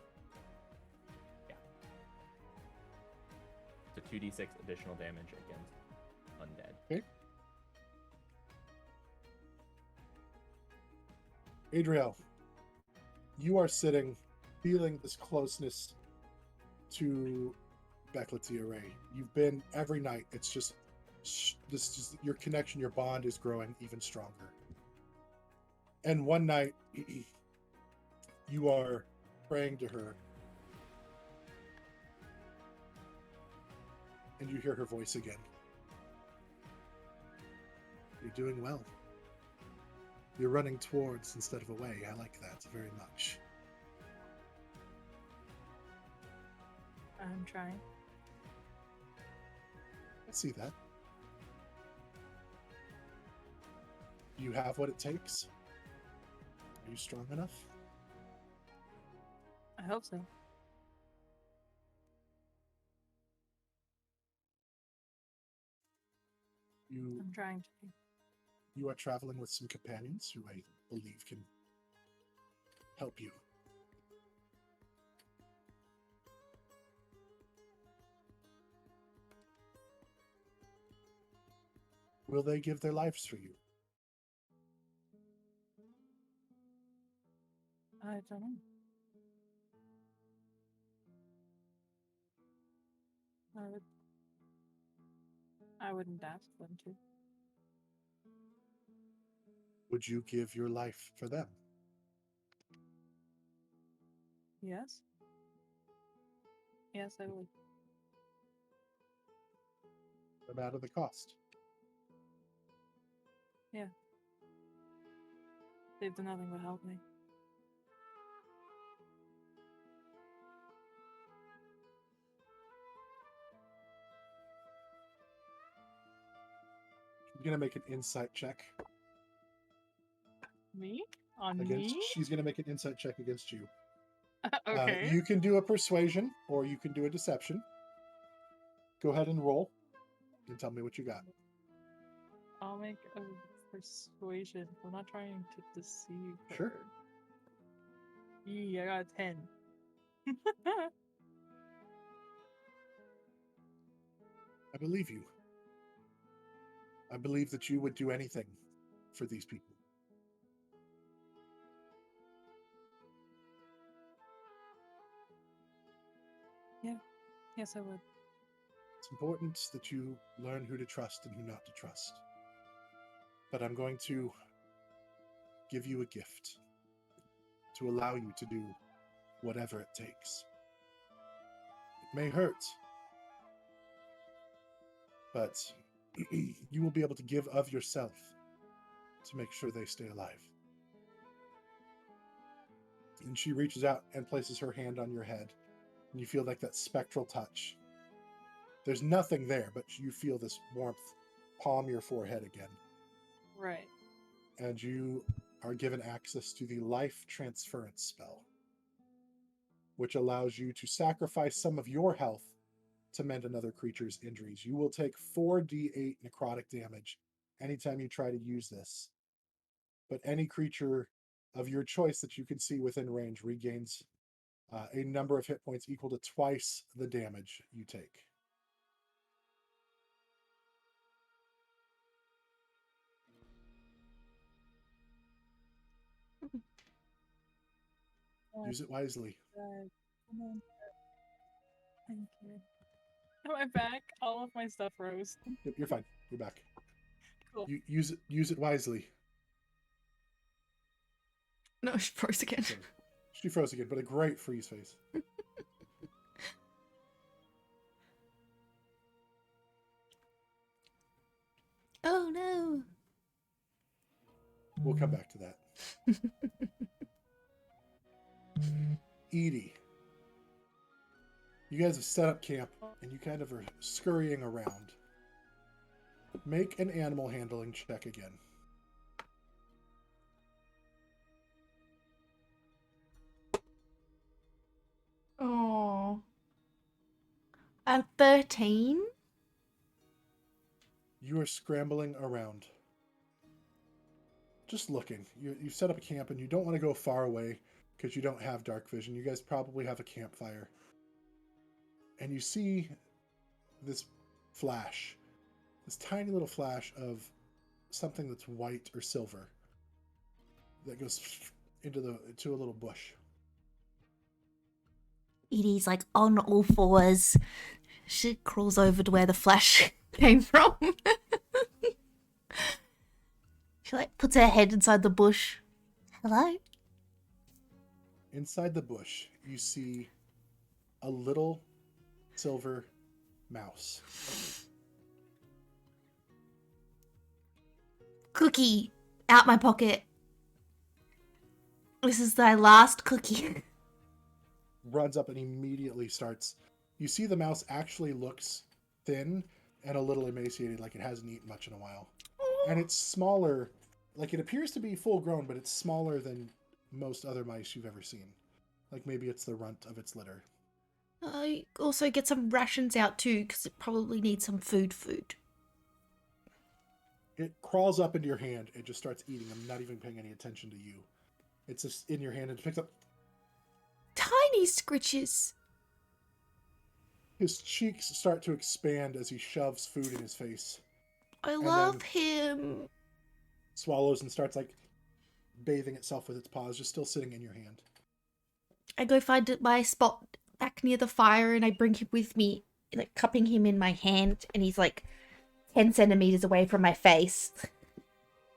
Yeah. So 2d6 additional damage against undead. Okay. Adriell, you are sitting, feeling this closeness to Becklety Array. You've been every night. It's just your connection, your bond is growing even stronger. And one night, you are praying to her, and you hear her voice again. You're doing well. You're running towards instead of away. I like that very much. I'm trying. I see that. Do you have what it takes? Are you strong enough? I hope so. I'm trying to be. You are traveling with some companions who I believe can help you. Will they give their lives for you? I don't know. I wouldn't ask them to. Would you give your life for them? Yes? Yes, I would. No matter the cost. Yeah. They've done nothing but help me. She's going to make an insight check. Me? On Against, me? she's going to make an insight check against you. Okay. You can do a persuasion or you can do a deception. Go ahead and roll and tell me what you got. I'll make a persuasion. I'm not trying to deceive her. Sure. I got a 10. I believe you. I believe that you would do anything for these people. Yeah. Yes, I would. It's important that you learn who to trust and who not to trust. But I'm going to give you a gift to allow you to do whatever it takes. It may hurt, but you will be able to give of yourself to make sure they stay alive. And she reaches out and places her hand on your head, and you feel like that spectral touch. There's nothing there, but you feel this warmth palm your forehead again. Right. And you are given access to the life transference spell, which allows you to sacrifice some of your health to mend another creature's injuries. You will take 4d8 necrotic damage anytime you try to use this. But any creature of your choice that you can see within range regains a number of hit points equal to twice the damage you take. Use it wisely. Thank you. Am I back? All of my stuff rose. Yep, you're fine. You're back. Cool. Use it wisely. No, she froze again. So, she froze again, but a great freeze face. Oh no. We'll come back to that. Edie, you guys have set up camp and you kind of are scurrying around. Make an animal handling check again. Oh. I'm 13. You are scrambling around. Just looking. You've set up a camp and you don't want to go far away because you don't have dark vision. You guys probably have a campfire. And you see this flash. This tiny little flash of something that's white or silver that goes into a little bush. Edie's like on all fours. She crawls over to where the flash came from. She like puts her head inside the bush. Hello? Inside the bush, you see a little silver mouse. Cookie out my pocket. This is thy last cookie. Runs up and immediately starts. You see the mouse actually looks thin and a little emaciated, like it hasn't eaten much in a while. And it's smaller, like it appears to be full grown, but it's smaller than most other mice you've ever seen. Like maybe it's the runt of its litter. I also get some rations out too, because it probably needs some food. It crawls up into your hand and just starts eating. I'm not even paying any attention to you. It's just in your hand and it picks up. Tiny scritches. His cheeks start to expand as he shoves food in his face. I love him. Swallows and starts like bathing itself with its paws, just still sitting in your hand. I go find my spot back near the fire and I bring him with me, like cupping him in my hand, and he's like 10 centimeters away from my face.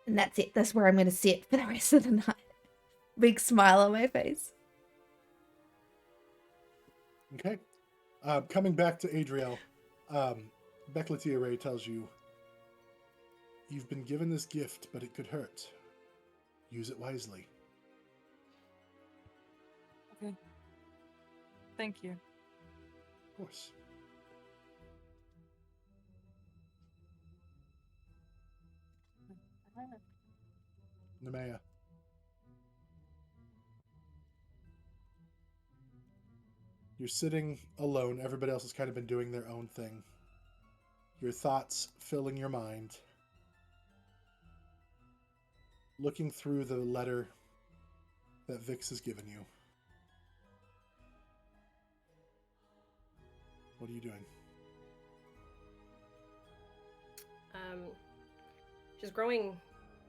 And that's it. That's where I'm going to sit for the rest of the night. Big smile on my face. Okay. Coming back to Adriell, Becletia Ray tells you, you've been given this gift, but it could hurt. Use it wisely. Okay. Thank you. Of course. Nemeia. You're sitting alone. Everybody else has kind of been doing their own thing. Your thoughts filling your mind. Looking through the letter that Vix has given you. What are you doing? She's growing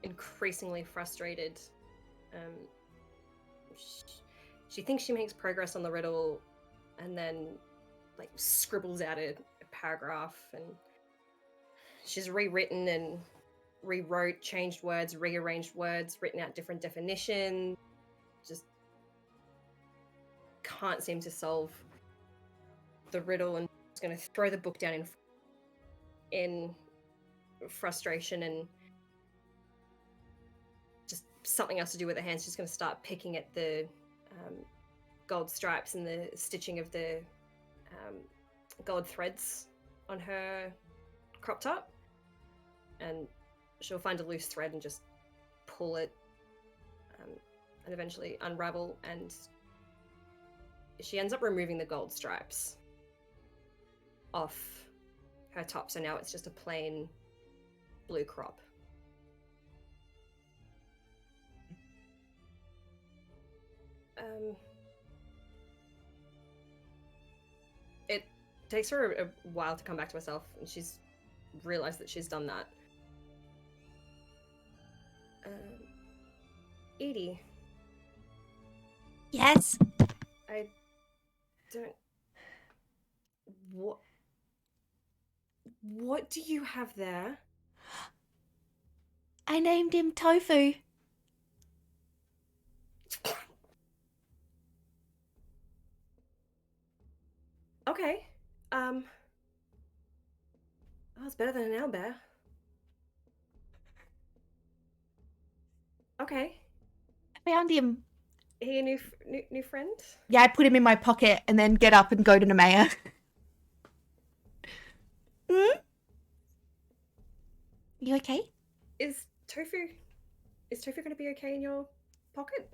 increasingly frustrated. She thinks she makes progress on the riddle, and then like scribbles out a paragraph, and she's rewritten and rewrote, changed words, rearranged words, written out different definitions. Just can't seem to solve the riddle, and is going to throw the book down in frustration, and just something else to do with her hands. She's going to start picking at the gold stripes and the stitching of the gold threads on her crop top, and she'll find a loose thread and just pull it and eventually unravel, and she ends up removing the gold stripes off her top, so now it's just a plain blue crop. It takes her a while to come back to herself, and she's realized that she's done that. Edie. Yes? I don't... What do you have there? I named him Tofu. Okay. Oh, it's better than an owlbear. Okay. I found him. He a new friend? Yeah, I put him in my pocket and then get up and go to Nemeia. You okay? Is Tofu going to be okay in your pocket?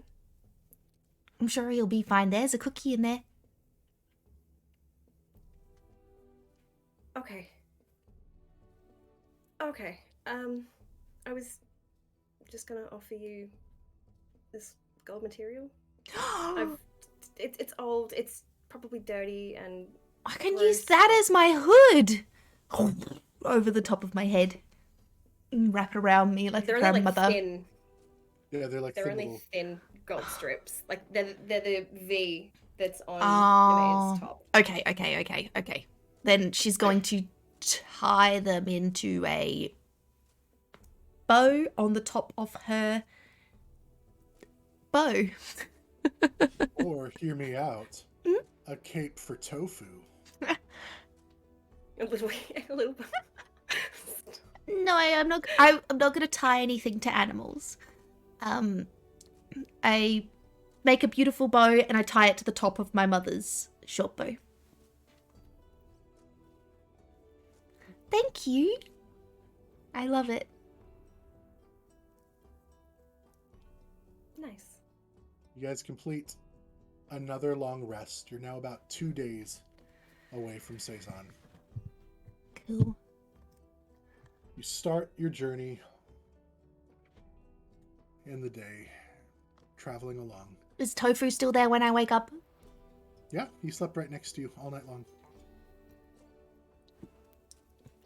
I'm sure he'll be fine. There's a cookie in there. Okay. Okay. I was just gonna offer you this gold material. It's old. It's probably dirty and I can gross, use that but- as my hood. Over the top of my head. And wrap around me like they're a only grandmother. like thin. Yeah, they're like They're thin only little. thin gold strips. Like they're the V that's on Oh. Nemeia's top. Okay. Then she's going to tie them into a bow on the top of her bow. Or hear me out. Hmm? A cape for Tofu. A little, a little. No, I'm not. I'm not going to tie anything to animals. I make a beautiful bow and I tie it to the top of my mother's short bow. Thank you. I love it. Nice. You guys complete another long rest. You're now about 2 days away from Seison. Cool. You start your journey in the day, traveling along. Is Tofu still there when I wake up? Yeah, he slept right next to you all night long.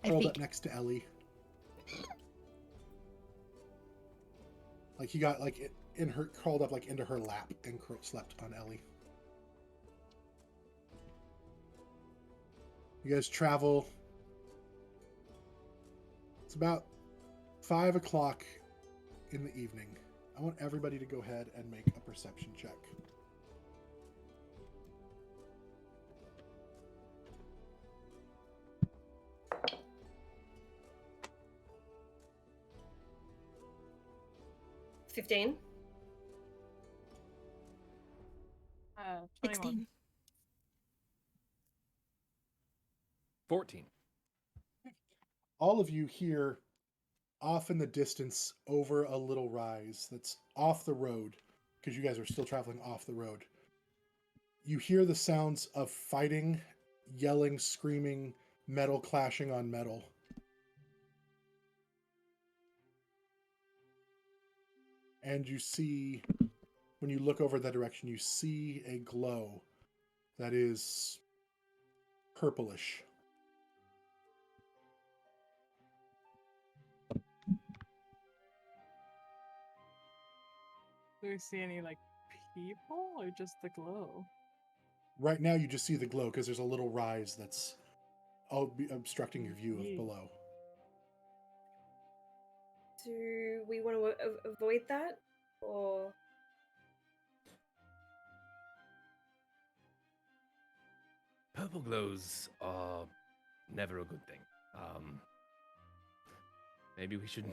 I Curled think up next to Ellie. Like he got like in her crawled up like into her lap and slept on Ellie. You guys travel. It's about 5 o'clock in the evening. I want everybody to go ahead and make a perception check. — 15. 21. 16. 14. All of you hear off in the distance over a little rise that's off the road, because you guys are still traveling off the road. You hear the sounds of fighting, yelling, screaming, metal clashing on metal. And you see, when you look over that direction, you see a glow that is purplish. Do we see any like people or just the glow? Right now, you just see the glow because there's a little rise that's obstructing your view of below. Do we want to avoid that, or Purple glows are never a good thing. Maybe we should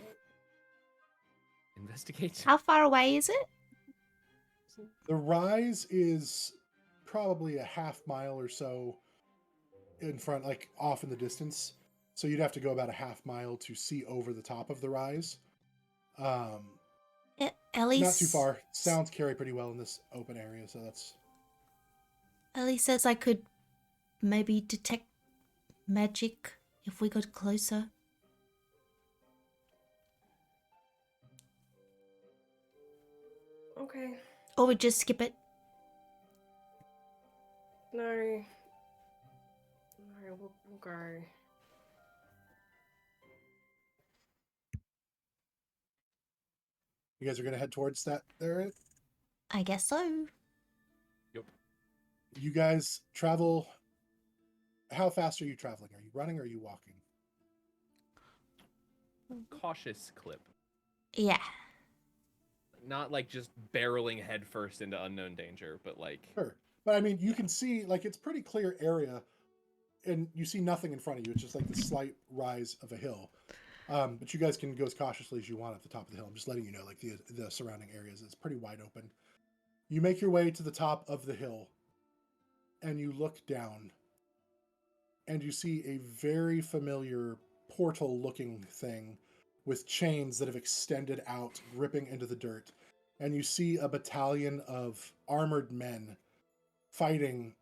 investigate. How far away is it? The rise is probably a half mile or so in front, like off in the distance. So you'd have to go about a half mile to see over the top of the rise. Ellie Not too far. Sounds carry pretty well in this open area, so that's... Ellie says I could maybe detect magic if we got closer. okay? Or we just skip it. No, we'll go. You guys are going to head towards that there? I guess so. Yep. You guys travel... How fast are you traveling? Are you running or are you walking? Cautious clip. Yeah. Not like just barreling headfirst into unknown danger, but like... Sure. But I mean, you can see, like, it's pretty clear area, and you see nothing in front of you. It's just like the slight rise of a hill. But you guys can go as cautiously as you want at the top of the hill. I'm just letting you know, like, the surrounding areas. It's pretty wide open. You make your way to the top of the hill, and you look down, and you see a very familiar portal-looking thing with chains that have extended out, gripping into the dirt. And you see a battalion of armored men fighting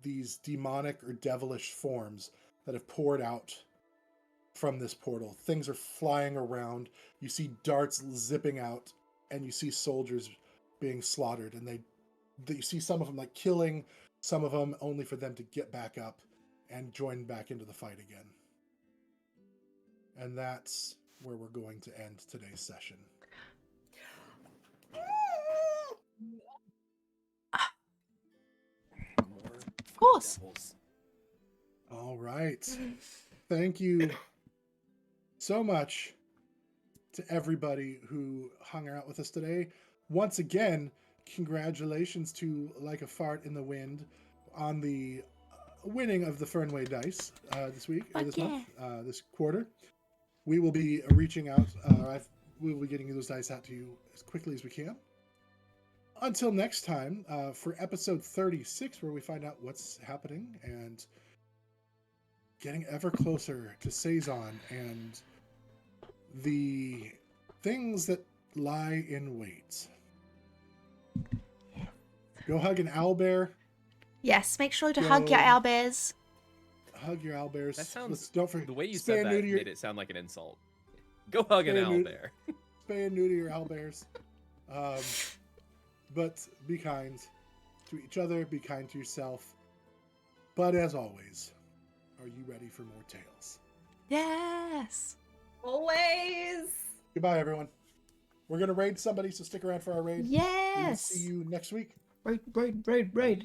these demonic or devilish forms that have poured out from this portal. Things are flying around. You see darts zipping out, and you see soldiers being slaughtered. And you see some of them like killing some of them, only for them to get back up and join back into the fight again. And that's where we're going to end today's session. Of course. All right. Thank you so much to everybody who hung out with us today. Once again, congratulations to Like a Fart in the Wind on the winning of the Fernway dice this week, or this month, this quarter. We will be reaching out. We will be getting those dice out to you as quickly as we can. Until next time, for episode 36, where we find out what's happening and getting ever closer to Seison and the things that lie in wait. Go hug an owlbear. Yes, make sure to hug your owlbears. Hug your owlbears. That sounds. Don't forget, The way you spay said and that neuter your- made it sound like an insult. Go hug an Spay and owlbear. Spay and neuter your owlbears. But be kind to each other. Be kind to yourself. But as always, are you ready for more tales? Yes. Always. Goodbye, everyone. We're going to raid somebody, so stick around for our raid. Yes. We'll see you next week. Raid. Bye.